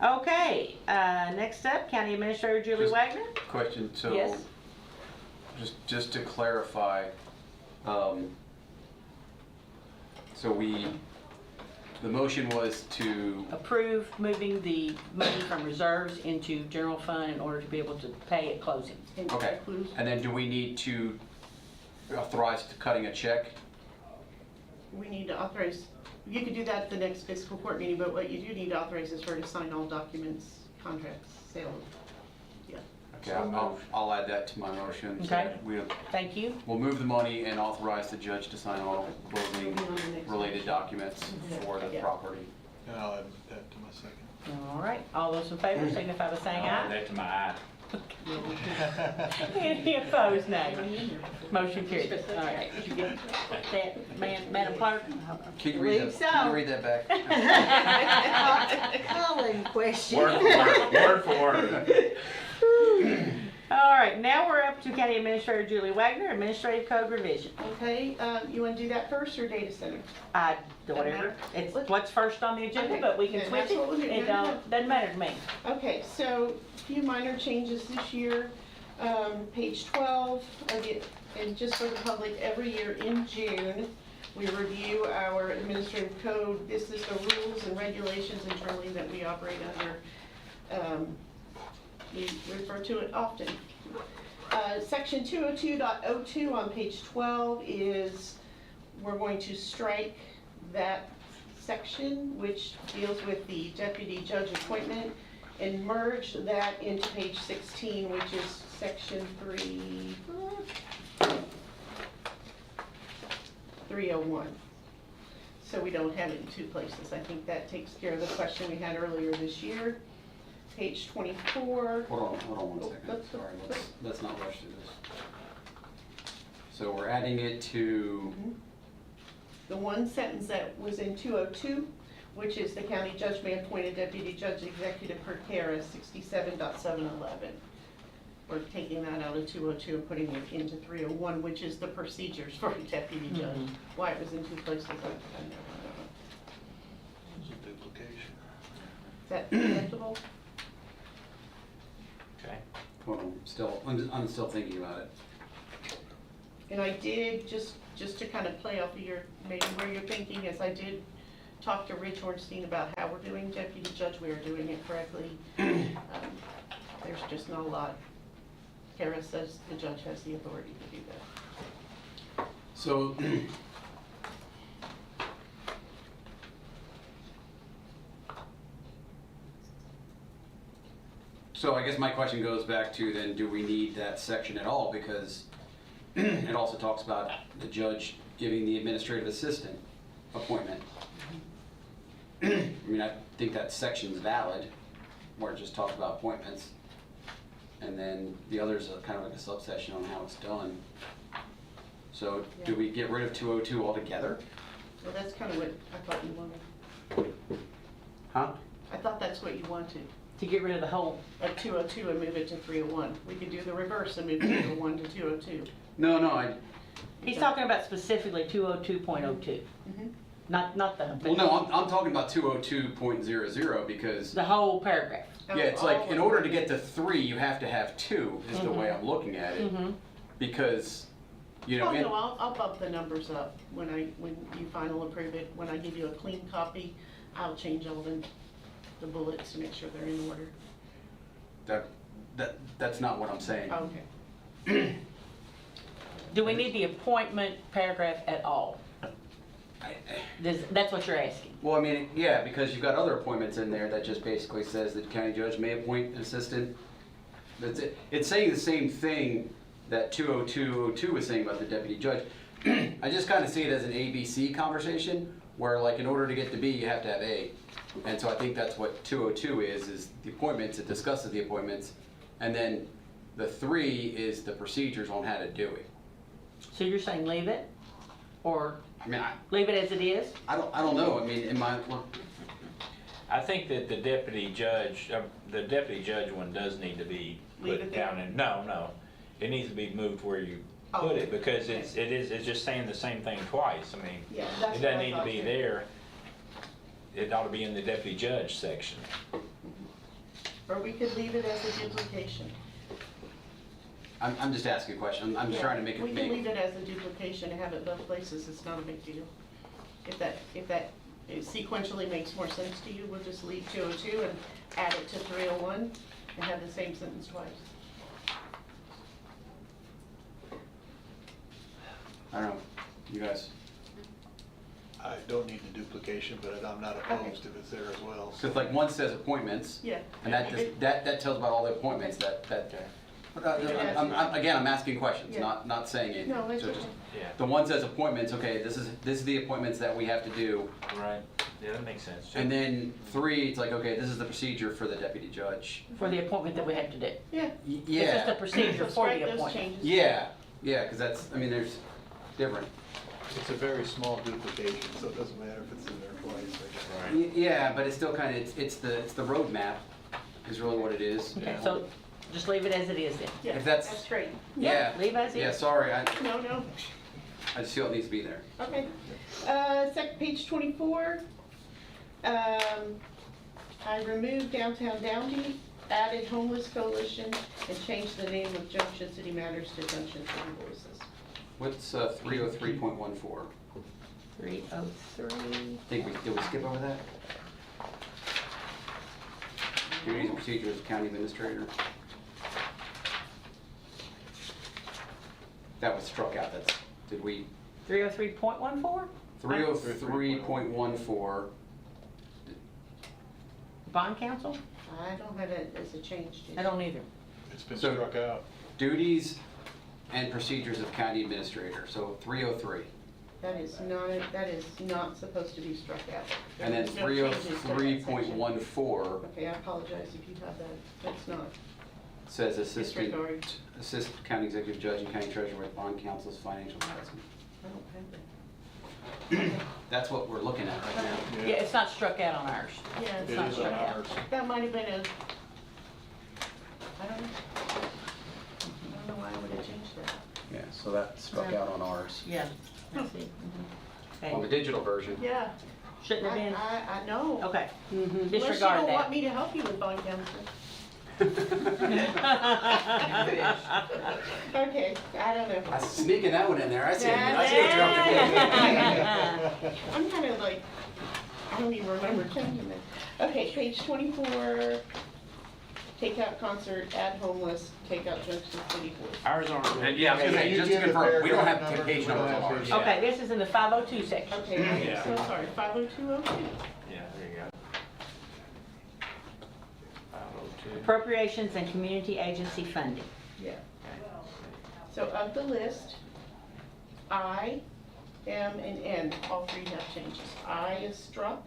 [SPEAKER 2] Okay, next up, County Administrator Julie
[SPEAKER 5] Just-
[SPEAKER 2] Wagner.
[SPEAKER 5] Question, so.
[SPEAKER 2] Yes.
[SPEAKER 5] Just to clarify, so the motion was to,
[SPEAKER 2] Approve moving the money from reserves into general fund in order to be able to pay at closing.
[SPEAKER 10] And
[SPEAKER 5] okay,
[SPEAKER 10] includes-
[SPEAKER 5] and then do we need to authorize cutting a check?
[SPEAKER 10] We need to authorize, you could do that at the next fiscal court meeting, but what you do need to authorize is her to sign all documents, contracts, sale. Yeah.
[SPEAKER 5] Okay, I'll add that to my motion.
[SPEAKER 2] Okay.
[SPEAKER 5] We'll
[SPEAKER 2] Thank you.
[SPEAKER 5] move the money and authorize the judge to sign all closing related documents for the
[SPEAKER 10] Yeah.
[SPEAKER 5] property.
[SPEAKER 3] And I'll add that to my second.
[SPEAKER 2] All right, all those in favor signify by saying aye.
[SPEAKER 4] That to my eye.
[SPEAKER 2] Any opposed, nay. Motion carried. All right, did you get that, Madam Clerk?
[SPEAKER 5] Can you read
[SPEAKER 6] Believe
[SPEAKER 5] that, can you read that back?
[SPEAKER 6] Cullen question.
[SPEAKER 4] Word for word.
[SPEAKER 2] All right, now we're up to County Administrator Julie Wagner, Administrative Code Revision.
[SPEAKER 10] Okay, you wanna do that first or data center?
[SPEAKER 2] Whatever, it's what's first on the agenda,
[SPEAKER 10] Okay,
[SPEAKER 2] but we can
[SPEAKER 10] then
[SPEAKER 2] switch
[SPEAKER 10] that's
[SPEAKER 2] it.
[SPEAKER 10] what we'll do.
[SPEAKER 2] It
[SPEAKER 10] No, no.
[SPEAKER 2] doesn't matter to me.
[SPEAKER 10] Okay, so a few minor changes this year. Page 12, and just for the public, every year in June, we review our administrative code. This is the rules and regulations internally that we operate under. We refer to it often. Section 202.02 on page 12 is, we're going to strike that section, which deals with the deputy judge appointment, and merge that into page 16, which is section 301. So we don't have it in two places. I think that takes care of the question we had earlier this year. Page 24.
[SPEAKER 5] Hold on one second, sorry, let's not rush through this. So we're adding it to,
[SPEAKER 10] The one sentence that was in 202, which is the county judge may appoint a deputy judge executive per Kara 67.711. We're taking that out of 202 and putting it into 301, which is the procedures for a deputy judge. Why it was in two places, I never know.
[SPEAKER 9] It's a duplication.
[SPEAKER 10] Is that acceptable?
[SPEAKER 4] Okay.
[SPEAKER 5] hold on, I'm still thinking about it.
[SPEAKER 10] And I did, just to kind of play off of maybe where you're thinking, is I did talk to Rich Ornstein about how we're doing deputy judge. We are doing it correctly. There's just not a lot. Kara says the judge has the authority to do that.
[SPEAKER 5] So, so I guess my question goes back to then, do we need that section at all? Because it also talks about the judge giving the administrative assistant appointment. I mean, I think that section's valid, where it just talks about appointments. And then the others are kind of like a subsection on how it's done. So do we get rid of 202 altogether?
[SPEAKER 10] Well, that's kind of what I thought you wanted.
[SPEAKER 5] Huh?
[SPEAKER 10] I thought that's what you wanted.
[SPEAKER 2] To get rid of the whole,
[SPEAKER 10] Of 202 and move it to 301. We could do the reverse and move 301 to 202.
[SPEAKER 5] No,
[SPEAKER 2] he's talking about specifically 202.02. Not the.
[SPEAKER 5] well, no, I'm talking about 202.00 because,
[SPEAKER 2] The whole paragraph.
[SPEAKER 5] yeah, it's like, in order to get to 3, you have to have 2, is the way I'm looking at it. Because, you know,
[SPEAKER 10] Oh, no, I'll bump the numbers up when you final approve it. When I give you a clean copy, I'll change all the bullets to make sure they're in order.
[SPEAKER 5] that's not what I'm saying.
[SPEAKER 10] Okay.
[SPEAKER 2] Do we need the appointment paragraph at all? That's what you're asking.
[SPEAKER 5] Well, I mean, yeah, because you've got other appointments in there that just basically says that county judge may appoint an assistant. That's it. It's saying the same thing that 202.02 is saying about the deputy judge. I just kind of see it as an ABC conversation, where like in order to get to B, you have to have A. And so I think that's what 202 is the appointments, it discusses the appointments, and then the 3 is the procedures on how to do it.
[SPEAKER 2] So you're saying leave it? Or
[SPEAKER 5] I mean,
[SPEAKER 2] leave it as it is?
[SPEAKER 5] I don't know, I mean,
[SPEAKER 4] I think that the deputy judge one does need to be
[SPEAKER 10] Leave
[SPEAKER 4] put
[SPEAKER 10] it there?
[SPEAKER 4] down in, no, it needs to be moved where you put it, because it's just saying the same thing twice, I mean,
[SPEAKER 10] Yeah, that's
[SPEAKER 4] it
[SPEAKER 10] what
[SPEAKER 4] doesn't
[SPEAKER 10] I
[SPEAKER 4] need to
[SPEAKER 10] thought
[SPEAKER 4] be
[SPEAKER 10] too.
[SPEAKER 4] there. It ought to be in the deputy judge section.
[SPEAKER 10] Or we could leave it as a duplication.
[SPEAKER 5] I'm just asking a question, I'm just
[SPEAKER 10] Yeah,
[SPEAKER 5] trying to make it
[SPEAKER 10] We can leave it as a duplication and have it both places, it's not a big deal. If that sequentially makes more sense to you, we'll just leave 202 and add it to 301 and have the same sentence twice.
[SPEAKER 5] I don't know, you guys.
[SPEAKER 3] I don't need the duplication, but I'm not opposed if it's there as well.
[SPEAKER 5] So if like one says appointments,
[SPEAKER 10] Yeah.
[SPEAKER 5] and that tells about all the appointments that I'm asking questions,
[SPEAKER 10] Yeah.
[SPEAKER 5] not saying anything.
[SPEAKER 10] No, that's
[SPEAKER 5] So just-
[SPEAKER 10] okay.
[SPEAKER 4] Yeah,
[SPEAKER 5] The one says appointments, okay, this is the appointments that we have to do.
[SPEAKER 4] right, yeah, that makes sense.
[SPEAKER 5] And then 3, it's like, okay, this is the procedure for the deputy judge.
[SPEAKER 2] For the appointment that we have to do.
[SPEAKER 10] Yeah.
[SPEAKER 2] It's just a
[SPEAKER 5] Yeah,
[SPEAKER 2] procedure for
[SPEAKER 10] Strike
[SPEAKER 2] the
[SPEAKER 10] those
[SPEAKER 2] appointment.
[SPEAKER 10] changes.
[SPEAKER 5] yeah, because that's, I mean, there's different.
[SPEAKER 3] It's a very small duplication, so it doesn't matter if it's in there twice.
[SPEAKER 4] Right.
[SPEAKER 5] Yeah, but it's still kind of, it's the roadmap is really what it is.
[SPEAKER 2] Okay, so just leave it as it is then.
[SPEAKER 10] Yeah,
[SPEAKER 5] If that's-
[SPEAKER 10] that's great.
[SPEAKER 5] Yeah.
[SPEAKER 2] Leave as
[SPEAKER 5] Yeah,
[SPEAKER 2] is.
[SPEAKER 5] sorry, I
[SPEAKER 10] No.
[SPEAKER 5] just feel it needs to be there.
[SPEAKER 10] Okay. Page 24. I removed Downtown Downey, added Homeless Coalition, and changed the name of Junction City Matters to Junction City Voices.
[SPEAKER 5] What's 303.14?
[SPEAKER 2] 303.
[SPEAKER 5] Did we skip over that? Duties and procedures of county administrator. That was struck out, did we,
[SPEAKER 2] 303.14?
[SPEAKER 5] 303.14,
[SPEAKER 2] Bond counsel?
[SPEAKER 10] I don't have it as a change.
[SPEAKER 2] I don't either.
[SPEAKER 3] It's been
[SPEAKER 5] So-
[SPEAKER 3] struck out.
[SPEAKER 5] duties and procedures of county administrator, so 303.
[SPEAKER 10] That is not supposed to be struck out.
[SPEAKER 5] And then
[SPEAKER 10] There's no changes to that section.
[SPEAKER 5] 303.14
[SPEAKER 10] Okay, I apologize if you have that. That's not.
[SPEAKER 5] says assist
[SPEAKER 10] Disregard.
[SPEAKER 5] county executive judge and county treasurer with bond counsel's financial advisement.
[SPEAKER 10] I don't have that.
[SPEAKER 5] That's what we're looking at right now.
[SPEAKER 2] Yeah, it's not struck out on ours.
[SPEAKER 10] Yeah,
[SPEAKER 2] It's
[SPEAKER 3] It
[SPEAKER 2] not
[SPEAKER 3] is on
[SPEAKER 2] struck out.
[SPEAKER 3] ours.
[SPEAKER 10] that might have been a, I don't know. I don't know why I would have changed that.
[SPEAKER 5] Yeah, so that struck out on ours.
[SPEAKER 2] Yeah, I see.
[SPEAKER 5] On the
[SPEAKER 2] Okay.
[SPEAKER 5] digital version.
[SPEAKER 10] Yeah.
[SPEAKER 2] Shouldn't have been.
[SPEAKER 10] I know.
[SPEAKER 2] Okay,
[SPEAKER 10] Unless you
[SPEAKER 2] disregard
[SPEAKER 10] don't want
[SPEAKER 2] that.
[SPEAKER 10] me to help you with bond counsel. Okay, I don't know.
[SPEAKER 5] I was sneaking that one in there, I see what you're up to.
[SPEAKER 10] I'm kind of like, I don't even remember changing that. Okay, page 24, take out concert, add homeless, take out Junction City Boys.
[SPEAKER 4] Ours aren't.
[SPEAKER 5] Yeah, I was gonna say,
[SPEAKER 3] You
[SPEAKER 5] just to
[SPEAKER 3] give the
[SPEAKER 5] confirm, we don't have
[SPEAKER 3] paragraph
[SPEAKER 5] page
[SPEAKER 3] number,
[SPEAKER 5] numbers on
[SPEAKER 3] we don't
[SPEAKER 5] ours.
[SPEAKER 3] have
[SPEAKER 2] Okay, this is in the 502 section.
[SPEAKER 10] Okay, I'm
[SPEAKER 4] Yeah.
[SPEAKER 10] so sorry, 50202.
[SPEAKER 4] Yeah, there you go. 502.
[SPEAKER 2] Appropriations and community agency funding.
[SPEAKER 10] Yeah. So of the list, I, M, and N, all 3 have changes. I is struck,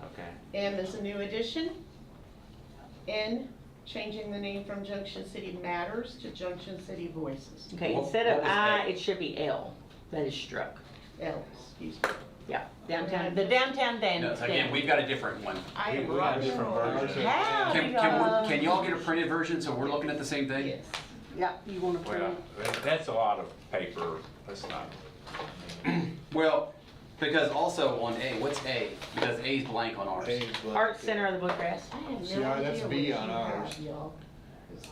[SPEAKER 4] Okay,
[SPEAKER 10] M is a new addition, N, changing the name from Junction City Matters to Junction City Voices.
[SPEAKER 2] Okay,
[SPEAKER 5] What-
[SPEAKER 2] instead
[SPEAKER 5] what
[SPEAKER 2] of
[SPEAKER 5] was
[SPEAKER 2] I,
[SPEAKER 5] A?
[SPEAKER 2] it should be L. That is struck.
[SPEAKER 10] L, excuse me.
[SPEAKER 2] Yeah, downtown, the downtown Dan.
[SPEAKER 5] No, so again, we've got a different one.
[SPEAKER 10] I
[SPEAKER 3] We
[SPEAKER 10] am
[SPEAKER 3] got a
[SPEAKER 10] wrong.
[SPEAKER 3] different version.
[SPEAKER 2] How?
[SPEAKER 5] Can y'all get a printed version so we're looking at the same thing?
[SPEAKER 10] Yes.
[SPEAKER 2] Yeah, you want to
[SPEAKER 4] well, that's a lot of paper, let's not.
[SPEAKER 5] Well, because also on A, what's A? Because A's blank on ours.
[SPEAKER 3] Page blank.
[SPEAKER 2] Art Center of the Bluegrass.
[SPEAKER 10] I have
[SPEAKER 3] See,
[SPEAKER 10] no
[SPEAKER 3] that's
[SPEAKER 10] idea what
[SPEAKER 3] B
[SPEAKER 10] you
[SPEAKER 3] on
[SPEAKER 10] have,
[SPEAKER 3] ours.
[SPEAKER 10] y'all.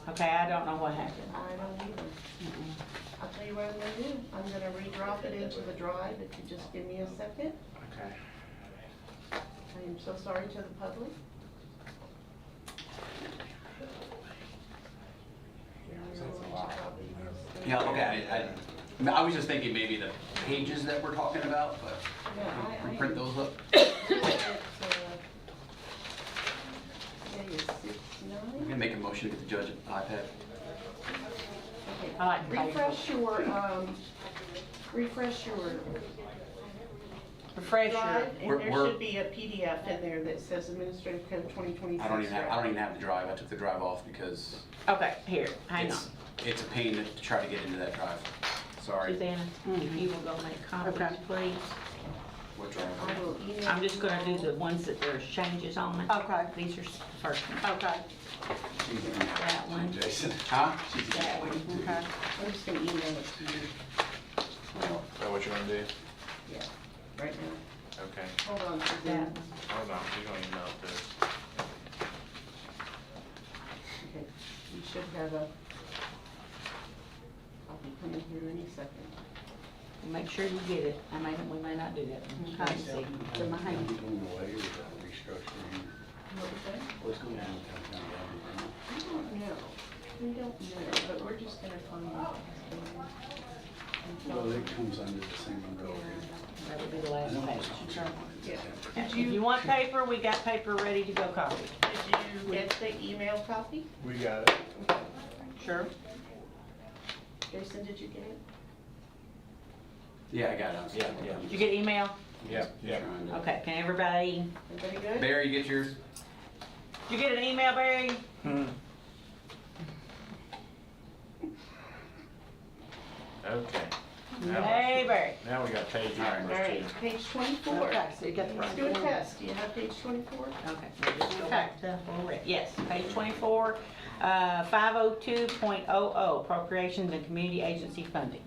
[SPEAKER 2] Okay, I don't know what happened.
[SPEAKER 10] I don't either. I'll tell you what I'm gonna do. I'm gonna re-drop it into the drive if you just give me a second.
[SPEAKER 4] Okay.
[SPEAKER 10] I am so sorry to the public.
[SPEAKER 5] Yeah, okay, I was just thinking maybe the pages that we're talking about, but
[SPEAKER 10] Yeah,
[SPEAKER 5] we print those up.
[SPEAKER 10] Today is 6/9.
[SPEAKER 5] I'm gonna make a motion to get the judge an iPad.
[SPEAKER 10] Okay.
[SPEAKER 2] I like the paper.
[SPEAKER 10] Refresh your
[SPEAKER 2] Refresh your,
[SPEAKER 10] drive, and there
[SPEAKER 5] We're-
[SPEAKER 10] should be a PDF in there that says Administrative Code 2026.
[SPEAKER 5] I don't even have the drive. I took the drive off because
[SPEAKER 2] okay, here, hang on.
[SPEAKER 5] it's a pain to try to get into that drive. Sorry.
[SPEAKER 2] Susanna, if you will go make copies, please.
[SPEAKER 5] What drive?
[SPEAKER 10] I will email.
[SPEAKER 2] I'm just gonna do the ones that there's changes on it.
[SPEAKER 12] Okay.
[SPEAKER 2] These are first ones.
[SPEAKER 12] Okay.
[SPEAKER 2] That one,
[SPEAKER 5] Jason. Huh?
[SPEAKER 2] that one, okay.
[SPEAKER 10] I'm just gonna email it to you.
[SPEAKER 4] Is that what you're gonna do?
[SPEAKER 10] Yeah, right now.
[SPEAKER 4] Okay,
[SPEAKER 10] Hold on,
[SPEAKER 2] That
[SPEAKER 10] Suzanne.
[SPEAKER 2] one.
[SPEAKER 4] hold on, you're gonna email it to us.
[SPEAKER 10] Okay, you should have a, I'll be coming here any second.
[SPEAKER 2] Make sure you get it. We may not do that one. Let me see.
[SPEAKER 10] It's in my hand.
[SPEAKER 17] Going away with that restructuring.
[SPEAKER 10] What was that?
[SPEAKER 17] What's going on with downtown Downey?
[SPEAKER 10] I don't know. We don't know, but we're just gonna find out.
[SPEAKER 17] Well, it comes under the same umbrella.
[SPEAKER 2] That would be the last page.
[SPEAKER 10] Yeah.
[SPEAKER 2] If you want paper, we got paper ready to go copy.
[SPEAKER 10] Did you get the email copy?
[SPEAKER 3] We got it.
[SPEAKER 2] Sure.
[SPEAKER 10] Jason, did you get it?
[SPEAKER 5] Yeah, I got it.
[SPEAKER 4] Yeah.
[SPEAKER 2] Did you get email?
[SPEAKER 4] Yeah.
[SPEAKER 2] Okay, can everybody,
[SPEAKER 10] Everybody good?
[SPEAKER 5] Barry, you get yours?
[SPEAKER 2] did you get an email, Barry?
[SPEAKER 4] Okay. Now-
[SPEAKER 2] Hey, Barry.
[SPEAKER 4] Now we got page
[SPEAKER 5] All right.
[SPEAKER 10] All
[SPEAKER 4] numbers
[SPEAKER 10] right,
[SPEAKER 4] too.
[SPEAKER 10] page 24.
[SPEAKER 2] Okay, so you got the
[SPEAKER 10] Let's
[SPEAKER 2] right
[SPEAKER 10] do a
[SPEAKER 2] one.
[SPEAKER 10] test. Do you have page 24?
[SPEAKER 2] Okay, we'll just go back to, where we're at. Yes, page 24, 502.00, appropriations and community agency funding.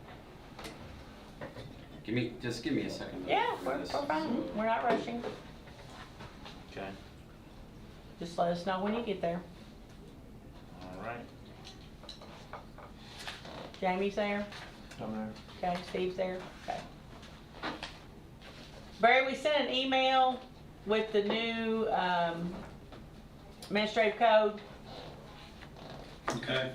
[SPEAKER 5] Just give me a second.
[SPEAKER 2] Yeah, we're fine, we're not rushing.
[SPEAKER 4] Okay,
[SPEAKER 2] Just let us know when you get there.
[SPEAKER 4] all right.
[SPEAKER 2] Jamie's there?
[SPEAKER 11] I'm there.
[SPEAKER 2] Okay, Steve's there? Okay. Barry, we sent an email with the new administrative code.
[SPEAKER 13] Okay.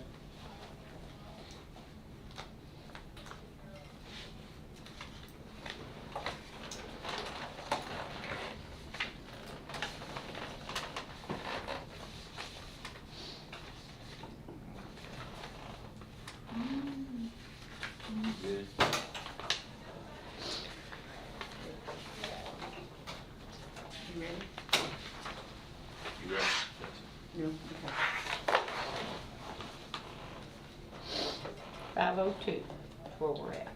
[SPEAKER 4] Good.
[SPEAKER 10] You ready?
[SPEAKER 4] You ready?
[SPEAKER 10] No, okay.
[SPEAKER 2] 502, that's where we're at.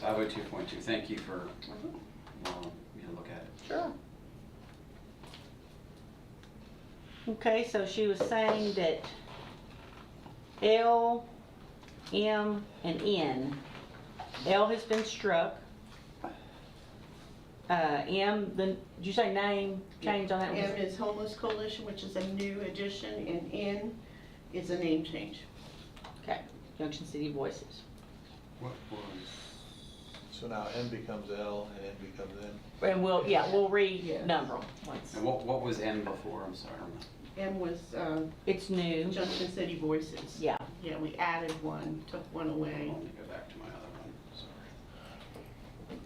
[SPEAKER 5] I would 2.2. Thank you for allowing me to look at it.
[SPEAKER 2] Sure. Okay, so she was saying that L, M, and N. L has been struck. M, did you say name change on that one?
[SPEAKER 10] M is Homeless Coalition, which is a new addition, and N is a name change.
[SPEAKER 2] Okay, Junction City Voices.
[SPEAKER 5] What was?
[SPEAKER 11] So now N becomes L and N becomes N.
[SPEAKER 2] And we'll renumber them once.
[SPEAKER 5] And what was N before? I'm sorry.
[SPEAKER 10] M was
[SPEAKER 2] It's new.
[SPEAKER 10] Junction City Voices.
[SPEAKER 2] Yeah.
[SPEAKER 10] Yeah, we added one, took one away.
[SPEAKER 5] Let me go back to my other one. Sorry.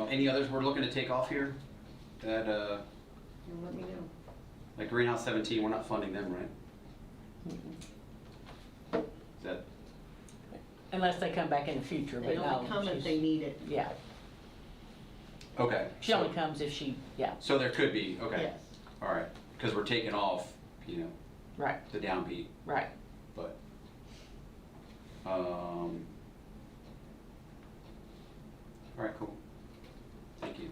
[SPEAKER 5] Any others we're looking to take off here? That,
[SPEAKER 10] You let me know.
[SPEAKER 5] like Greenhouse 17, we're not funding them, right? Is that,
[SPEAKER 2] Unless they come back in the future, but
[SPEAKER 10] They
[SPEAKER 2] no.
[SPEAKER 10] only come if
[SPEAKER 2] she's-
[SPEAKER 10] they need it.
[SPEAKER 2] Yeah,
[SPEAKER 5] okay.
[SPEAKER 2] she only comes if she, yeah,
[SPEAKER 5] So there could be, okay.
[SPEAKER 10] Yes.
[SPEAKER 5] All right, because we're taking off,
[SPEAKER 2] right,
[SPEAKER 5] the downbeat,
[SPEAKER 2] right.
[SPEAKER 5] but, all right, cool. Thank you.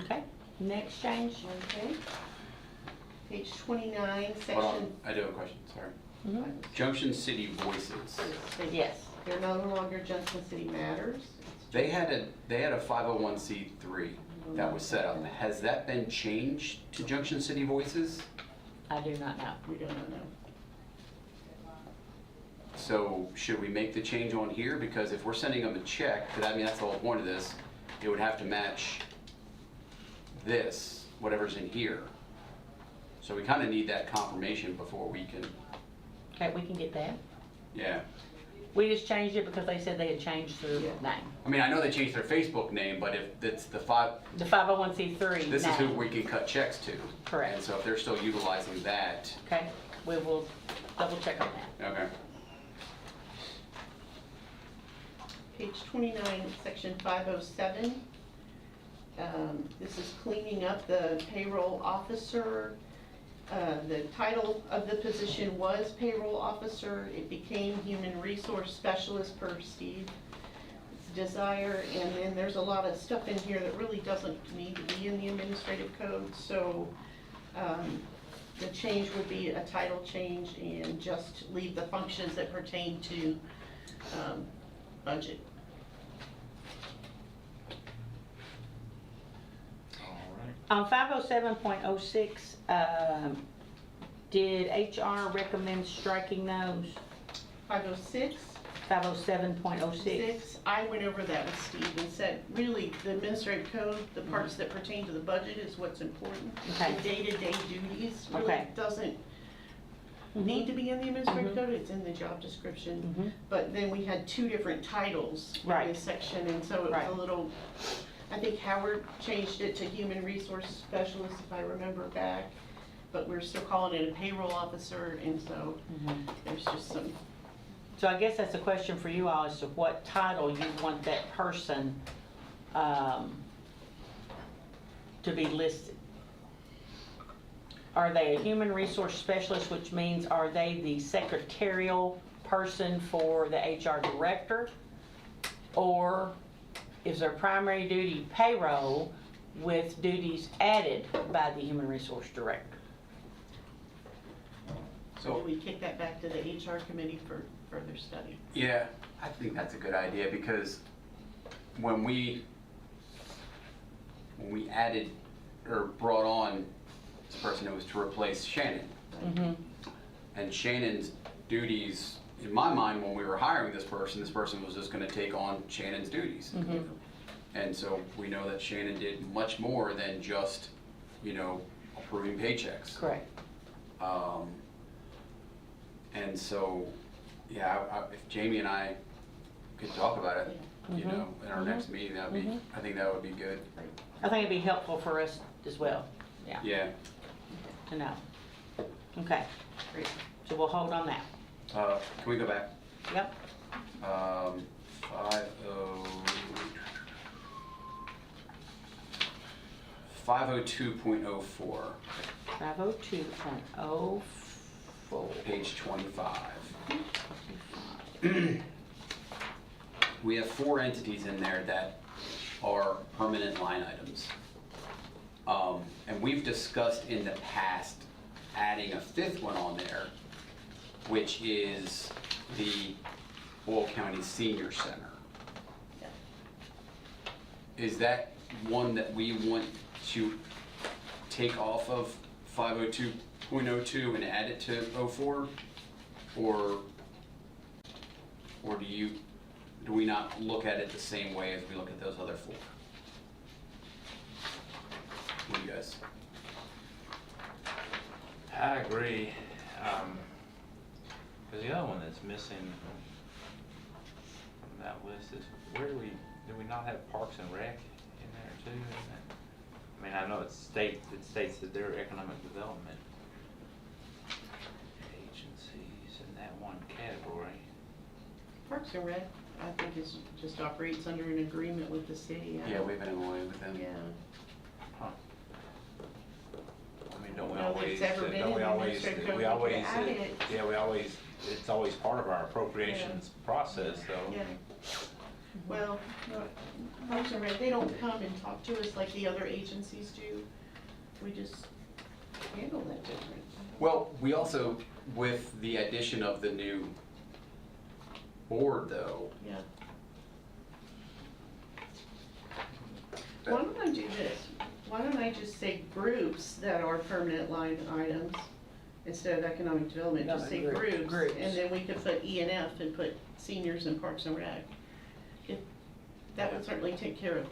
[SPEAKER 2] Okay, next change.
[SPEAKER 10] Okay. Page 29,
[SPEAKER 5] Hold
[SPEAKER 10] section.
[SPEAKER 5] on, I do have a question, sorry.
[SPEAKER 2] Mhm.
[SPEAKER 5] Junction City Voices.
[SPEAKER 2] Yes.
[SPEAKER 10] They're no longer Junction City Matters.
[SPEAKER 5] They had a 501c3 that was set up. Has that been changed to Junction City Voices?
[SPEAKER 2] I do not know.
[SPEAKER 10] We do not know.
[SPEAKER 5] So should we make the change on here? Because if we're sending them a check, because I mean, that's the whole point of this, it would have to match this, whatever's in here. So we kind of need that confirmation before we can,
[SPEAKER 2] Okay, we can get that.
[SPEAKER 5] yeah.
[SPEAKER 2] We just changed it because they said they had changed their
[SPEAKER 10] Yeah.
[SPEAKER 2] name.
[SPEAKER 5] I mean, I know they changed their Facebook name, but if it's
[SPEAKER 2] The 501c3
[SPEAKER 5] this is who
[SPEAKER 2] name.
[SPEAKER 5] we can cut checks to.
[SPEAKER 2] Correct.
[SPEAKER 5] And so if they're still utilizing that,
[SPEAKER 2] Okay, we will double check on that.
[SPEAKER 5] okay.
[SPEAKER 10] Page 29, section 507. This is cleaning up the payroll officer. The title of the position was payroll officer. It became human resource specialist per Steve. It's desire, and then there's a lot of stuff in here that really doesn't need to be in the administrative code, so, the change would be a title change and just leave the functions that pertain to, budget.
[SPEAKER 2] On 507.06, did HR recommend striking those?
[SPEAKER 10] 506?
[SPEAKER 2] 507.06?
[SPEAKER 10] I went over that with Steve and said, really, the administrative code, the parts that pertain to the budget is what's important.
[SPEAKER 2] Okay.
[SPEAKER 10] The day-to-day duties really
[SPEAKER 2] Okay.
[SPEAKER 10] doesn't need to be in the administrative code, it's in the job description. But then we had two different titles in
[SPEAKER 2] Right.
[SPEAKER 10] this section, and so it was
[SPEAKER 2] Right.
[SPEAKER 10] a little, I think Howard changed it to human resource specialist, if I remember back. But we're still calling it a payroll officer, and so there's just some.
[SPEAKER 2] So I guess that's a question for you all as to what title you want that person to be listed. Are they a human resource specialist, which means are they the secretarial person for the HR director? Or is their primary duty payroll with duties added by the human resource director?
[SPEAKER 10] So we kick that back to the HR committee for further study.
[SPEAKER 5] Yeah, I think that's a good idea, because when we added or brought on this person, it was to replace Shannon. And Shannon's duties, in my mind, when we were hiring this person was just gonna take on Shannon's duties. And so we know that Shannon did much more than just, approving paychecks.
[SPEAKER 2] Correct.
[SPEAKER 5] And so, yeah, if Jamie and I could talk about it, in our next meeting, I think that would be good.
[SPEAKER 2] I think it'd be helpful for us as well,
[SPEAKER 5] Yeah.
[SPEAKER 2] to know. Okay, so we'll hold on that.
[SPEAKER 5] Can we go back?
[SPEAKER 2] Yep.
[SPEAKER 5] 502.04.
[SPEAKER 2] 502.04.
[SPEAKER 5] Page 25. We have 4 entities in there that are permanent line items. And we've discussed in the past adding a 5th one on there, which is the Boyle County Senior Center. Is that one that we want to take off of 502.02 and add it to 04? Or do we not look at it the same way as we look at those other 4? What do you guys?
[SPEAKER 4] I agree. Because the other one that's missing from that list is, where do we not have Parks and Rec in there too? I mean, I know it states that they're economic development agencies in that one category.
[SPEAKER 10] Parks and Rec, I think just operates under an agreement with the city.
[SPEAKER 5] Yeah, we've been away with them.
[SPEAKER 10] Yeah.
[SPEAKER 4] Huh. I mean, don't we
[SPEAKER 10] Well,
[SPEAKER 4] always,
[SPEAKER 10] it's ever been in the administrative code, we could add it.
[SPEAKER 4] it's always part of our appropriations process, so.
[SPEAKER 10] Yeah. Well, no, Parks and Rec, they don't come and talk to us like the other agencies do. We just handle that different.
[SPEAKER 5] Well, we also, with the addition of the new board though.
[SPEAKER 10] Yeah. Why don't I do this? Why don't I just say groups that are permanent line items instead of economic development, just say groups. And then we could put E and F and put seniors and Parks and Rec. That would certainly take care of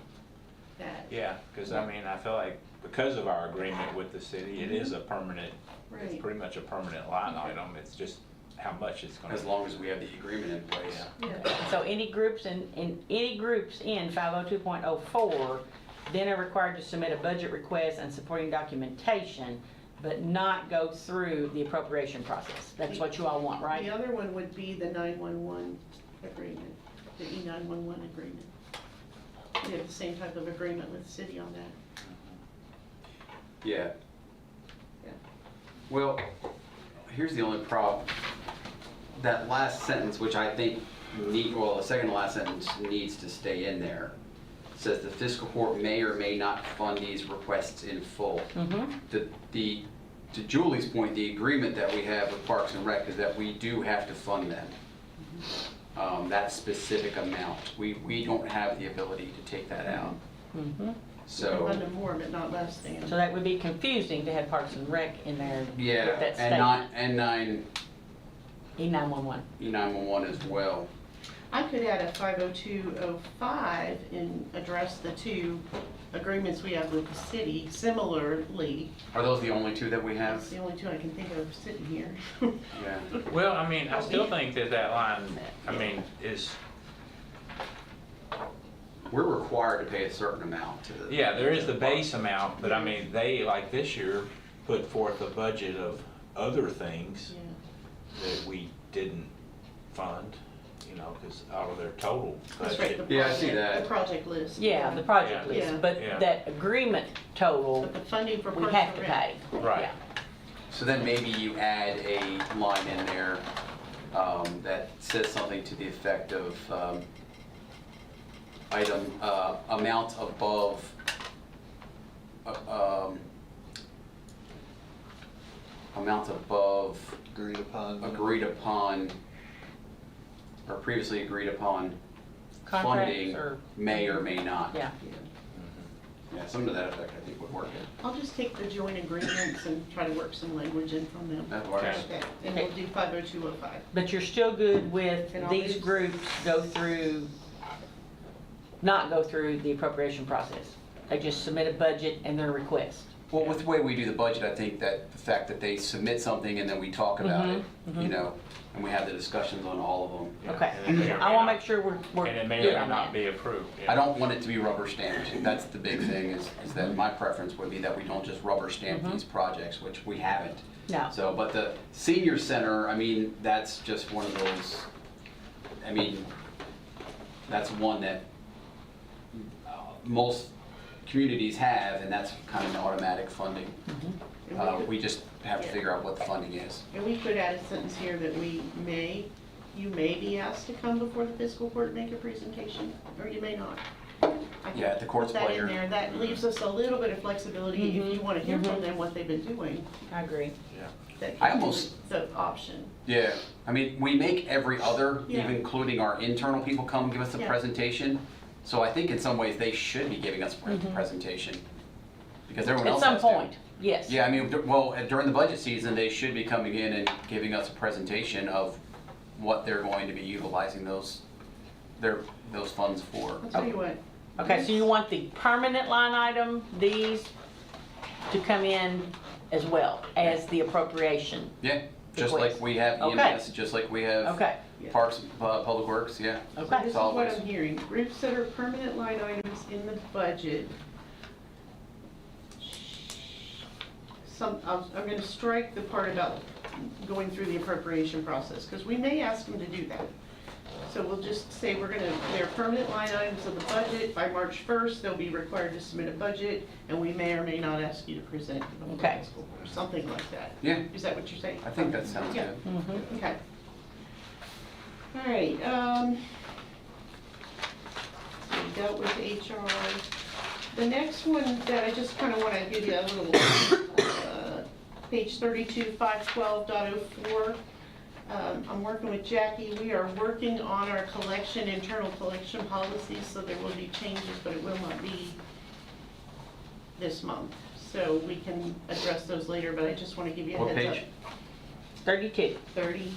[SPEAKER 10] that.
[SPEAKER 4] Yeah, because I mean, I feel like because of our agreement with the city, it is a permanent, it's
[SPEAKER 10] Right.
[SPEAKER 4] pretty much a permanent line item. It's just how much it's gonna.
[SPEAKER 5] As long as we have the agreement in place.
[SPEAKER 2] So any groups in 502.04, then are required to submit a budget request and supporting documentation, but not go through the appropriation process. That's what you all want, right?
[SPEAKER 10] The other one would be the 911 agreement, the E911 agreement. We have the same type of agreement with the city on that.
[SPEAKER 5] Yeah.
[SPEAKER 10] Yeah.
[SPEAKER 5] Well, here's the only problem. That last sentence, which I think well, the second to last sentence needs to stay in there. It says the fiscal court may or may not fund these requests in full. To Julie's point, the agreement that we have with Parks and Rec is that we do have to fund them. That specific amount. We don't have the ability to take that out. So.
[SPEAKER 10] Fund them more, but not less than.
[SPEAKER 2] So that would be confusing to have Parks and Rec in there
[SPEAKER 5] Yeah,
[SPEAKER 2] with that
[SPEAKER 5] and
[SPEAKER 2] statement.
[SPEAKER 5] E911
[SPEAKER 2] E911.
[SPEAKER 5] as well.
[SPEAKER 10] I could add a 50205 and address the two agreements we have with the city similarly.
[SPEAKER 5] Are those the only two that we have?
[SPEAKER 10] That's the only two I can think of sitting here.
[SPEAKER 5] Yeah.
[SPEAKER 4] Well, I mean, I still think that line, I mean, is,
[SPEAKER 5] We're required to pay a certain amount to the.
[SPEAKER 4] yeah, there is the base amount, but I mean, they, like this year, put forth a budget of other things that we didn't fund, you know, because out of their total
[SPEAKER 10] That's right,
[SPEAKER 4] budget.
[SPEAKER 10] the
[SPEAKER 5] Yeah, I see
[SPEAKER 10] project-
[SPEAKER 5] that.
[SPEAKER 10] The project list.
[SPEAKER 2] Yeah, the project
[SPEAKER 4] Yeah.
[SPEAKER 2] list,
[SPEAKER 10] Yeah.
[SPEAKER 2] but
[SPEAKER 4] Yeah.
[SPEAKER 2] that agreement total,
[SPEAKER 10] But the funding for
[SPEAKER 2] we
[SPEAKER 10] Parks
[SPEAKER 2] have
[SPEAKER 10] and
[SPEAKER 2] to
[SPEAKER 10] Rec.
[SPEAKER 2] pay.
[SPEAKER 4] Right.
[SPEAKER 2] Yeah.
[SPEAKER 5] So then maybe you add a line in there that says something to the effect of amount above, amount above agreed upon, or previously agreed upon
[SPEAKER 2] Contracts
[SPEAKER 5] funding
[SPEAKER 2] or-
[SPEAKER 5] may or may not.
[SPEAKER 2] Yeah.
[SPEAKER 5] Yeah, something to that effect I think would work.
[SPEAKER 10] I'll just take the joint agreements and try to work some language in from them.
[SPEAKER 5] That works.
[SPEAKER 10] Okay, and we'll do 50205.
[SPEAKER 2] But you're still good with
[SPEAKER 10] And all
[SPEAKER 2] these
[SPEAKER 10] these-
[SPEAKER 2] groups not go through the appropriation process? They just submit a budget and their request?
[SPEAKER 5] Well, with the way we do the budget, I think that the fact that they submit something and then we talk about it, you know, and we have the discussions on all of them.
[SPEAKER 4] Yeah,
[SPEAKER 2] Okay,
[SPEAKER 4] and it may or
[SPEAKER 2] I
[SPEAKER 4] may
[SPEAKER 2] wanna
[SPEAKER 4] not-
[SPEAKER 2] make sure we're
[SPEAKER 4] And it may
[SPEAKER 2] good
[SPEAKER 4] or may
[SPEAKER 2] on
[SPEAKER 4] not
[SPEAKER 2] that.
[SPEAKER 4] be approved. yeah.
[SPEAKER 5] I don't want it to be rubber stamped. That's the big thing is that my preference would be that we don't just rubber stamp these projects, which we haven't.
[SPEAKER 2] No.
[SPEAKER 5] So, but the senior center, I mean, that's just one of those, I mean, that's one that most communities have, and that's kind of an automatic funding. We just have to figure out what the funding is.
[SPEAKER 10] And we could add a sentence here that you may be asked to come before the fiscal court and make a presentation, or you may not. I can
[SPEAKER 5] Yeah, at the court's
[SPEAKER 10] put that in
[SPEAKER 5] pleasure.
[SPEAKER 10] there. That leaves us a little bit of flexibility if you want to hear from them what they've been doing.
[SPEAKER 2] I agree.
[SPEAKER 10] That
[SPEAKER 5] I
[SPEAKER 10] can be
[SPEAKER 5] almost-
[SPEAKER 10] the option.
[SPEAKER 5] Yeah, I mean, we make every other,
[SPEAKER 10] Yeah.
[SPEAKER 5] even including our internal people, come give us a
[SPEAKER 10] Yeah.
[SPEAKER 5] presentation. So I think in some ways they should be giving us a presentation, because everyone
[SPEAKER 2] At
[SPEAKER 5] else
[SPEAKER 2] some
[SPEAKER 5] has to.
[SPEAKER 2] point, yes.
[SPEAKER 5] Yeah, I mean, well, during the budget season, they should be coming in and giving us a presentation of what they're going to be utilizing those funds for.
[SPEAKER 10] I'll tell you what.
[SPEAKER 2] Okay, so you want the permanent line item, these, to come in as well as the appropriation?
[SPEAKER 5] Yeah, just like we have
[SPEAKER 2] Okay.
[SPEAKER 5] EMS, just like we have
[SPEAKER 2] Okay,
[SPEAKER 5] Parks, Public Works, yeah.
[SPEAKER 2] okay.
[SPEAKER 10] This is
[SPEAKER 5] Solid
[SPEAKER 10] what
[SPEAKER 5] waste.
[SPEAKER 10] I'm hearing. Groups that are permanent line items in the budget. I'm gonna strike the part about going through the appropriation process, because we may ask them to do that. So we'll just say they're permanent line items of the budget. By March 1st, they'll be required to submit a budget, and we may or may not ask you to present to the
[SPEAKER 2] Okay.
[SPEAKER 10] fiscal court, or something like that.
[SPEAKER 5] Yeah,
[SPEAKER 10] Is that what you're saying?
[SPEAKER 5] I think that sounds
[SPEAKER 10] Yeah.
[SPEAKER 5] good.
[SPEAKER 2] Mhm.
[SPEAKER 10] Okay. All right, so we dealt with HR. The next one that I just kind of want to give you a little, page 32, 512.04. I'm working with Jackie. We are working on our internal collection policies, so there will be changes, but it will not be this month. So we can address those later, but I just want to give you a
[SPEAKER 5] What
[SPEAKER 10] heads up.
[SPEAKER 5] page?
[SPEAKER 2] 32,
[SPEAKER 10] 30.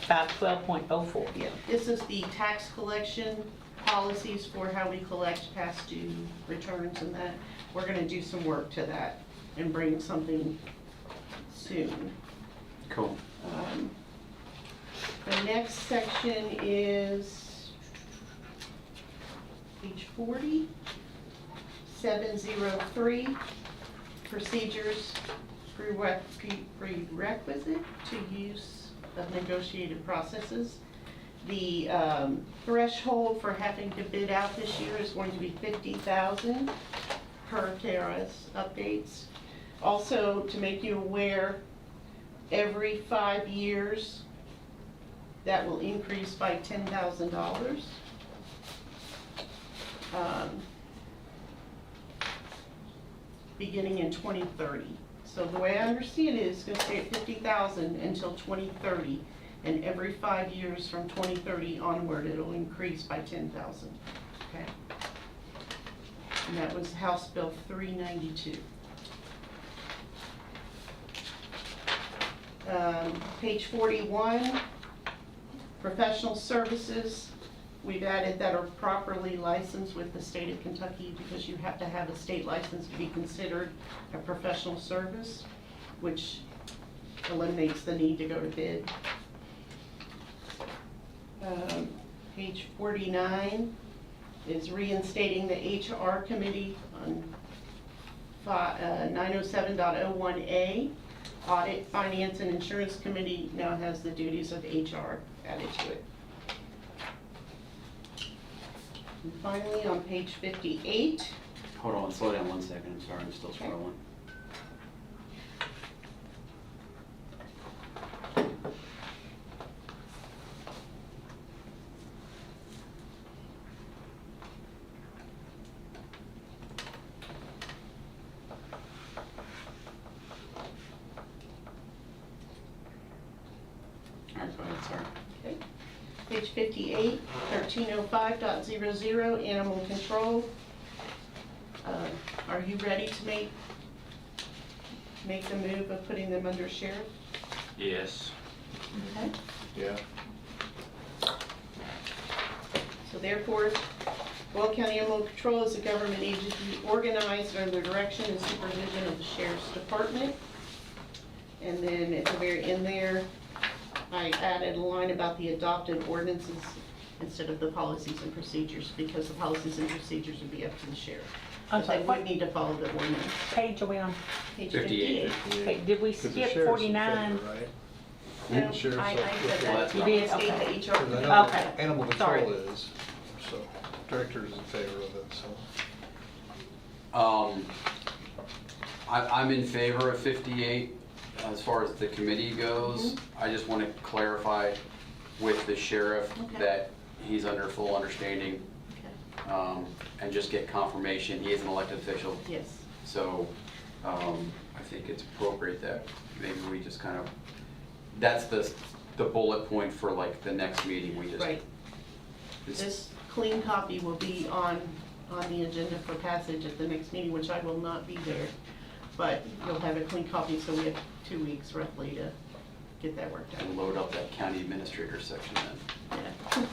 [SPEAKER 2] 512.04.
[SPEAKER 10] Yeah, this is the tax collection policies for how we collect past due returns and that. We're gonna do some work to that and bring something soon.
[SPEAKER 5] Cool.
[SPEAKER 10] The next section is page 40, 703, procedures, prerequisite to use of negotiated processes. The threshold for having to bid out this year is going to be 50,000 per KRS updates. Also, to make you aware, every 5 years, That will increase by $10,000. Beginning in 2030. So the way I understand it is it's gonna stay at 50,000 until 2030, and every 5 years from 2030 onward, it'll increase by 10,000. Okay? And that was House Bill 392. Page 41, professional services. We've added that are properly licensed with the state of Kentucky, because you have to have a state license to be considered a professional service, which eliminates the need to go to bid. Page 49 is reinstating the HR committee on 907.01A. Audit, Finance, and Insurance Committee now has the duties of HR added to it. And finally, on page 58.
[SPEAKER 5] Hold on, slow down 1 second, I'm sorry, I'm still scrolling. Alright, go ahead, sorry.
[SPEAKER 10] Okay. Page 58, 1305.00, animal control. Are you ready to make the move of putting them under sheriff?
[SPEAKER 4] Yes.
[SPEAKER 10] Okay.
[SPEAKER 3] Yeah.
[SPEAKER 10] So therefore, Boyle County Animal Control is a government agency organized under the direction and supervision of the Sheriff's Department. And then at the very end there, I added a line about the adopted ordinances instead of the policies and procedures, because the policies and procedures would be up to the sheriff.
[SPEAKER 2] I'm
[SPEAKER 10] But
[SPEAKER 2] sorry,
[SPEAKER 10] they
[SPEAKER 2] what
[SPEAKER 10] would need to follow the ordinance.
[SPEAKER 2] page are we on?
[SPEAKER 10] Page
[SPEAKER 5] 58.
[SPEAKER 10] 58.
[SPEAKER 2] Wait, did we skip 49?
[SPEAKER 10] No,
[SPEAKER 3] Sheriff's
[SPEAKER 10] I
[SPEAKER 3] up
[SPEAKER 10] said
[SPEAKER 3] with
[SPEAKER 10] that.
[SPEAKER 2] You did?
[SPEAKER 10] State
[SPEAKER 2] Okay.
[SPEAKER 10] the HR.
[SPEAKER 3] Because I know
[SPEAKER 2] Okay.
[SPEAKER 3] animal
[SPEAKER 2] Sorry.
[SPEAKER 3] control is, so director's in favor of it, so.
[SPEAKER 5] I'm in favor of 58 as far as the committee goes. I just want to clarify with the sheriff
[SPEAKER 10] Okay.
[SPEAKER 5] that he's under full understanding, and just get confirmation. He is an elected official,
[SPEAKER 10] Yes.
[SPEAKER 5] so I think it's appropriate that maybe we just kind of, that's the bullet point for like the next meeting. We just.
[SPEAKER 10] Right. This clean copy will be on the agenda for passage at the next meeting, which I will not be there. But you'll have a clean copy, so we have 2 weeks roughly to get that worked out.
[SPEAKER 5] And load up that county administrator section then.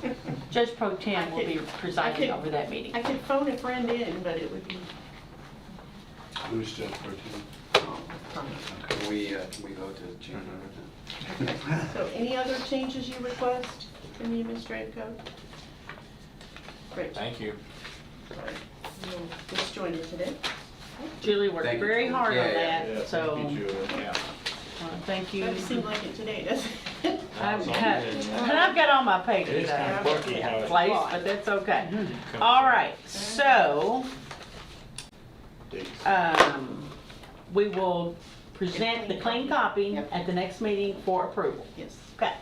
[SPEAKER 10] Yeah.
[SPEAKER 2] Judge Pro Tem will be presiding
[SPEAKER 10] I could-
[SPEAKER 2] over that meeting.
[SPEAKER 10] I could phone a friend in, but it would be,
[SPEAKER 3] Who's Judge Pro Tem?
[SPEAKER 5] Can we vote to change that?
[SPEAKER 10] so any other changes you request in the administrative code? Great.
[SPEAKER 4] Thank you.
[SPEAKER 10] Sorry. You'll disjoin it today.
[SPEAKER 2] Julie worked
[SPEAKER 5] Thank you,
[SPEAKER 2] very
[SPEAKER 5] Julie.
[SPEAKER 2] hard on
[SPEAKER 5] Yeah,
[SPEAKER 2] that,
[SPEAKER 3] Yeah,
[SPEAKER 2] so,
[SPEAKER 3] thank you, Julie.
[SPEAKER 4] Yeah.
[SPEAKER 2] thank you.
[SPEAKER 10] Doesn't seem like it today, does it?
[SPEAKER 2] And I've got all my pages
[SPEAKER 11] It is kind of
[SPEAKER 2] out
[SPEAKER 11] quirky how it's
[SPEAKER 2] place, but that's okay. All right, so, we will present the clean copy
[SPEAKER 10] Yep.
[SPEAKER 2] at the next meeting for approval.
[SPEAKER 10] Yes,
[SPEAKER 2] Okay,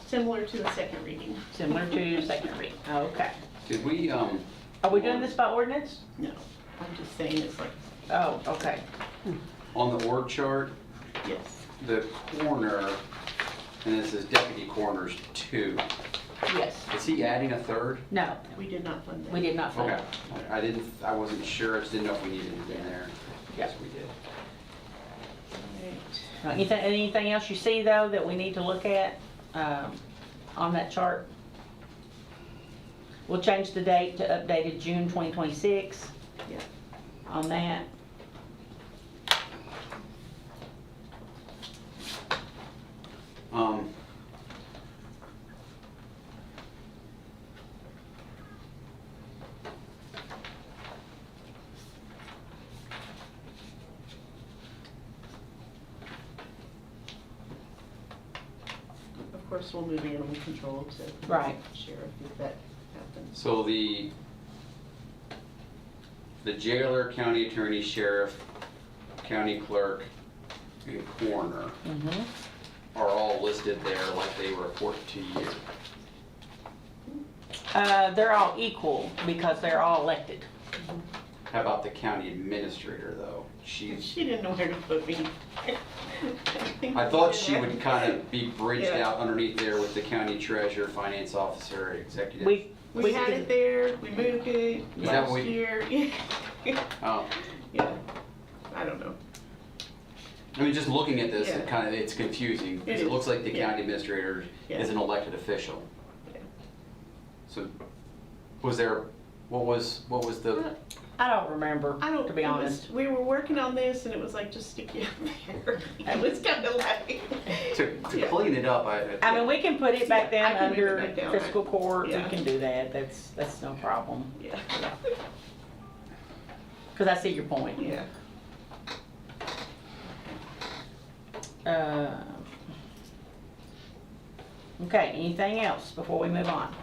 [SPEAKER 10] similar to the second reading.
[SPEAKER 2] similar to second reading, okay.
[SPEAKER 5] Did we,
[SPEAKER 2] Are we doing this by ordinance?
[SPEAKER 10] No, I'm just saying it's like,
[SPEAKER 2] Oh, okay.
[SPEAKER 5] on the org chart,
[SPEAKER 10] yes,
[SPEAKER 5] the coroner, and this is deputy coroner's 2.
[SPEAKER 2] Yes,
[SPEAKER 5] Is he adding a third?
[SPEAKER 2] no,
[SPEAKER 10] we did not fund that.
[SPEAKER 2] we did not fund
[SPEAKER 5] Okay.
[SPEAKER 2] it.
[SPEAKER 5] I wasn't sure, I just didn't know if we needed it in there. Yes, we did.
[SPEAKER 10] Right.
[SPEAKER 2] Anything else you see though that we need to look at on that chart? We'll change the date to updated June 2026
[SPEAKER 10] Yeah.
[SPEAKER 2] on that.
[SPEAKER 10] Of course, we'll move animal control to
[SPEAKER 2] Right.
[SPEAKER 10] sheriff if that happens.
[SPEAKER 5] So the jailer, county attorney, sheriff, county clerk, and coroner.
[SPEAKER 2] Mhm.
[SPEAKER 5] are all listed there like they report to you?
[SPEAKER 2] They're all equal because they're all elected.
[SPEAKER 5] How about the county administrator, though?
[SPEAKER 10] She didn't know where to put me.
[SPEAKER 5] I thought she would kind of be bridged
[SPEAKER 10] Yeah.
[SPEAKER 5] out underneath there with the county treasurer, finance officer, executive.
[SPEAKER 10] We had it there, we moved it
[SPEAKER 5] Is that
[SPEAKER 10] last
[SPEAKER 5] what we-
[SPEAKER 10] year.
[SPEAKER 5] Oh,
[SPEAKER 10] Yeah, I don't know.
[SPEAKER 5] I mean, just looking at this,
[SPEAKER 10] Yeah.
[SPEAKER 5] it's confusing, because
[SPEAKER 10] It
[SPEAKER 5] it looks
[SPEAKER 10] is,
[SPEAKER 5] like the
[SPEAKER 10] yeah.
[SPEAKER 5] county administrator
[SPEAKER 10] Yeah.
[SPEAKER 5] is an elected official.
[SPEAKER 10] Yeah.
[SPEAKER 5] So, what was the,
[SPEAKER 2] I don't remember, to be
[SPEAKER 10] it was-
[SPEAKER 2] honest.
[SPEAKER 10] We were working on this and it was like, just stick it up there. It was kind of like.
[SPEAKER 5] to
[SPEAKER 10] Yeah.
[SPEAKER 5] clean it up,
[SPEAKER 2] I mean, we can put it back
[SPEAKER 10] Yeah, I
[SPEAKER 2] down
[SPEAKER 10] can move it
[SPEAKER 2] under
[SPEAKER 10] back down.
[SPEAKER 2] fiscal court, we
[SPEAKER 10] Yeah.
[SPEAKER 2] can do that, that's no problem.
[SPEAKER 10] Yeah.
[SPEAKER 2] Cause I see your point.
[SPEAKER 10] Yeah.
[SPEAKER 2] Okay, anything else before we move on?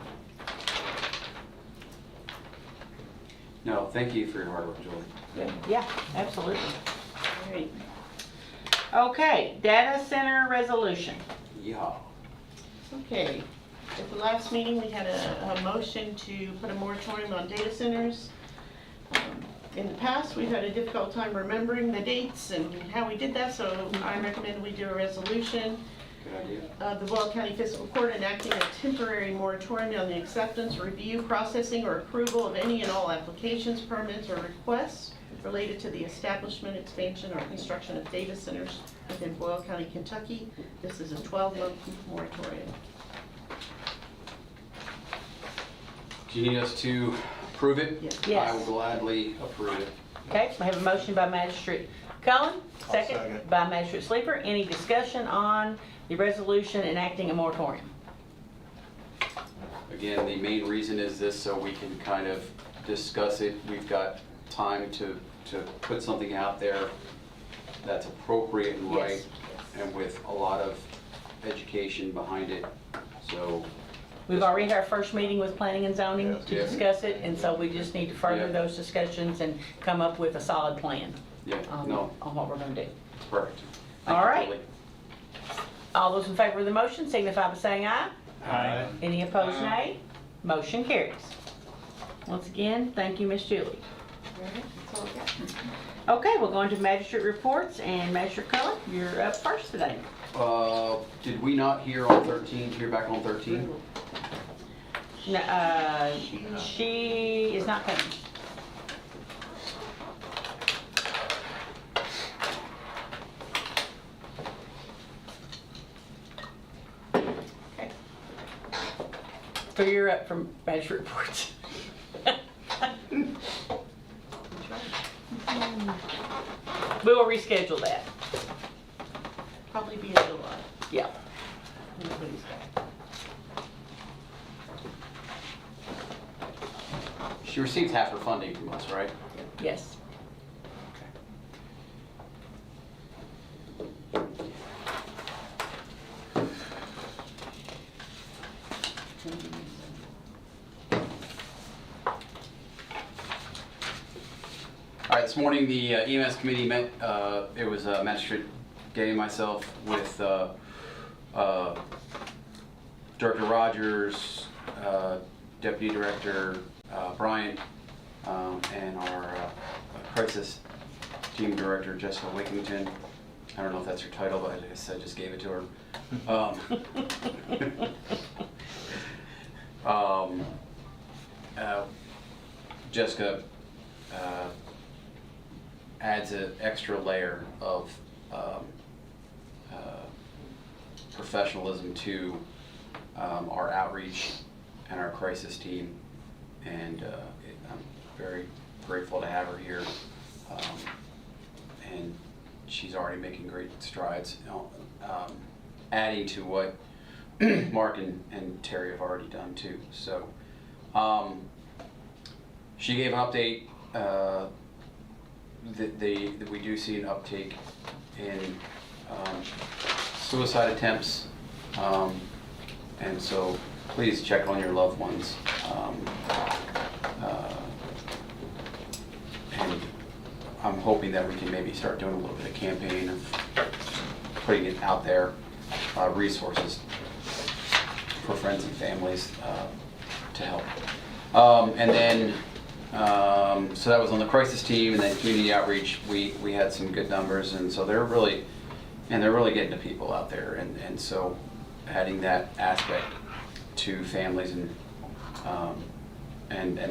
[SPEAKER 5] no, thank you for your hard work, Julie.
[SPEAKER 2] Yeah, absolutely.
[SPEAKER 10] All right.
[SPEAKER 2] Okay, data center resolution.
[SPEAKER 5] Yeah.
[SPEAKER 10] Okay, at the last meeting, we had a motion to put a moratorium on data centers. In the past, we've had a difficult time remembering the dates and how we did that, so I recommend we do a resolution.
[SPEAKER 5] Good idea.
[SPEAKER 10] The Boyle County Fiscal Court enacting a temporary moratorium on the acceptance, review, processing, or approval of any and all applications, permits, or requests related to the establishment, expansion, or construction of data centers within Boyle County, Kentucky. This is a 12-month moratorium.
[SPEAKER 5] Do you need us to approve it?
[SPEAKER 10] Yes.
[SPEAKER 2] Yes.
[SPEAKER 5] I will gladly approve it.
[SPEAKER 2] Okay, we have a motion by Magistrate Cullen,
[SPEAKER 3] I'll
[SPEAKER 2] second
[SPEAKER 3] second.
[SPEAKER 2] by Magistrate Sleeper. Any discussion on the resolution enacting a moratorium?
[SPEAKER 5] Again, the main reason is this, so we can kind of discuss it. We've got time to put something out there that's appropriate and right,
[SPEAKER 2] Yes.
[SPEAKER 5] and with a lot of education behind it, so.
[SPEAKER 2] We've already had our first meeting with planning and zoning to
[SPEAKER 5] Yeah.
[SPEAKER 2] discuss it, and so we just need to further
[SPEAKER 5] Yeah.
[SPEAKER 2] those discussions and come up with a solid plan
[SPEAKER 5] Yeah, no,
[SPEAKER 2] on what we're gonna do.
[SPEAKER 5] perfect.
[SPEAKER 2] All
[SPEAKER 5] Thank you,
[SPEAKER 2] right.
[SPEAKER 5] Julie.
[SPEAKER 2] All those in favor of the motion signify by saying aye.
[SPEAKER 11] Aye.
[SPEAKER 2] Any opposed, nay? Motion carries. Once again, thank you, Miss Julie.
[SPEAKER 10] All right, that's all I got.
[SPEAKER 2] Okay, we'll go into magistrate reports, and Magistrate Cullen, you're up first today.
[SPEAKER 5] Did we not hear on 13, hear back on 13?
[SPEAKER 2] No, she is not coming. Okay. So you're up from magistrate reports. We will reschedule that.
[SPEAKER 10] Probably be in July.
[SPEAKER 2] Yeah.
[SPEAKER 10] Everybody's back.
[SPEAKER 5] She received half her funding from us, right?
[SPEAKER 2] Yes.
[SPEAKER 5] All right, this morning, the EMS committee met, it was Magistrate Gay and myself with Director Rogers, Deputy Director Bryant, and our crisis team director, Jessica Wickington. I don't know if that's her title, but I guess I just gave it to her. Jessica adds an extra layer of professionalism to our outreach and our crisis team, and I'm very grateful to have her here. And she's already making great strides, adding to what Mark and Terry have already done too. So she gave an update that we do see an uptake in suicide attempts, and so please check on your loved ones. And I'm hoping that we can maybe start doing a little bit of campaign of putting it out there resources for friends and families to help. And then, so that was on the crisis team, and then community outreach, we had some good numbers, and so they're really getting to people out there, and so adding that aspect to families and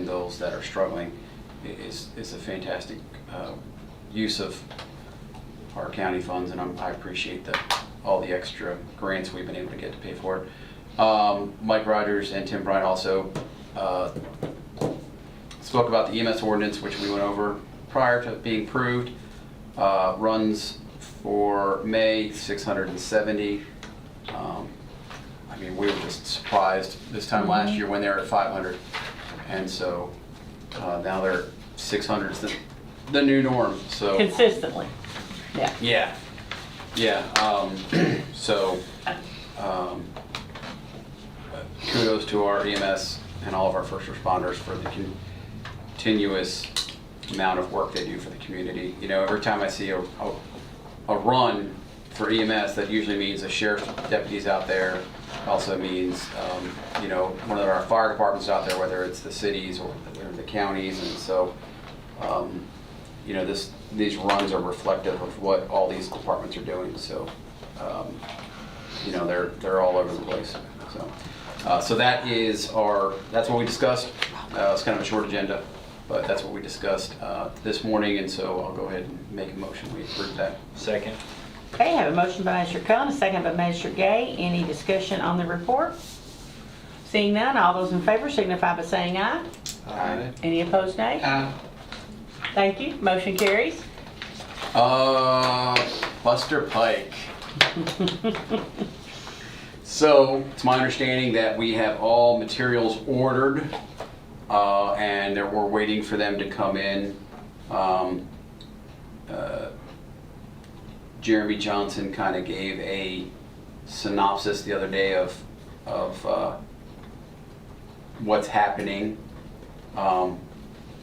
[SPEAKER 5] those that are struggling is a fantastic use of our county funds, and I appreciate all the extra grants we've been able to get to pay for it. Mike Rogers and Tim Bryant also spoke about the EMS ordinance, which we went over prior to being approved. Runs for May, 670. I mean, we were just surprised this time last year when they were at 500, and so now they're 600 is the new norm. So
[SPEAKER 2] Consistently, yeah.
[SPEAKER 5] Yeah. So kudos to our EMS and all of our first responders for the continuous amount of work they do for the community. You know, every time I see a run for EMS, that usually means the sheriff's deputies out there. Also means, you know, one of our fire departments out there, whether it's the cities or the counties, and so, you know, these runs are reflective of what all these departments are doing. So, you know, they're all over the place. So that's what we discussed. It's kind of a short agenda, but that's what we discussed this morning, and so I'll go ahead and make a motion. We approve that.
[SPEAKER 4] Second.
[SPEAKER 2] Okay, I have a motion by Magistrate Cullen, a second by Magistrate Gay. Any discussion on the report? Seeing none, all those in favor signify by saying aye.
[SPEAKER 5] Aye.
[SPEAKER 2] Any opposed, nay?
[SPEAKER 6] Aye.
[SPEAKER 2] Thank you. Motion carries.
[SPEAKER 5] Buster Pike. So it's my understanding that we have all materials ordered, and that we're waiting for them to come in. Jeremy Johnson kind of gave a synopsis the other day of what's happening.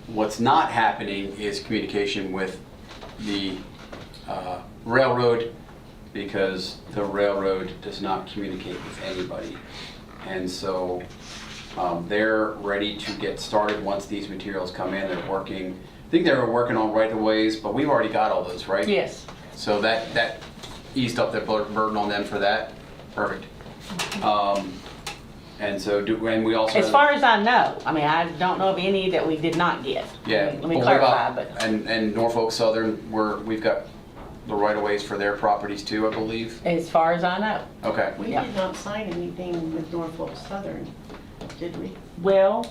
[SPEAKER 5] What's not happening is communication with the railroad, because the railroad does not communicate with anybody. And so they're ready to get started once these materials come in. They're working, I think they were working on right-of-ways, but we've already got all those, right?
[SPEAKER 2] Yes.
[SPEAKER 5] So that eased up the burden on them for that. Perfect. And so and we also.
[SPEAKER 2] As far as I know, I mean, I don't know of any that we did not get.
[SPEAKER 5] Yeah.
[SPEAKER 2] Let me
[SPEAKER 5] Well,
[SPEAKER 2] clarify,
[SPEAKER 5] what about- And Norfolk Southern, we've got the right-of-ways for their properties too, I believe.
[SPEAKER 2] As far as I know.
[SPEAKER 5] Okay.
[SPEAKER 10] We did not sign anything with Norfolk Southern, did we?
[SPEAKER 2] Well,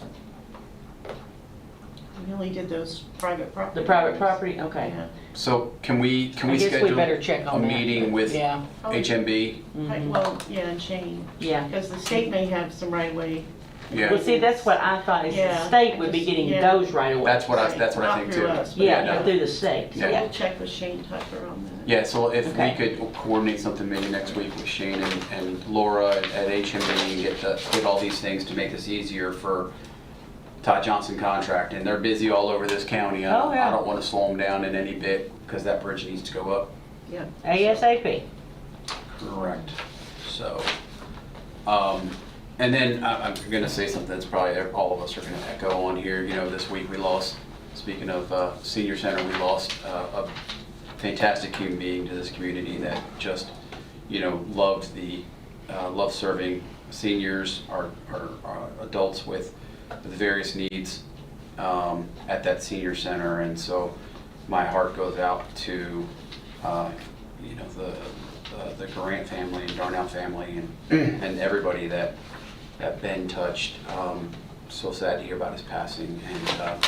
[SPEAKER 10] We only did those private property.
[SPEAKER 2] the private property, okay.
[SPEAKER 10] Yeah.
[SPEAKER 5] So can we
[SPEAKER 2] I guess we
[SPEAKER 5] schedule
[SPEAKER 2] better check
[SPEAKER 5] a
[SPEAKER 2] on that.
[SPEAKER 5] meeting with
[SPEAKER 2] Yeah.
[SPEAKER 5] HMB?
[SPEAKER 10] Well, yeah, and Shane.
[SPEAKER 2] Yeah.
[SPEAKER 10] Because the state may have some right of way.
[SPEAKER 5] Yeah.
[SPEAKER 2] Well, see, that's what I thought, is the
[SPEAKER 10] Yeah.
[SPEAKER 2] state would be getting
[SPEAKER 10] Yeah.
[SPEAKER 2] those right away.
[SPEAKER 5] That's what I think
[SPEAKER 10] Not
[SPEAKER 5] too.
[SPEAKER 10] through us, but
[SPEAKER 2] Yeah,
[SPEAKER 5] no.
[SPEAKER 2] through the state.
[SPEAKER 10] So
[SPEAKER 2] Yeah.
[SPEAKER 10] we'll check with Shane Tucker on that.
[SPEAKER 5] Yeah, so if we
[SPEAKER 2] Okay.
[SPEAKER 5] could coordinate something maybe next week with Shane and Laura at HMB and get all these things to make this easier for Todd Johnson contract, and they're busy all over this county.
[SPEAKER 2] Oh, yeah.
[SPEAKER 5] I don't want to slow them down in any bit, because that bridge needs to go up.
[SPEAKER 10] Yeah.
[SPEAKER 2] ASAP.
[SPEAKER 5] Correct. So, and then I'm gonna say something that's probably all of us are gonna echo on here. You know, this week we lost, speaking of senior center, we lost a fantastic human being to this community that just, you know, loved serving seniors, our adults with various needs at that senior center. And so my heart goes out to, you know, the Grant family and Darrell family and everybody that Ben touched. So sad to hear about his passing. And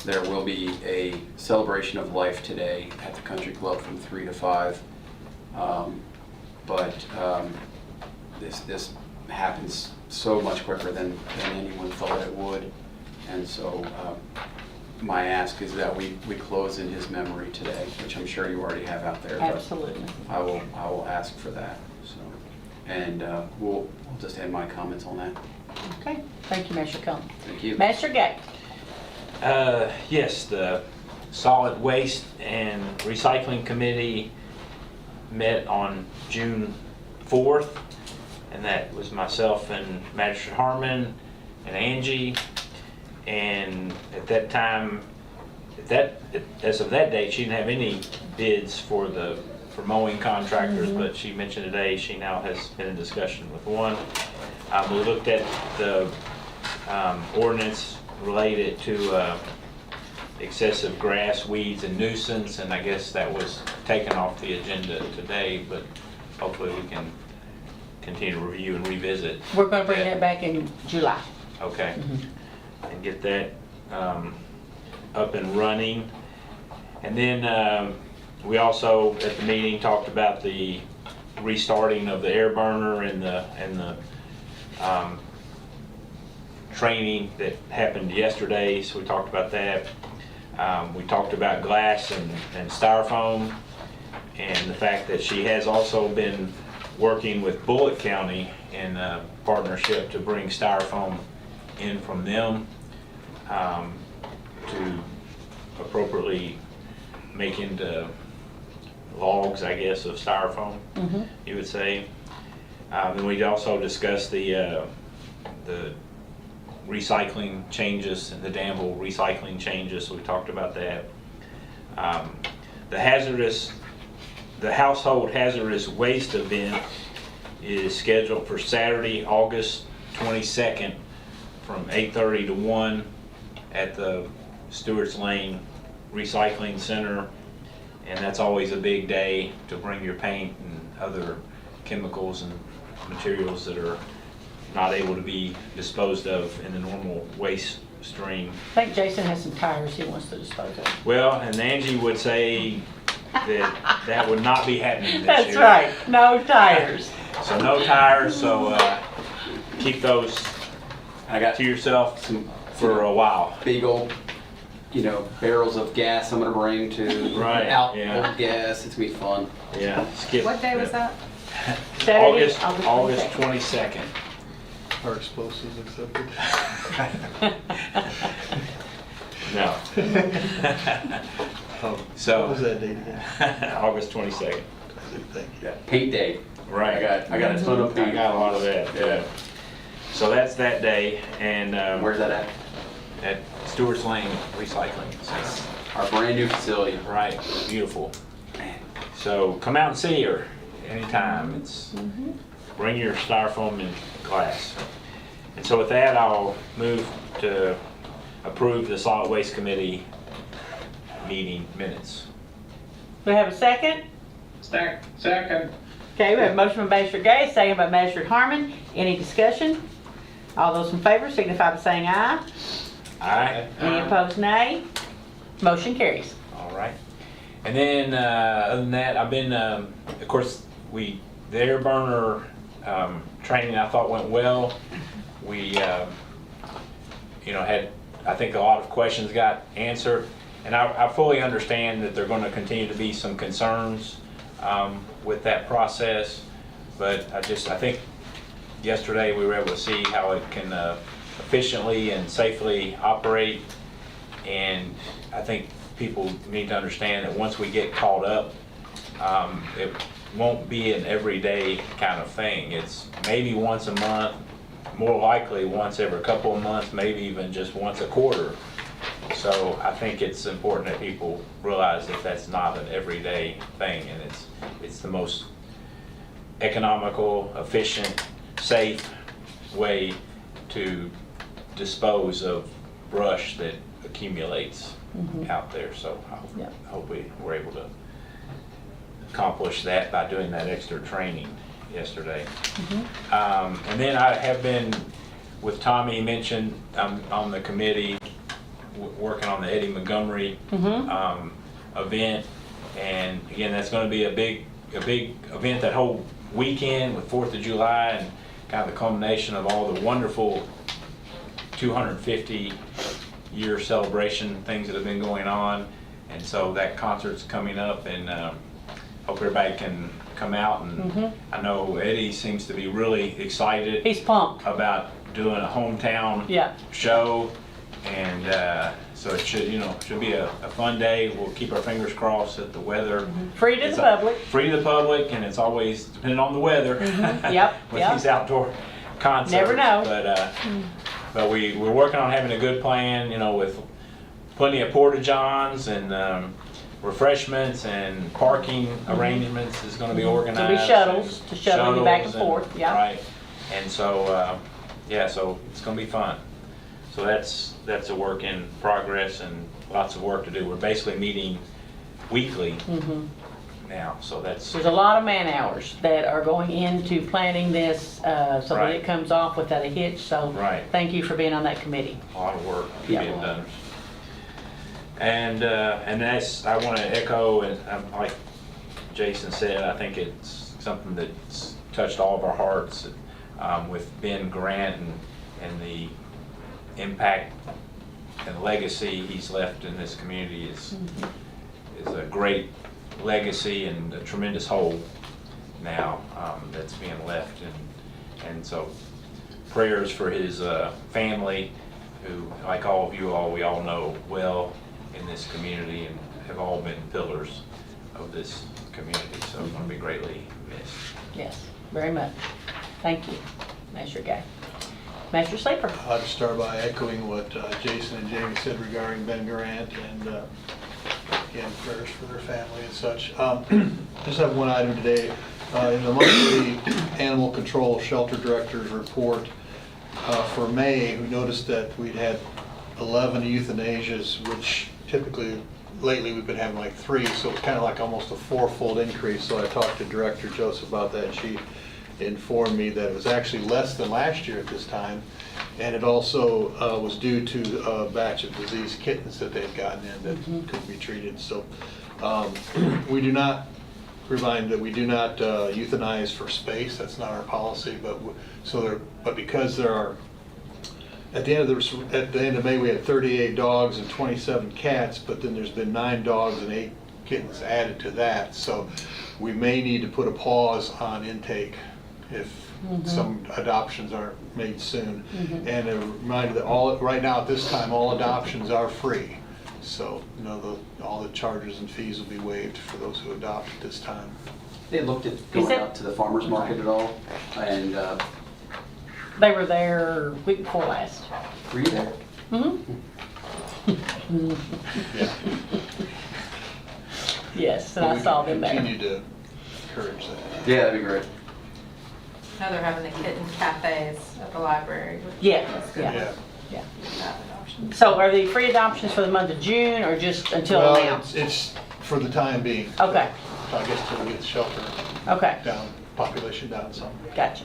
[SPEAKER 5] there will be a celebration of life today at the Country Club from 3 to 5. But this happens so much quicker than anyone thought it would. And so my ask is that we close in his memory today, which I'm sure you already have out there. but
[SPEAKER 2] Absolutely.
[SPEAKER 5] I will ask for that. So, and we'll just end my comments on that.
[SPEAKER 2] Okay, thank you, Magistrate Cullen.
[SPEAKER 5] Thank you.
[SPEAKER 2] Magistrate Gay.
[SPEAKER 4] Yes, the Solid Waste and Recycling Committee met on June 4th, and that was myself and Magistrate Harmon and Angie. And at that time, as of that date, she didn't have any bids for mowing contractors, but she mentioned today she now has been in discussion with one. We looked at the ordinance related to excessive grass, weeds, and nuisance, and I guess that was taken off the agenda today, but hopefully we can continue to review and revisit.
[SPEAKER 2] We're gonna bring that back in July.
[SPEAKER 4] Okay, and get that up and running. And then we also, at the meeting, talked about the restarting of the air burner and the training that happened yesterday, so we talked about that. We talked about glass and styrofoam, and the fact that she has also been working with Bullitt County in a partnership to bring styrofoam in from them to appropriately make into logs, I guess, of styrofoam, you would say. And we also discussed the recycling changes and the Danville recycling changes, so we talked about that. The household hazardous waste event is scheduled for Saturday, August 22nd from 8:30 to 1 at the Stewart's Lane Recycling Center. And that's always a big day to bring your paint and other chemicals and materials that are not able to be disposed of in the normal waste stream.
[SPEAKER 2] I think Jason has some tires he wants to dispose of.
[SPEAKER 4] Well, and Angie would say that would not be happening this
[SPEAKER 2] That's
[SPEAKER 4] year.
[SPEAKER 2] right, no tires.
[SPEAKER 4] So no tires, so keep those to yourself for a while.
[SPEAKER 5] Big old, barrels of gas I'm gonna bring to out old gas. It's gonna be fun.
[SPEAKER 4] Yeah. Skip.
[SPEAKER 7] What day was that?
[SPEAKER 2] Saturday,
[SPEAKER 4] August 22nd.
[SPEAKER 3] Are explosives accepted?
[SPEAKER 4] No. So.
[SPEAKER 3] What was that date again?
[SPEAKER 4] August 22nd.
[SPEAKER 5] Yeah, paint day.
[SPEAKER 4] Right.
[SPEAKER 5] I got a ton of paint.
[SPEAKER 4] I got a lot of that, yeah. So that's that day, and
[SPEAKER 5] Where's that at?
[SPEAKER 4] at Stewart's Lane Recycling.
[SPEAKER 5] Our brand new facility.
[SPEAKER 4] Right, beautiful. So come out and see her anytime. It's bring your styrofoam and glass. And so with that, I'll move to approve the Solid Waste Committee meeting minutes.
[SPEAKER 2] We have a second?
[SPEAKER 13] Second.
[SPEAKER 2] Okay, we have a motion by Magistrate Gay, second by Magistrate Harmon. Any discussion? All those in favor signify by saying aye.
[SPEAKER 4] Aye.
[SPEAKER 2] Any opposed, nay? Motion carries.
[SPEAKER 4] All right. And then, other than that, I've been, of course, the air burner training I thought went well. We, had, I think a lot of questions got answered. And I fully understand that there are going to continue to be some concerns with that process. But I think yesterday we were able to see how it can efficiently and safely operate. And I think people need to understand that once we get caught up, it won't be an everyday kind of thing. It's maybe once a month, more likely once every couple of months, maybe even just once a quarter. So I think it's important that people realize that that's not an everyday thing, and it's the most economical, efficient, safe way to dispose of brush that accumulates out there. So I hope we were able to accomplish that by doing that extra training yesterday. And then I have been with Tommy mentioned on the committee working on the Eddie Montgomery event, and again that's going to be a big event that whole weekend with 4th of July and kind of the culmination of all the wonderful 250 year celebration things that have been going on. And so that concert's coming up, and hope everybody can come out. And I know Eddie seems to be really excited.
[SPEAKER 2] He's pumped
[SPEAKER 4] about doing a hometown show, and So it should, should be a fun day. We'll keep our fingers crossed that the weather.
[SPEAKER 2] Free to
[SPEAKER 4] is
[SPEAKER 2] the public.
[SPEAKER 4] Free to the public, and it's always depending on the weather.
[SPEAKER 2] Yep,
[SPEAKER 4] With
[SPEAKER 2] yep.
[SPEAKER 4] these outdoor concerts.
[SPEAKER 2] Never know.
[SPEAKER 4] But we're working on having a good plan, with plenty of porta-johns and refreshments and parking arrangements is gonna be organized.
[SPEAKER 2] There'll be shuttles
[SPEAKER 4] and
[SPEAKER 2] to shuttle you back and
[SPEAKER 4] shuttles
[SPEAKER 2] forth, yeah.
[SPEAKER 4] Right, and so, so it's gonna be fun. So that's a work in progress and lots of work to do. We're basically meeting weekly now, so that's.
[SPEAKER 2] There's a lot of man hours that are going into planning this, so that
[SPEAKER 4] Right.
[SPEAKER 2] it comes off without a hitch, so.
[SPEAKER 4] Right.
[SPEAKER 2] Thank you for being on that committee.
[SPEAKER 4] A lot of work
[SPEAKER 2] Yeah.
[SPEAKER 4] being done. And that's, I want to echo, and like Jason said, I think it's something that's touched all of our hearts with Ben Grant and the impact and legacy he's left in this community is a great legacy and a tremendous hole now that's being left. And so prayers for his family, who, like all of you all, we all know well in this community and have all been pillars of this community. So it's going to be greatly missed.
[SPEAKER 2] Yes, very much. Thank you, Master Guy. Master Sleeper.
[SPEAKER 18] I'll just start by echoing what Jason and Jamie said regarding Ben Grant and again, prayers for their family and such. Just have one item today. In the monthly Animal Control Shelter Director's report for May, we noticed that we'd had 11 euthanasias, which typically, lately we've been having like 3, so it's kind of like almost a 4-fold increase. So I talked to Director Joseph about that, and she informed me that it was actually less than last year at this time, and it also was due to a batch of diseased kittens that they'd gotten in that could be treated. So we do not, remind that we do not euthanize for space. That's not our policy. But because there are, at the end of May we had 38 dogs and 27 cats, but then there's been 9 dogs and 8 kittens added to that. So we may need to put a pause on intake if some adoptions aren't made soon. And a reminder that right now at this time, all adoptions are free. So, all the charges and fees will be waived for those who adopt at this time.
[SPEAKER 5] They looked at going out to the farmer's market at all, and
[SPEAKER 2] They were there week before last.
[SPEAKER 5] were you there?
[SPEAKER 18] Yeah.
[SPEAKER 2] Yes, and I saw them there.
[SPEAKER 18] Continue to encourage that.
[SPEAKER 5] Yeah, that'd be great.
[SPEAKER 7] Now they're having the kitten cafes at the library.
[SPEAKER 2] Yeah,
[SPEAKER 7] That's good.
[SPEAKER 2] yeah. Yeah. So are the free adoptions for the month of June or just until
[SPEAKER 18] Well,
[SPEAKER 2] now?
[SPEAKER 18] it's for the time being.
[SPEAKER 2] Okay.
[SPEAKER 18] I guess till we get the shelter
[SPEAKER 2] Okay.
[SPEAKER 18] down, population down some.
[SPEAKER 2] Gotcha.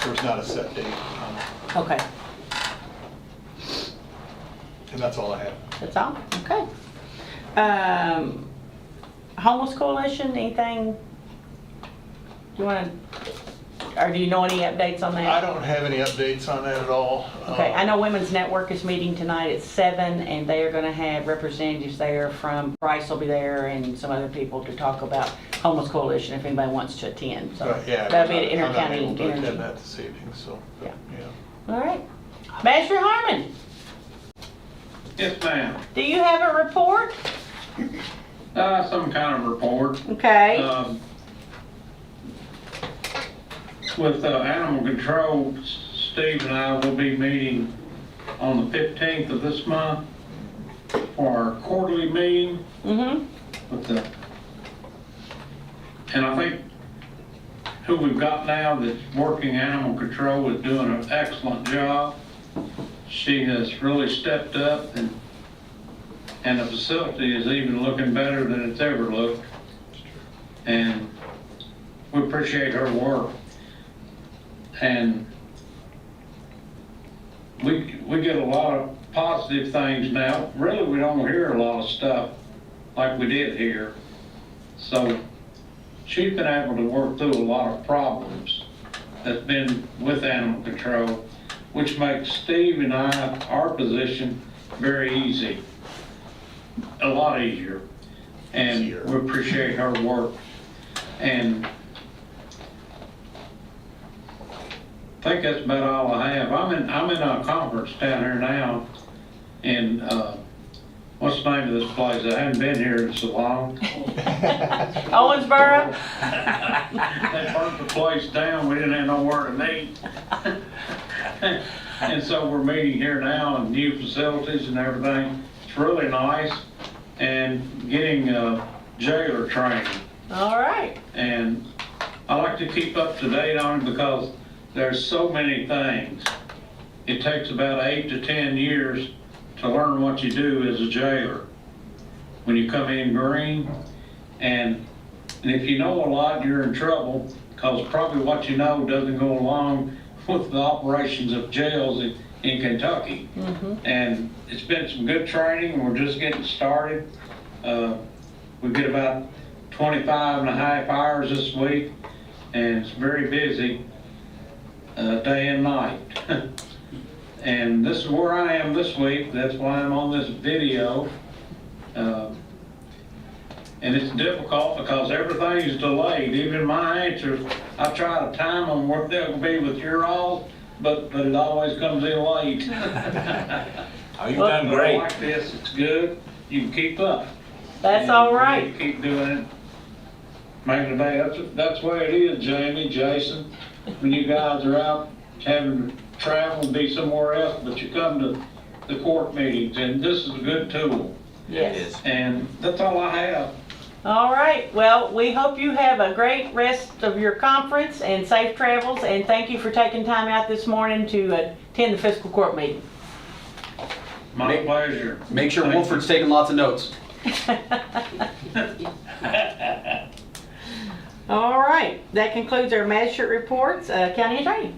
[SPEAKER 18] There's not a set date on it.
[SPEAKER 2] Okay.
[SPEAKER 18] And that's all I have.
[SPEAKER 2] That's all? Okay. Homeless Coalition, anything? Do you want to, or do you know any updates on that?
[SPEAKER 18] I don't have any updates on that at all.
[SPEAKER 2] Okay, I know Women's Network is meeting tonight at 7, and they are going to have representatives there from, Bryce will be there, and some other people to talk about Homeless Coalition if anybody wants to attend. So
[SPEAKER 18] Yeah,
[SPEAKER 2] that'll be at
[SPEAKER 18] I'm not
[SPEAKER 2] Intercounty
[SPEAKER 18] able to
[SPEAKER 2] Energy.
[SPEAKER 18] attend that this evening, so.
[SPEAKER 2] All right. Magistrate Harmon,
[SPEAKER 13] Yes, ma'am.
[SPEAKER 2] do you have a report?
[SPEAKER 13] Some kind of report.
[SPEAKER 2] Okay.
[SPEAKER 13] With animal control, Steve and I will be meeting on the 15th of this month for our quarterly meeting. With and I think who we've got now that's working animal control is doing an excellent job. She has really stepped up, and the facility is even looking better than it's ever looked. And we appreciate her work. And we get a lot of positive things now. Really, we don't hear a lot of stuff like we did here. So she's been able to work through a lot of problems that's been with animal control, which makes Steve and I, our position, very easy, a lot easier. And we appreciate her work. And I think that's about all I have. I'm in a conference down here now in what's the name of this place? I haven't been here in so long.
[SPEAKER 2] Owensboro?
[SPEAKER 13] They burnt the place down, we didn't have nowhere to meet. And so we're meeting here now in new facilities and everything. It's really nice, and getting jailer training.
[SPEAKER 2] All right.
[SPEAKER 13] And I like to keep up to date on it because there's so many things. It takes about 8 to 10 years to learn what you do as a jailer when you come in green. And if you know a lot, you're in trouble, because probably what you know doesn't go along with the operations of jails in Kentucky. And it's been some good training, and we're just getting started. We get about 25 and a half hours this week, and it's very busy, day and night. And this is where I am this week. That's why I'm on this video. And it's difficult because everything's delayed. Even my answers, I try to time them where they'll be with your all, but it always comes in late.
[SPEAKER 4] Oh, you've done great.
[SPEAKER 13] Like this, it's good. You can keep up.
[SPEAKER 2] That's all right.
[SPEAKER 13] You keep doing it. Making a day. That's the way it is, Jamie, Jason. When you guys are out having to travel and be somewhere else, but you come to the court meetings, and this is a good tool.
[SPEAKER 2] Yes.
[SPEAKER 4] It is.
[SPEAKER 13] And that's all I have.
[SPEAKER 2] All right. Well, we hope you have a great rest of your conference and safe travels, and thank you for taking time out this morning to attend the fiscal court meeting.
[SPEAKER 13] My pleasure.
[SPEAKER 5] Make sure Wolford's taking lots of notes.
[SPEAKER 2] All right. That concludes our magistrate reports. County Attorney.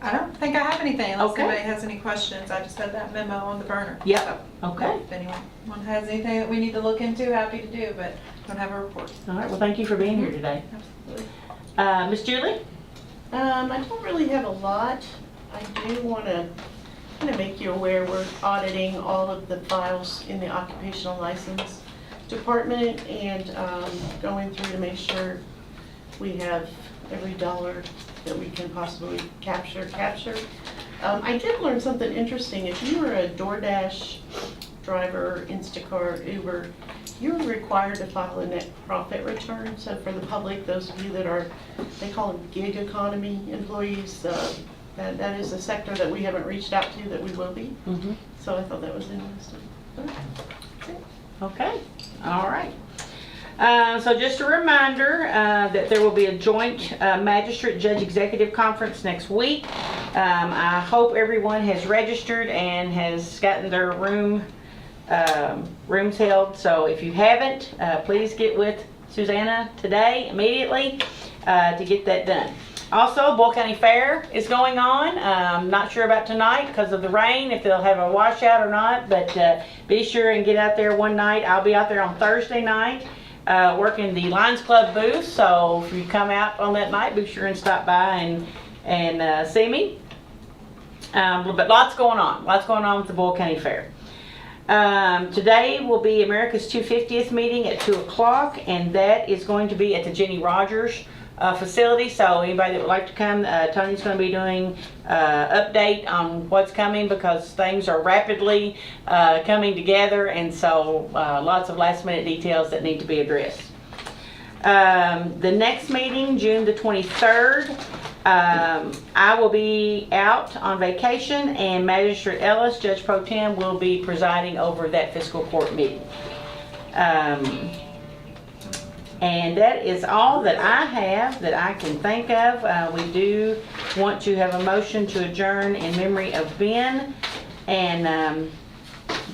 [SPEAKER 7] I don't think I have anything unless
[SPEAKER 2] Okay.
[SPEAKER 7] anybody has any questions. I just had that memo on the burner.
[SPEAKER 2] Yep.
[SPEAKER 7] So,
[SPEAKER 2] Okay.
[SPEAKER 7] if anyone has anything that we need to look into, happy to do, but don't have a report.
[SPEAKER 2] All right. Well, thank you for being here today.
[SPEAKER 7] Absolutely.
[SPEAKER 2] Miss Julie?
[SPEAKER 10] I don't really have a lot. I do want to kind of make you aware we're auditing all of the files in the occupational license department, and going through to make sure we have every dollar that we can possibly capture. I did learn something interesting. If you were a DoorDash driver, Instacart, Uber, you're required to file a net profit return. So for the public, those of you that are, they call them gig economy employees, that is a sector that we haven't reached out to that we will be. So I thought that was interesting.
[SPEAKER 2] Okay. All right. So just a reminder that there will be a joint magistrate judge executive conference next week. I hope everyone has registered and has gotten their rooms held. So if you haven't, please get with Susanna today, immediately, to get that done. Also, Boyle County Fair is going on. Not sure about tonight because of the rain, if they'll have a washout or not, but be sure and get out there one night. I'll be out there on Thursday night working the Lions Club booth, so if you come out on that night, be sure and stop by and see me. But lots going on with the Boyle County Fair. Today will be America's 250th meeting at 2 o'clock, and that is going to be at the Jenny Rogers facility. So anybody that would like to come, Tony's going to be doing update on what's coming, because things are rapidly coming together, and so lots of last minute details that need to be addressed. The next meeting, June the 23rd, I will be out on vacation, and Magistrate Ellis, Judge Pro Tem, will be presiding over that fiscal court meeting. And that is all that I have that I can think of. We do want to have a motion to adjourn in memory of Ben, and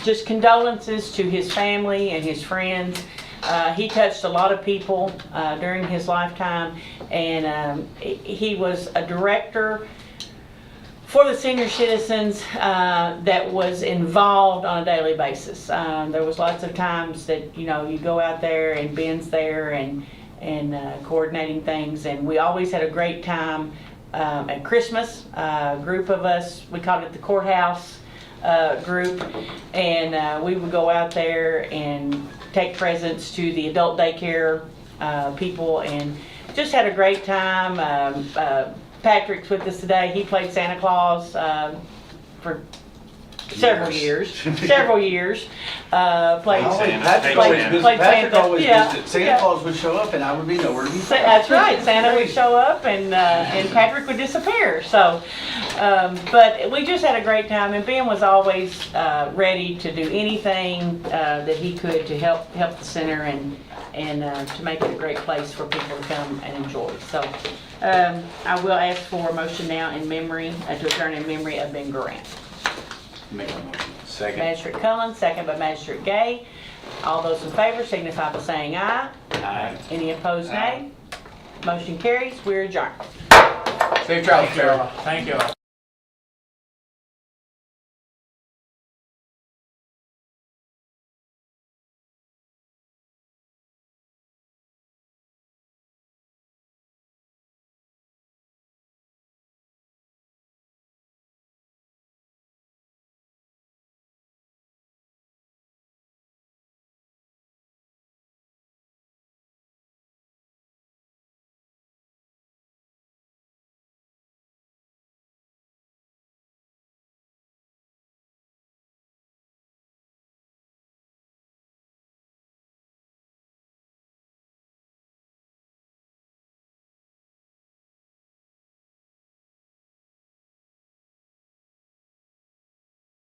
[SPEAKER 2] just condolences to his family and his friends. He touched a lot of people during his lifetime, and he was a director for the senior citizens that was involved on a daily basis. There was lots of times that, you know, you go out there and Ben's there and coordinating things, and we always had a great time at Christmas. A group of us, we called it the courthouse group, and we would go out there and take presents to the adult daycare people, and just had a great time. Patrick's with us today. He played Santa Claus for several years, several years. Played
[SPEAKER 17] Patrick
[SPEAKER 2] played
[SPEAKER 17] Patrick
[SPEAKER 2] Santa.
[SPEAKER 17] always
[SPEAKER 2] Yeah,
[SPEAKER 17] visited. Santa
[SPEAKER 2] yeah.
[SPEAKER 17] Claus would show up and I would be nowhere to be found.
[SPEAKER 2] That's right, Santa would show up and Patrick would disappear, so, but we just had a great time, and Ben was always, ready to do anything, that he could to help the center and, to make it a great place for people to come and enjoy, so, I will ask for a motion now in memory, to adjourn in memory of Ben Garant.
[SPEAKER 17] Make a motion.
[SPEAKER 4] Second.
[SPEAKER 2] Magistrate Cullen, second by Magistrate Gay. All those in favor signify by saying aye.
[SPEAKER 4] Aye.
[SPEAKER 2] Any opposed, nay? Motion carries. We're adjourned.
[SPEAKER 5] Safe travels, Sarah.
[SPEAKER 4] Thank you all.